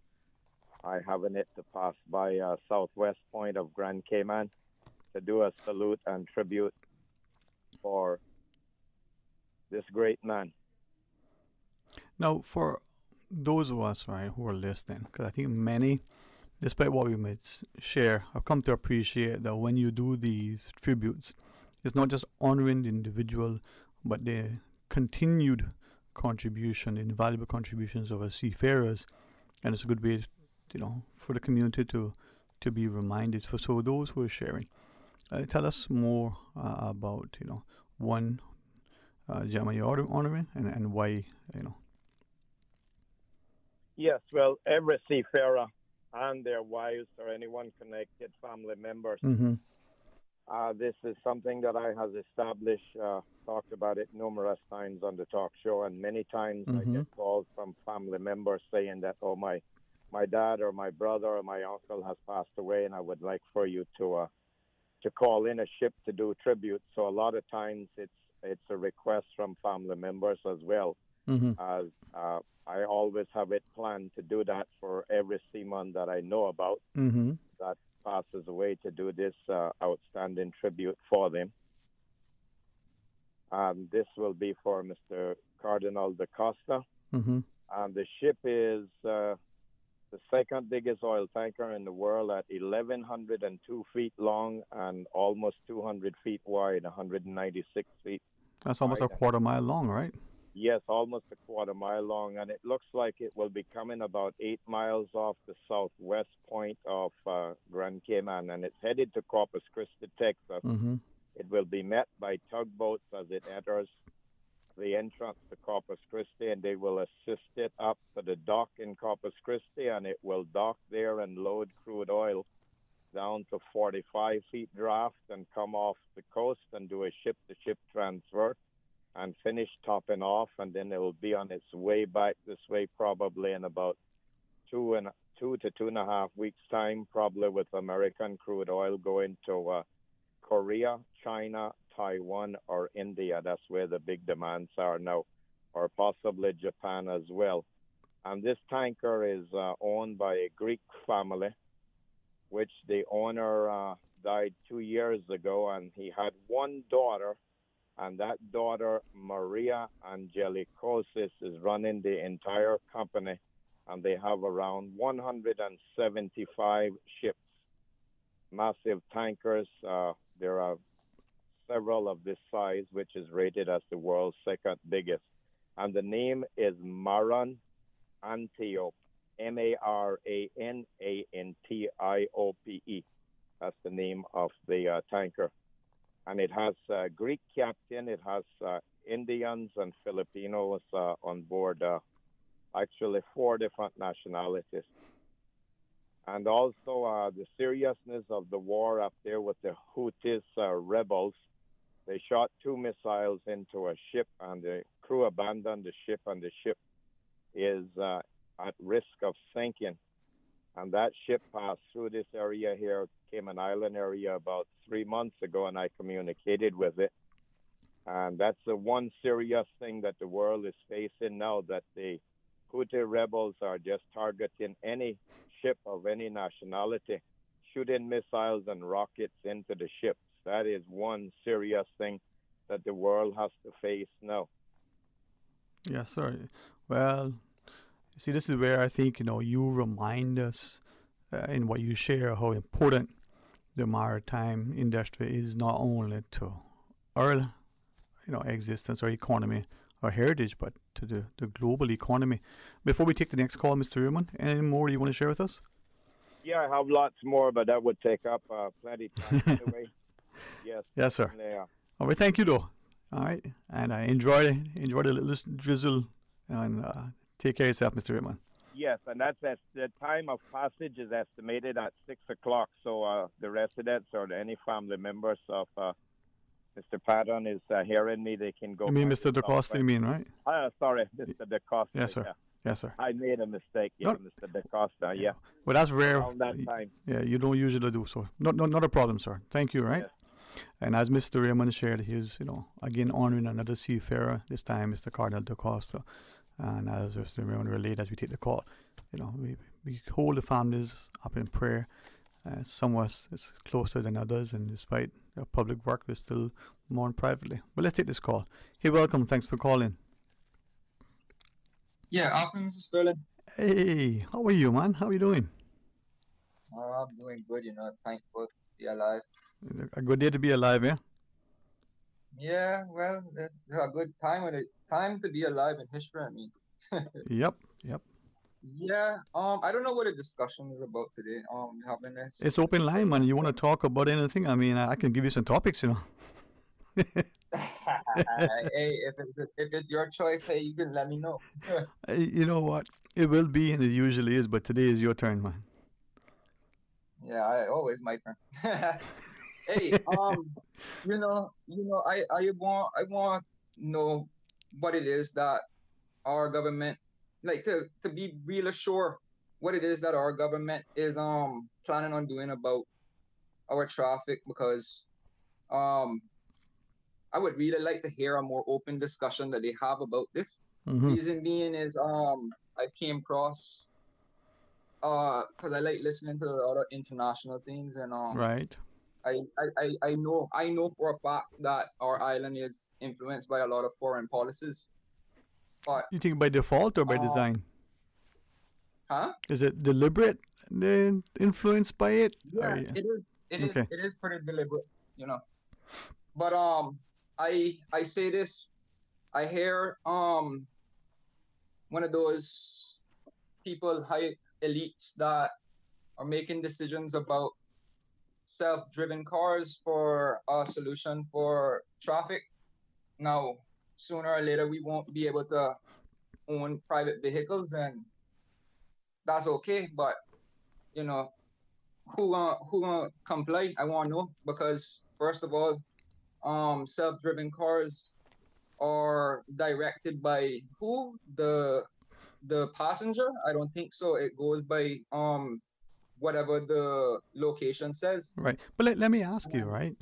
S10: I having it to pass by southwest point of Grand Cayman to do a salute and tribute for this great man.
S7: Now, for those of us who are listening, because I think many, despite what we might share, have come to appreciate that when you do these tributes, it's not just honoring the individual, but the continued contribution, the invaluable contributions of our seafarers, and it's a good way, for the community to be reminded. So those who are sharing, tell us more about, one gentleman you're honoring and why,
S10: Yes, well, every seafarer and their wives or anyone connected, family members.
S7: Mm-hmm.
S10: This is something that I have established, talked about it numerous times on the talk show, and many times I get calls from family members saying that, my dad or my brother or my uncle has passed away, and I would like for you to call in a ship to do tribute. So a lot of times it's a request from family members as well. As I always have it planned to do that for every seaman that I know about that passes away, to do this outstanding tribute for them. This will be for Mr. Cardinal da Costa. And the ship is the second biggest oil tanker in the world at 1,102 feet long and almost 200 feet wide, 196 feet.
S7: That's almost a quarter mile long, right?
S10: Yes, almost a quarter mile long, and it looks like it will be coming about 8 miles off the southwest point of Grand Cayman, and it's headed to Corpus Christi, Texas. It will be met by tugboats as it enters the entrance to Corpus Christi, and they will assist it up to the dock in Corpus Christi, and it will dock there and load crude oil down to 45 feet draft and come off the coast and do a ship-to-ship transfer and finish topping off, and then it will be on its way back this way probably in about 2 to 2.5 weeks' time, probably with American crude oil going to Korea, China, Taiwan, or India. That's where the big demands are now, or possibly Japan as well. And this tanker is owned by a Greek family, which the owner died 2 years ago, and he had one daughter, and that daughter, Maria Angelikosis, is running the entire company, and they have around 175 ships, massive tankers. There are several of this size, which is rated as the world's second biggest. And the name is Maran Antiope, Maranantiope. That's the name of the tanker. And it has a Greek captain. It has Indians and Filipinos on board, actually 4 different nationalities. And also the seriousness of the war up there with the Houthis rebels. They shot 2 missiles into a ship, and the crew abandoned the ship, and the ship is at risk of sinking. And that ship passed through this area here, Cayman Island area, about 3 months ago, and I communicated with it. And that's the one serious thing that the world is facing now, that the Houthi rebels are just targeting any ship of any nationality, shooting missiles and rockets into the ships. That is one serious thing that the world has to face now.
S7: Yes, sir. Well, see, this is where I think, you remind us in what you share how important the maritime industry is, not only to our, existence or economy or heritage, but to the global economy. Before we take the next call, Mr. Raymond, any more you want to share with us?
S10: Yeah, I have lots more, but that would take up plenty of time anyway. Yes.
S7: Yes, sir.
S10: Yeah.
S7: All right, thank you, though. All right, and I enjoy the little drizzle, and take care of yourself, Mr. Raymond.
S10: Yes, and that's the time of passage is estimated at 6 o'clock. So the residents or any family members of Mr. Patton is hearing me. They can go.
S7: You mean Mr. DaCosta? You mean, right?
S10: Sorry, Mr. DaCosta.
S7: Yes, sir.
S10: Yeah.
S7: Yes, sir.
S10: I made a mistake. Yeah,
S7: No.
S10: Mr. DaCosta. Yeah.
S7: Well, that's rare.
S10: Around that time.
S7: Yeah, you don't usually do so. Not a problem, sir. Thank you, right?
S10: Yes.
S7: And as Mr. Raymond shared, he's, again honoring another seafarer, this time Mr. Cardinal DaCosta. And as Mr. Raymond relayed as we take the call, we hold the families up in prayer. Some of us is closer than others, and despite our public work, we still mourn privately. But let's take this call. Hey, welcome. Thanks for calling.
S12: Yeah, afternoon, Mr. Sterling.
S7: Hey, how are you, man? How are you doing?
S12: I'm doing good, thankful to be alive.
S7: A good day to be alive, yeah?
S12: Yeah, well, there's a good time to be alive in history, I mean.
S7: Yep.
S12: Yeah, I don't know what the discussion is about today. Having this.
S7: It's open line, man. You want to talk about anything? I mean, I can give you some topics,
S12: Hey, if it's your choice, hey, you can let me know.
S7: You know what? It will be, and it usually is, but today is your turn, man.
S12: Yeah, always my turn. Hey, I want to know what it is that our government, like to be real sure what it is that our government is planning on doing about our traffic, because I would really like to hear a more open discussion that they have about this.
S7: Mm-hmm.
S12: Reason being is I came across because I like listening to a lot of international things, and
S7: right.
S12: I know for a fact that our island is influenced by a lot of foreign policies. But
S7: you think by default or by design?
S12: Huh?
S7: Is it deliberate? They're influenced by it?
S12: Yeah, it is. It is pretty deliberate, But I say this. I hear one of those people, high elites, that are making decisions about self-driven cars for a solution for traffic. Now, sooner or later, we won't be able to own private vehicles, and that's okay. But who gonna comply? I want to know, because first of all, self-driven cars are directed by who? The passenger? I don't think so. It goes by whatever the location says.
S7: Right. But let me ask you, right?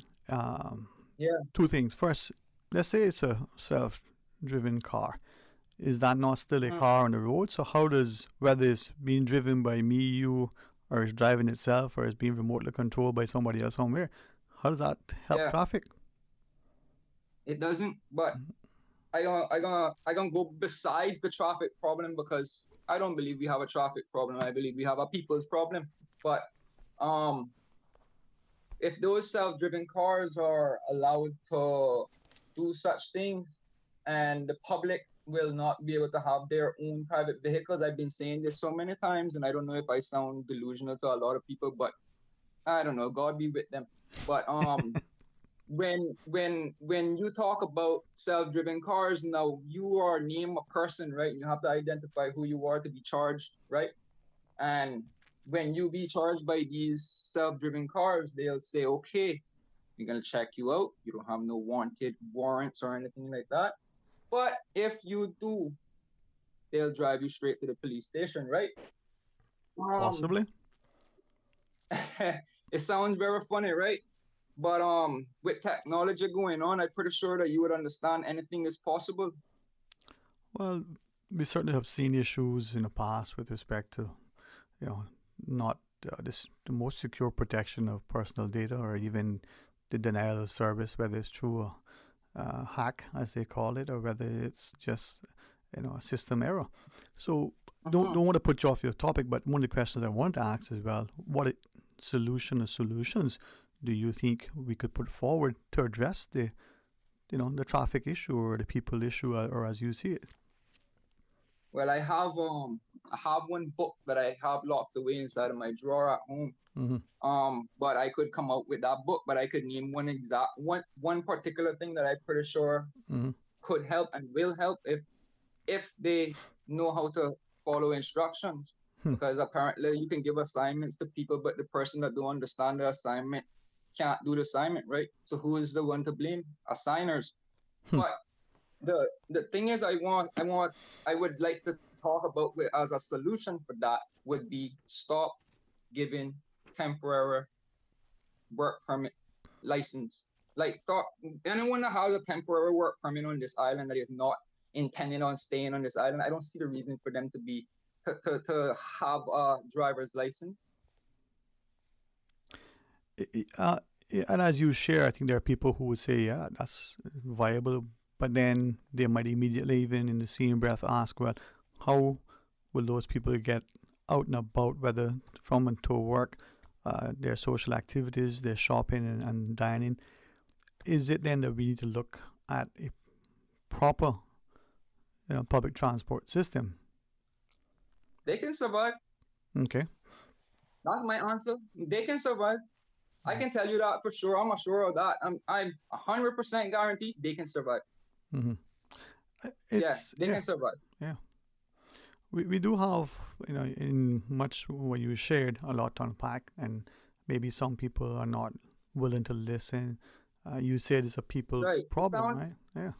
S12: Yeah.
S7: Two things. First, let's say it's a self-driven car. Is that not still a car on the road? So how does, whether it's being driven by me, you, or it's driving itself, or it's being remotely controlled by somebody else somewhere, how does that help traffic?
S12: It doesn't, but I gonna go besides the traffic problem, because I don't believe we have a traffic problem. I believe we have a people's problem. But if those self-driven cars are allowed to do such things, and the public will not be able to have their own private vehicles, I've been saying this so many times, and I don't know if I sound delusional to a lot of people, but I don't know. God be with them. But when you talk about self-driven cars, now you are name a person, right? You have to identify who you are to be charged, right? And when you be charged by these self-driven cars, they'll say, okay, we're gonna check you out. You don't have no wanted warrants or anything like that. But if you do, they'll drive you straight to the police station, right?
S7: Possibly.
S12: It sounds very funny, right? But with technology going on, I'm pretty sure that you would understand anything is possible.
S7: Well, we certainly have seen issues in the past with respect to, not the most secure protection of personal data, or even the denial of service, whether it's through a hack, as they call it, or whether it's just a system error. So don't want to put you off your topic, but one of the questions I want to ask as well: what solutions do you think we could put forward to address the traffic issue or the people issue, or as you see it?
S12: Well, I have one book that I have locked away inside of my drawer at home.
S7: Mm-hmm.
S12: But I could come out with that book, but I could name one particular thing that I'm pretty sure could help and will help if they know how to follow instructions. Because apparently you can give assignments to people, but the person that don't understand the assignment can't do the assignment, right? So who is the one to blame? Assigners. But the thing is, I would like to talk about as a solution for that would be stop giving temporary work permit license. Like, stop. Anyone that has a temporary work permit on this island that is not intending on staying on this island, I don't see the reason for them to have a driver's license.
S7: And as you share, I think there are people who would say, yeah, that's viable, but then they might immediately, even in the same breath, ask, well, how will those people get out and about, whether from and to work, their social activities, their shopping and dining? Is it then that we need to look at a proper public transport system?
S12: They can survive.
S7: Okay.
S12: That's my answer. They can survive. I can tell you that for sure. I'm sure of that. I'm 100% guaranteed they can survive.
S7: Mm-hmm.
S12: They can survive.
S7: Yeah. We do have, in much what you shared, a lot to unpack, and maybe some people are not willing to listen. You said it's a people problem, right? Yeah.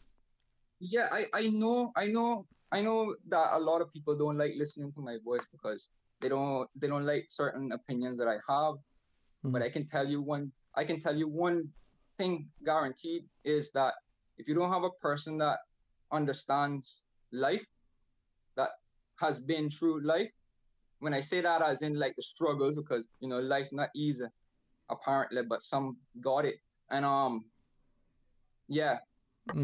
S12: Yeah, I know that a lot of people don't like listening to my voice because they don't like certain opinions that I have. But I can tell you one thing guaranteed is that if you don't have a person that understands life, that has been through life, when I say that as in like the struggles, because life not easy apparently, but some got it. And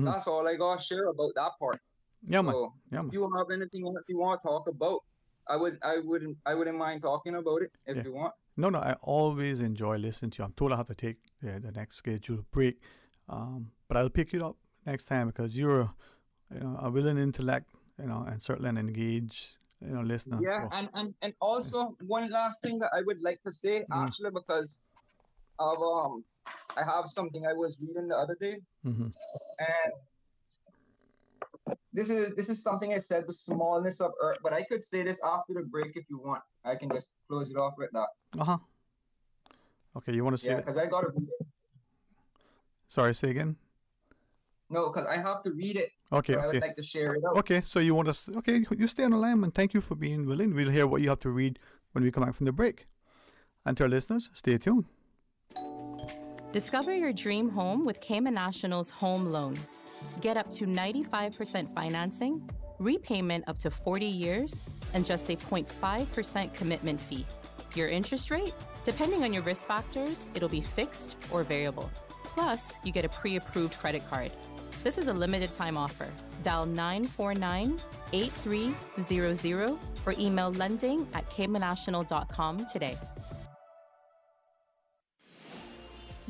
S12: that's all I got to share about that part.
S7: Yeah,
S12: so
S7: man.
S12: If you have anything else you want to talk about, I wouldn't mind talking about it if you want.
S7: No, I always enjoy listening to you. I'm told I have to take the next scheduled break, but I'll pick you up next time because you're, a willing intellect, and certainly an engaged, listener.
S12: Yeah, so. and also one last thing that I would like to say, actually, because of I have something I was reading the other day, and this is something I said, the smallness of Earth, but I could say this after the break if you want. I can just close it off with that.
S7: Okay, you want to say it?
S12: Yeah, because I got to read it.
S7: Sorry, say again?
S12: No, because I have to read it.
S7: Okay,
S12: I would like to share it out.
S7: Okay, so you want us... Okay, you stay on the line, and thank you for being willing. We'll hear what you have to read when we come back from the break. And to our listeners, stay tuned.
S14: Discover your dream home with Cayman National's home loan. Get up to 95% financing, repayment up to 40 years, and just a 0.5% commitment fee. Your interest rate? Depending on your risk factors, it'll be fixed or variable. Plus, you get a pre-approved credit card. This is a limited time offer. Dial 949-8300 or email lending@caymannational.com today.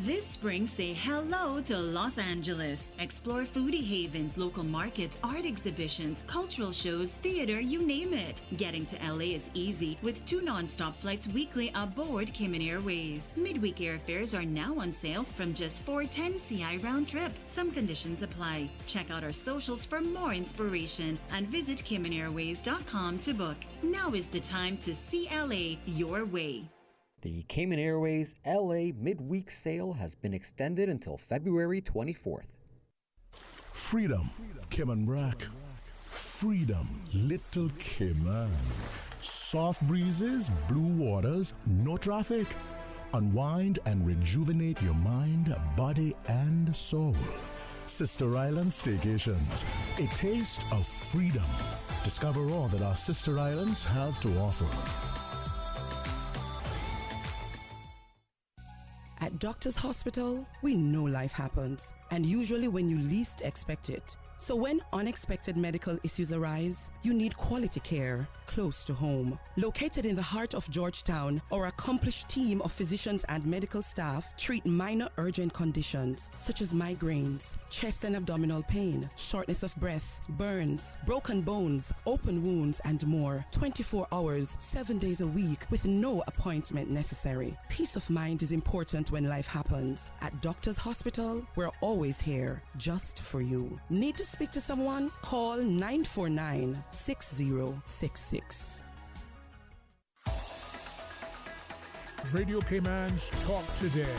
S9: This spring, say hello to Los Angeles. Explore foodie havens, local markets, art exhibitions, cultural shows, theater, you name it. Getting to LA is easy with 2 non-stop flights weekly aboard Cayman Airways. Midweek airfares are now on sale from just $410 CI round trip. Some conditions apply. Check out our socials for more inspiration and visit CaymanAirways.com to book. Now is the time to see LA your way.
S13: The Cayman Airways LA midweek sale has been extended until February 24th.
S5: Freedom, Cayman Brack. Freedom, Little Cayman. Soft breezes, blue waters, no traffic. Unwind and rejuvenate your mind, body, and soul. Sister Island Staycations, a taste of freedom. Discover all that our sister islands have to offer.
S16: At Doctors Hospital, we know life happens, and usually when you least expect it. So when unexpected medical issues arise, you need quality care close to home. Located in the heart of Georgetown, our accomplished team of physicians and medical staff treat minor urgent conditions such as migraines, chest and abdominal pain, shortness of breath, burns, broken bones, open wounds, and more. 24 hours, 7 days a week with no appointment necessary. Peace of mind is important when life happens. At Doctors Hospital, we're always here just for you. Need to speak to someone? Call 949-6066.
S5: Radio Cayman's Talk Today.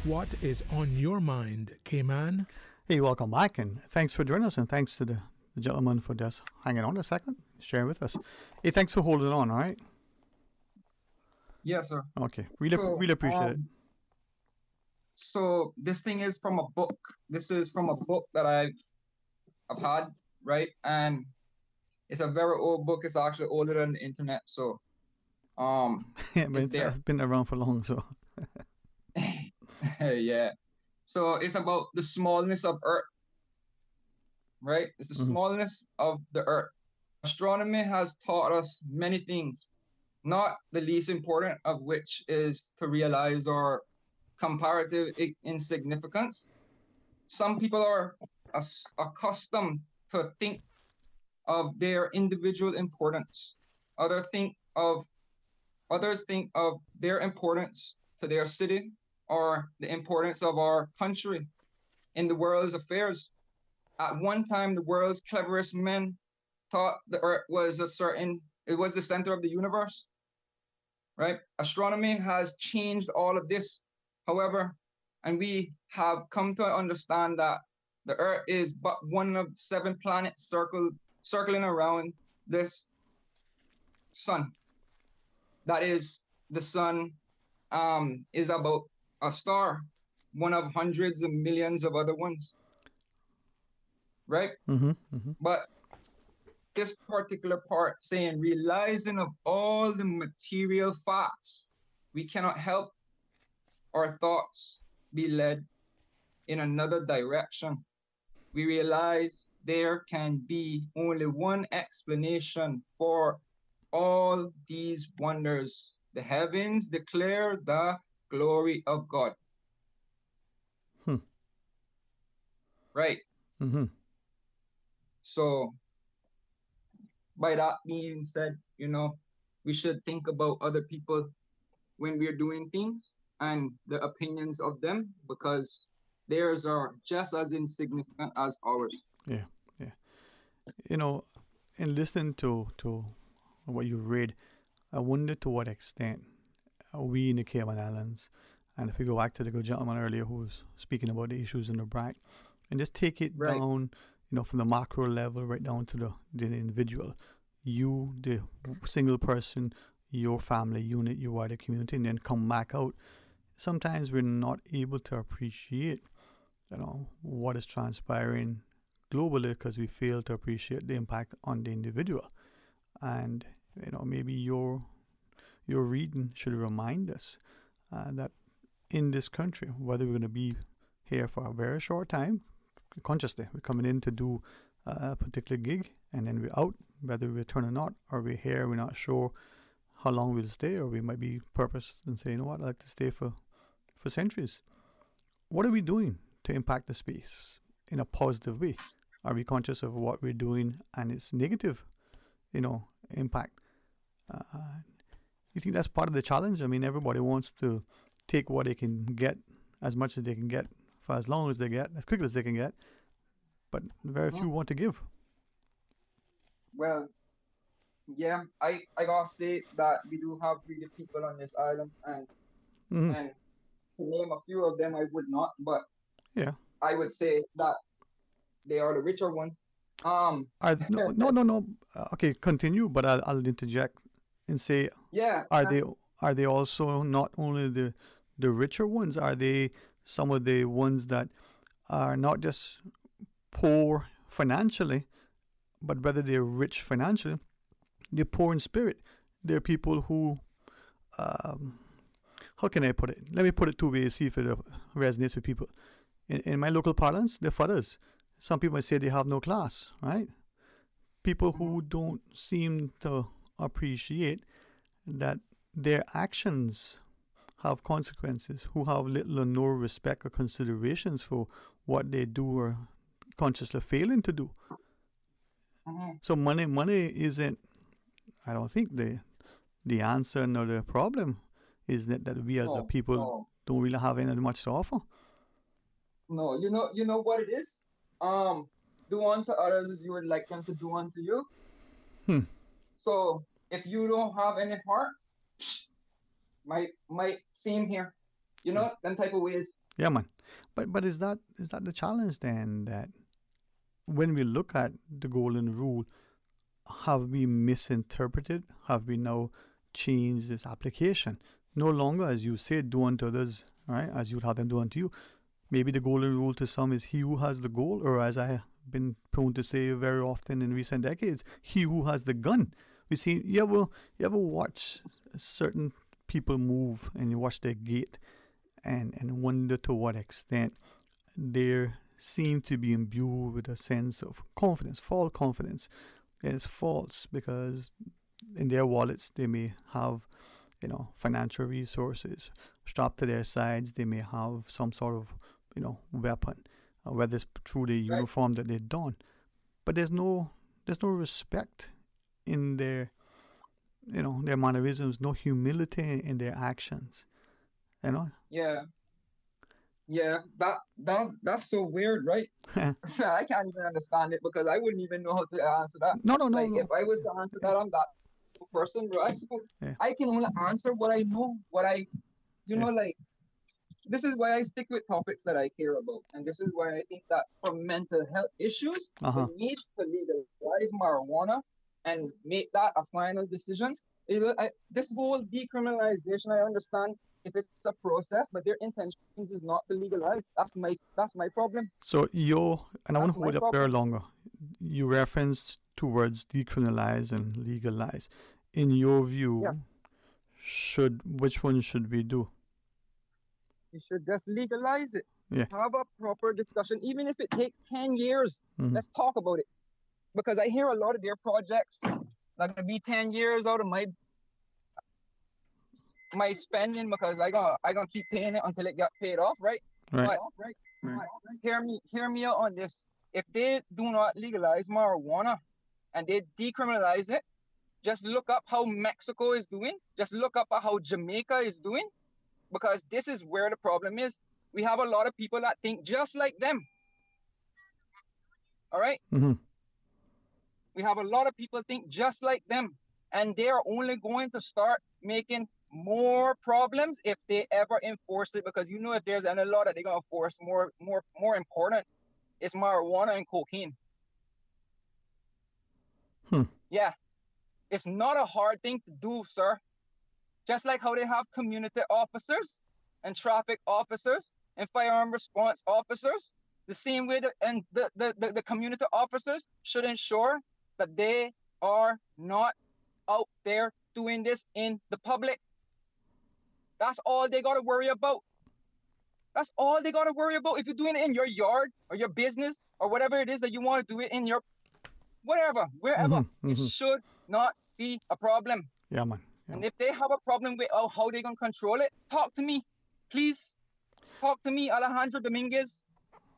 S5: What is on your mind, Cayman?
S7: Hey, welcome back, and thanks for joining us, and thanks to the gentleman for just hanging on a second, sharing with us. Hey, thanks for holding on, all right?
S12: Yes, sir.
S7: Okay, really appreciate it.
S12: So this thing is from a book. This is from a book that I've had, right? And it's a very old book. It's actually older than the internet. So,
S7: Yeah, but it's been around for long, so.
S12: Yeah. So it's about the smallness of Earth, right? It's the smallness of the Earth. Astronomy has taught us many things, not the least important of which is to realize our comparative insignificance. Some people are accustomed to think of their individual importance. Others think of their importance to their city or the importance of our country in the world's affairs. At one time, the world's cleverest men thought the Earth was the center of the universe, right? Astronomy has changed all of this. However, and we have come to understand that the Earth is but one of 7 planets circling around this sun. That is, the sun is about a star, one of hundreds of millions of other ones, right? But this particular part saying, realizing of all the material facts, we cannot help our thoughts be led in another direction. We realize there can be only one explanation for all these wonders. The heavens declare the glory of God. Right. So by that being said, we should think about other people when we're doing things and the opinions of them, because theirs are just as insignificant as ours.
S7: Yeah. In listening to what you read, I wonder to what extent we in the Cayman Islands, and if we go back to the good gentleman earlier who was speaking about the issues in the BRAC, and just take it down, from the macro level right down to the individual. You, the single person, your family unit, you are the community, and then come back out. Sometimes we're not able to appreciate, what is transpiring globally because we fail to appreciate the impact on the individual. And, maybe your reading should remind us that in this country, whether we're going to be here for a very short time, consciously, we're coming in to do a particular gig, and then we're out, whether we return or not, or we're here, we're not sure how long we'll stay, or we might be purpose and say, you know what, I'd like to stay for centuries. What are we doing to impact the space in a positive way? Are we conscious of what we're doing and its negative, impact? You think that's part of the challenge? I mean, everybody wants to take what they can get, as much as they can get, for as long as they get, as quickly as they can get, but very few want to give.
S12: Well, yeah, I gotta say that we do have really people on this island, and to name a few of them, I would not, but
S7: yeah,
S12: I would say that they are the richer ones.
S7: No. Okay, continue, but I'll interject and say,
S12: yeah,
S7: are they also not only the richer ones? Are they some of the ones that are not just poor financially, but whether they're rich financially, they're poor in spirit? They're people who, how can I put it? Let me put it two ways, see if it resonates with people. In my local parlance, they're fudders. Some people might say they have no class, right? People who don't seem to appreciate that their actions have consequences, who have little or no respect or considerations for what they do or consciously failing to do. So money isn't, I don't think the answer nor the problem is that we as a people don't really have any much to offer.
S12: No, you know what it is? Do unto others as you would like them to do unto you. So if you don't have any heart, might seem here, them type of ways.
S7: Yeah, man. But is that the challenge then, that when we look at the golden rule, have we misinterpreted? Have we now changed its application? No longer, as you say, do unto others, right, as you would have them do unto you. Maybe the golden rule to some is he who has the goal, or as I have been prone to say very often in recent decades, he who has the gun. We see, you ever watch certain people move and you watch their gait and wonder to what extent they seem to be imbued with a sense of confidence, false confidence. And it's false because in their wallets they may have, financial resources strapped to their sides. They may have some sort of, weapon, whether it's through the uniform that they don. But there's no respect in their, their mannerisms, no humility in their actions,
S12: Yeah, that's so weird, right? I can't even understand it because I wouldn't even know how to answer that.
S7: No.
S12: If I was to answer that, I'm that person, bro. I suppose I can only answer what I know, this is why I stick with topics that I care about, and this is why I think that for mental health issues, the need to legalize marijuana and make that a final decision. This whole decriminalization, I understand if it's a process, but their intentions is not to legalize. That's my problem.
S7: So and I want to hold up there longer. You referenced towards decriminalize and legalize. In your view, which one should we do?
S12: You should just legalize it.
S7: Yeah.
S12: Have a proper discussion, even if it takes 10 years. Let's talk about it. Because I hear a lot of their projects that could be 10 years out of my spending because I gonna keep paying it until it got paid off, right?
S7: Right.
S12: Hear me out on this. If they do not legalize marijuana and they decriminalize it, just look up how Mexico is doing. Just look up how Jamaica is doing. Because this is where the problem is. We have a lot of people that think just like them. All right? We have a lot of people think just like them. And they are only going to start making more problems if they ever enforce it. Because if there's any law that they're going to force more important, it's marijuana and cocaine. Yeah. It's not a hard thing to do, sir. Just like how they have community officers and traffic officers and firearm response officers, the same way the community officers should ensure that they are not out there doing this in the public. That's all they got to worry about. That's all they got to worry about. If you're doing it in your yard or your business or whatever it is that you want to do it in your whatever, wherever. It should not be a problem.
S7: Yeah, man.
S12: And if they have a problem with how they gonna control it, talk to me, please. Talk to me, Alejandro Dominguez.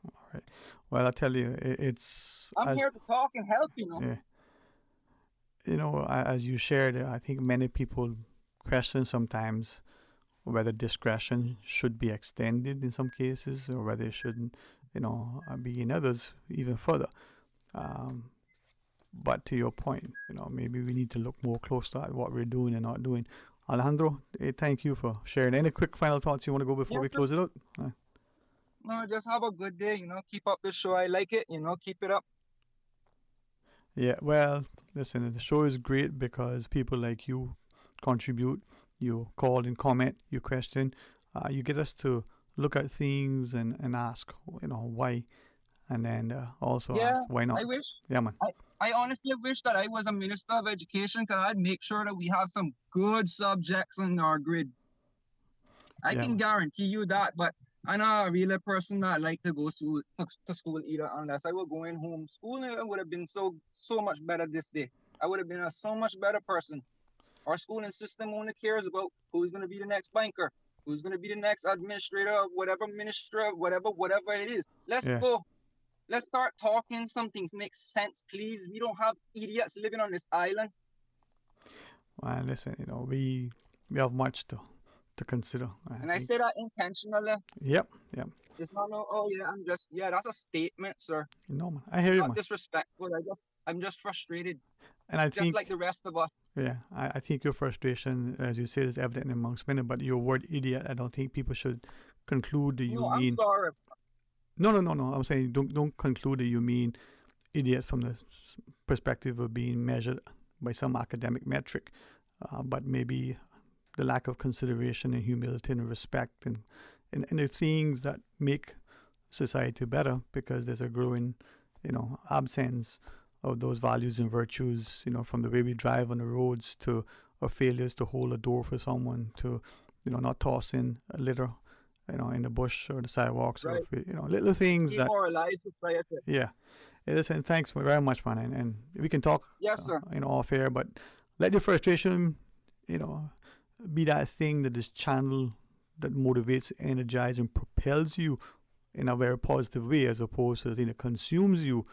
S7: All right. Well, I tell you,
S12: I'm here to talk and help, you know.
S7: Yeah. You know, as you shared, I think many people question sometimes whether discretion should be extended in some cases or whether it shouldn't, be in others even further. But to your point, maybe we need to look more closely at what we're doing and not doing. Alejandro, thank you for sharing. Any quick final thoughts you want to go before we close it out?
S12: No, just have a good day, keep up the show. I like it, keep it up.
S7: Yeah, well, listen, the show is great because people like you contribute, you call and comment, you question, you get us to look at things and ask, why, and then also ask, why not?
S12: I wish.
S7: Yeah, man.
S12: I honestly wish that I was a minister of education because I'd make sure that we have some good subjects on our grid. I can guarantee you that, but I'm not a real person that like to go to school either unless I were going home. Schooling would have been so much better this day. I would have been a so much better person. Our schooling system only cares about who's going to be the next banker, who's going to be the next administrator, whatever minister, whatever it is. Let's go. Let's start talking. Some things make sense, please. We don't have idiots living on this island.
S7: Well, listen, we have much to consider.
S12: And I say that intentionally.
S7: Yep.
S12: It's not that's a statement, sir.
S7: No, man. I hear you, man.
S12: Not disrespectful. I'm just frustrated.
S7: And I think,
S12: just like the rest of us.
S7: Yeah, I think your frustration, as you said, is evident amongst many, but your word idiot, I don't think people should conclude that you mean...
S12: I'm sorry.
S7: No. I'm saying don't conclude that you mean idiot from the perspective of being measured by some academic metric, but maybe the lack of consideration and humility and respect and the things that make society better, because there's a growing, absence of those values and virtues, from the way we drive on the roads to our failures to hold a door for someone to, not tossing a litter, in the bush or the sidewalks,
S12: right.
S7: or little things that
S12: demoralize society.
S7: Yeah. Listen, thanks very much, man, and we can talk.
S12: Yes, sir.
S7: Off air, but let your frustration, be that thing that is channel that motivates, energizes, and propels you in a very positive way, as opposed to the thing that consumes you,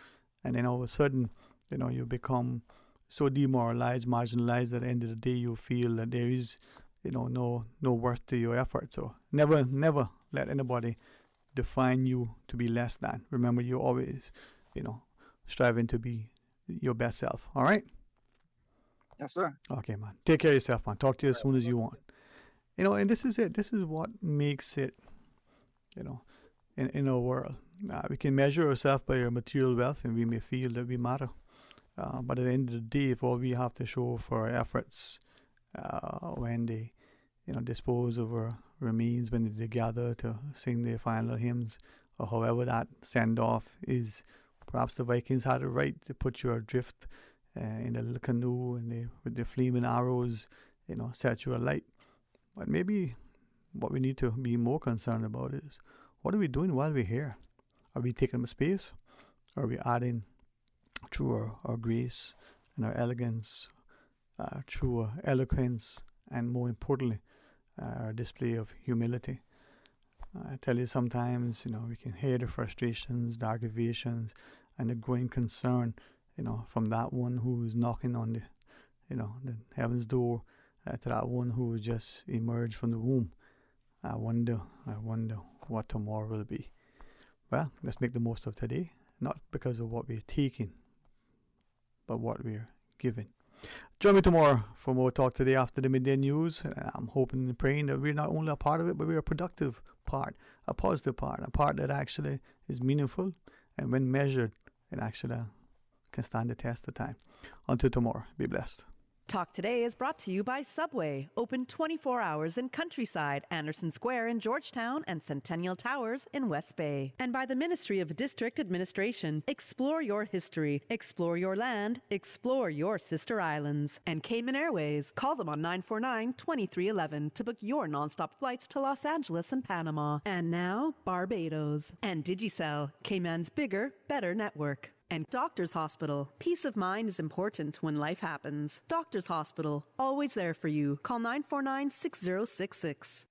S7: and then all of a sudden, you become so demoralized, marginalized, that at the end of the day you feel that there is, no worth to your effort. So never let anybody define you to be less than. Remember, you're always, striving to be your best self. All right?
S12: Yes, sir.
S7: Okay, man. Take care of yourself, man. Talk to you as soon as you want. And this is it. This is what makes it, in our world. We can measure ourselves by our material wealth, and we may feel that we matter. But at the end of the day, if all we have to show for our efforts when they, dispose of our remains, when they gather to sing their final hymns, or however that send-off is, perhaps the Vikings had it right to put you adrift in a little canoe and with the flaming arrows, set you alight. But maybe what we need to be more concerned about is, what are we doing while we're here? Are we taking up space? Are we adding through our grace and our elegance, through our eloquence, and more importantly, our display of humility? I tell you, sometimes, we can hear the frustrations, the aggravations, and the growing concern, from that one who is knocking on the heaven's door, to that one who just emerged from the womb. I wonder what tomorrow will be. Well, let's make the most of today, not because of what we're taking, but what we're giving. Join me tomorrow for more talk today after the midday news. I'm hoping and praying that we're not only a part of it, but we're a productive part, a positive part, a part that actually is meaningful, and when measured, it actually can stand the test of time. Until tomorrow, be blessed.
S3: Talk Today is brought to you by Subway, open 24 hours in Countryside, Anderson Square in Georgetown, and Centennial Towers in West Bay. And by the Ministry of District Administration. Explore your history, explore your land, explore your sister islands. And Cayman Airways. Call them on 949-2311 to book your nonstop flights to Los Angeles and Panama. And now, Barbados. And Digicel, Cayman's bigger, better network. And Doctors Hospital. Peace of mind is important when life happens. Doctors Hospital. Always there for you. Call 949-6066.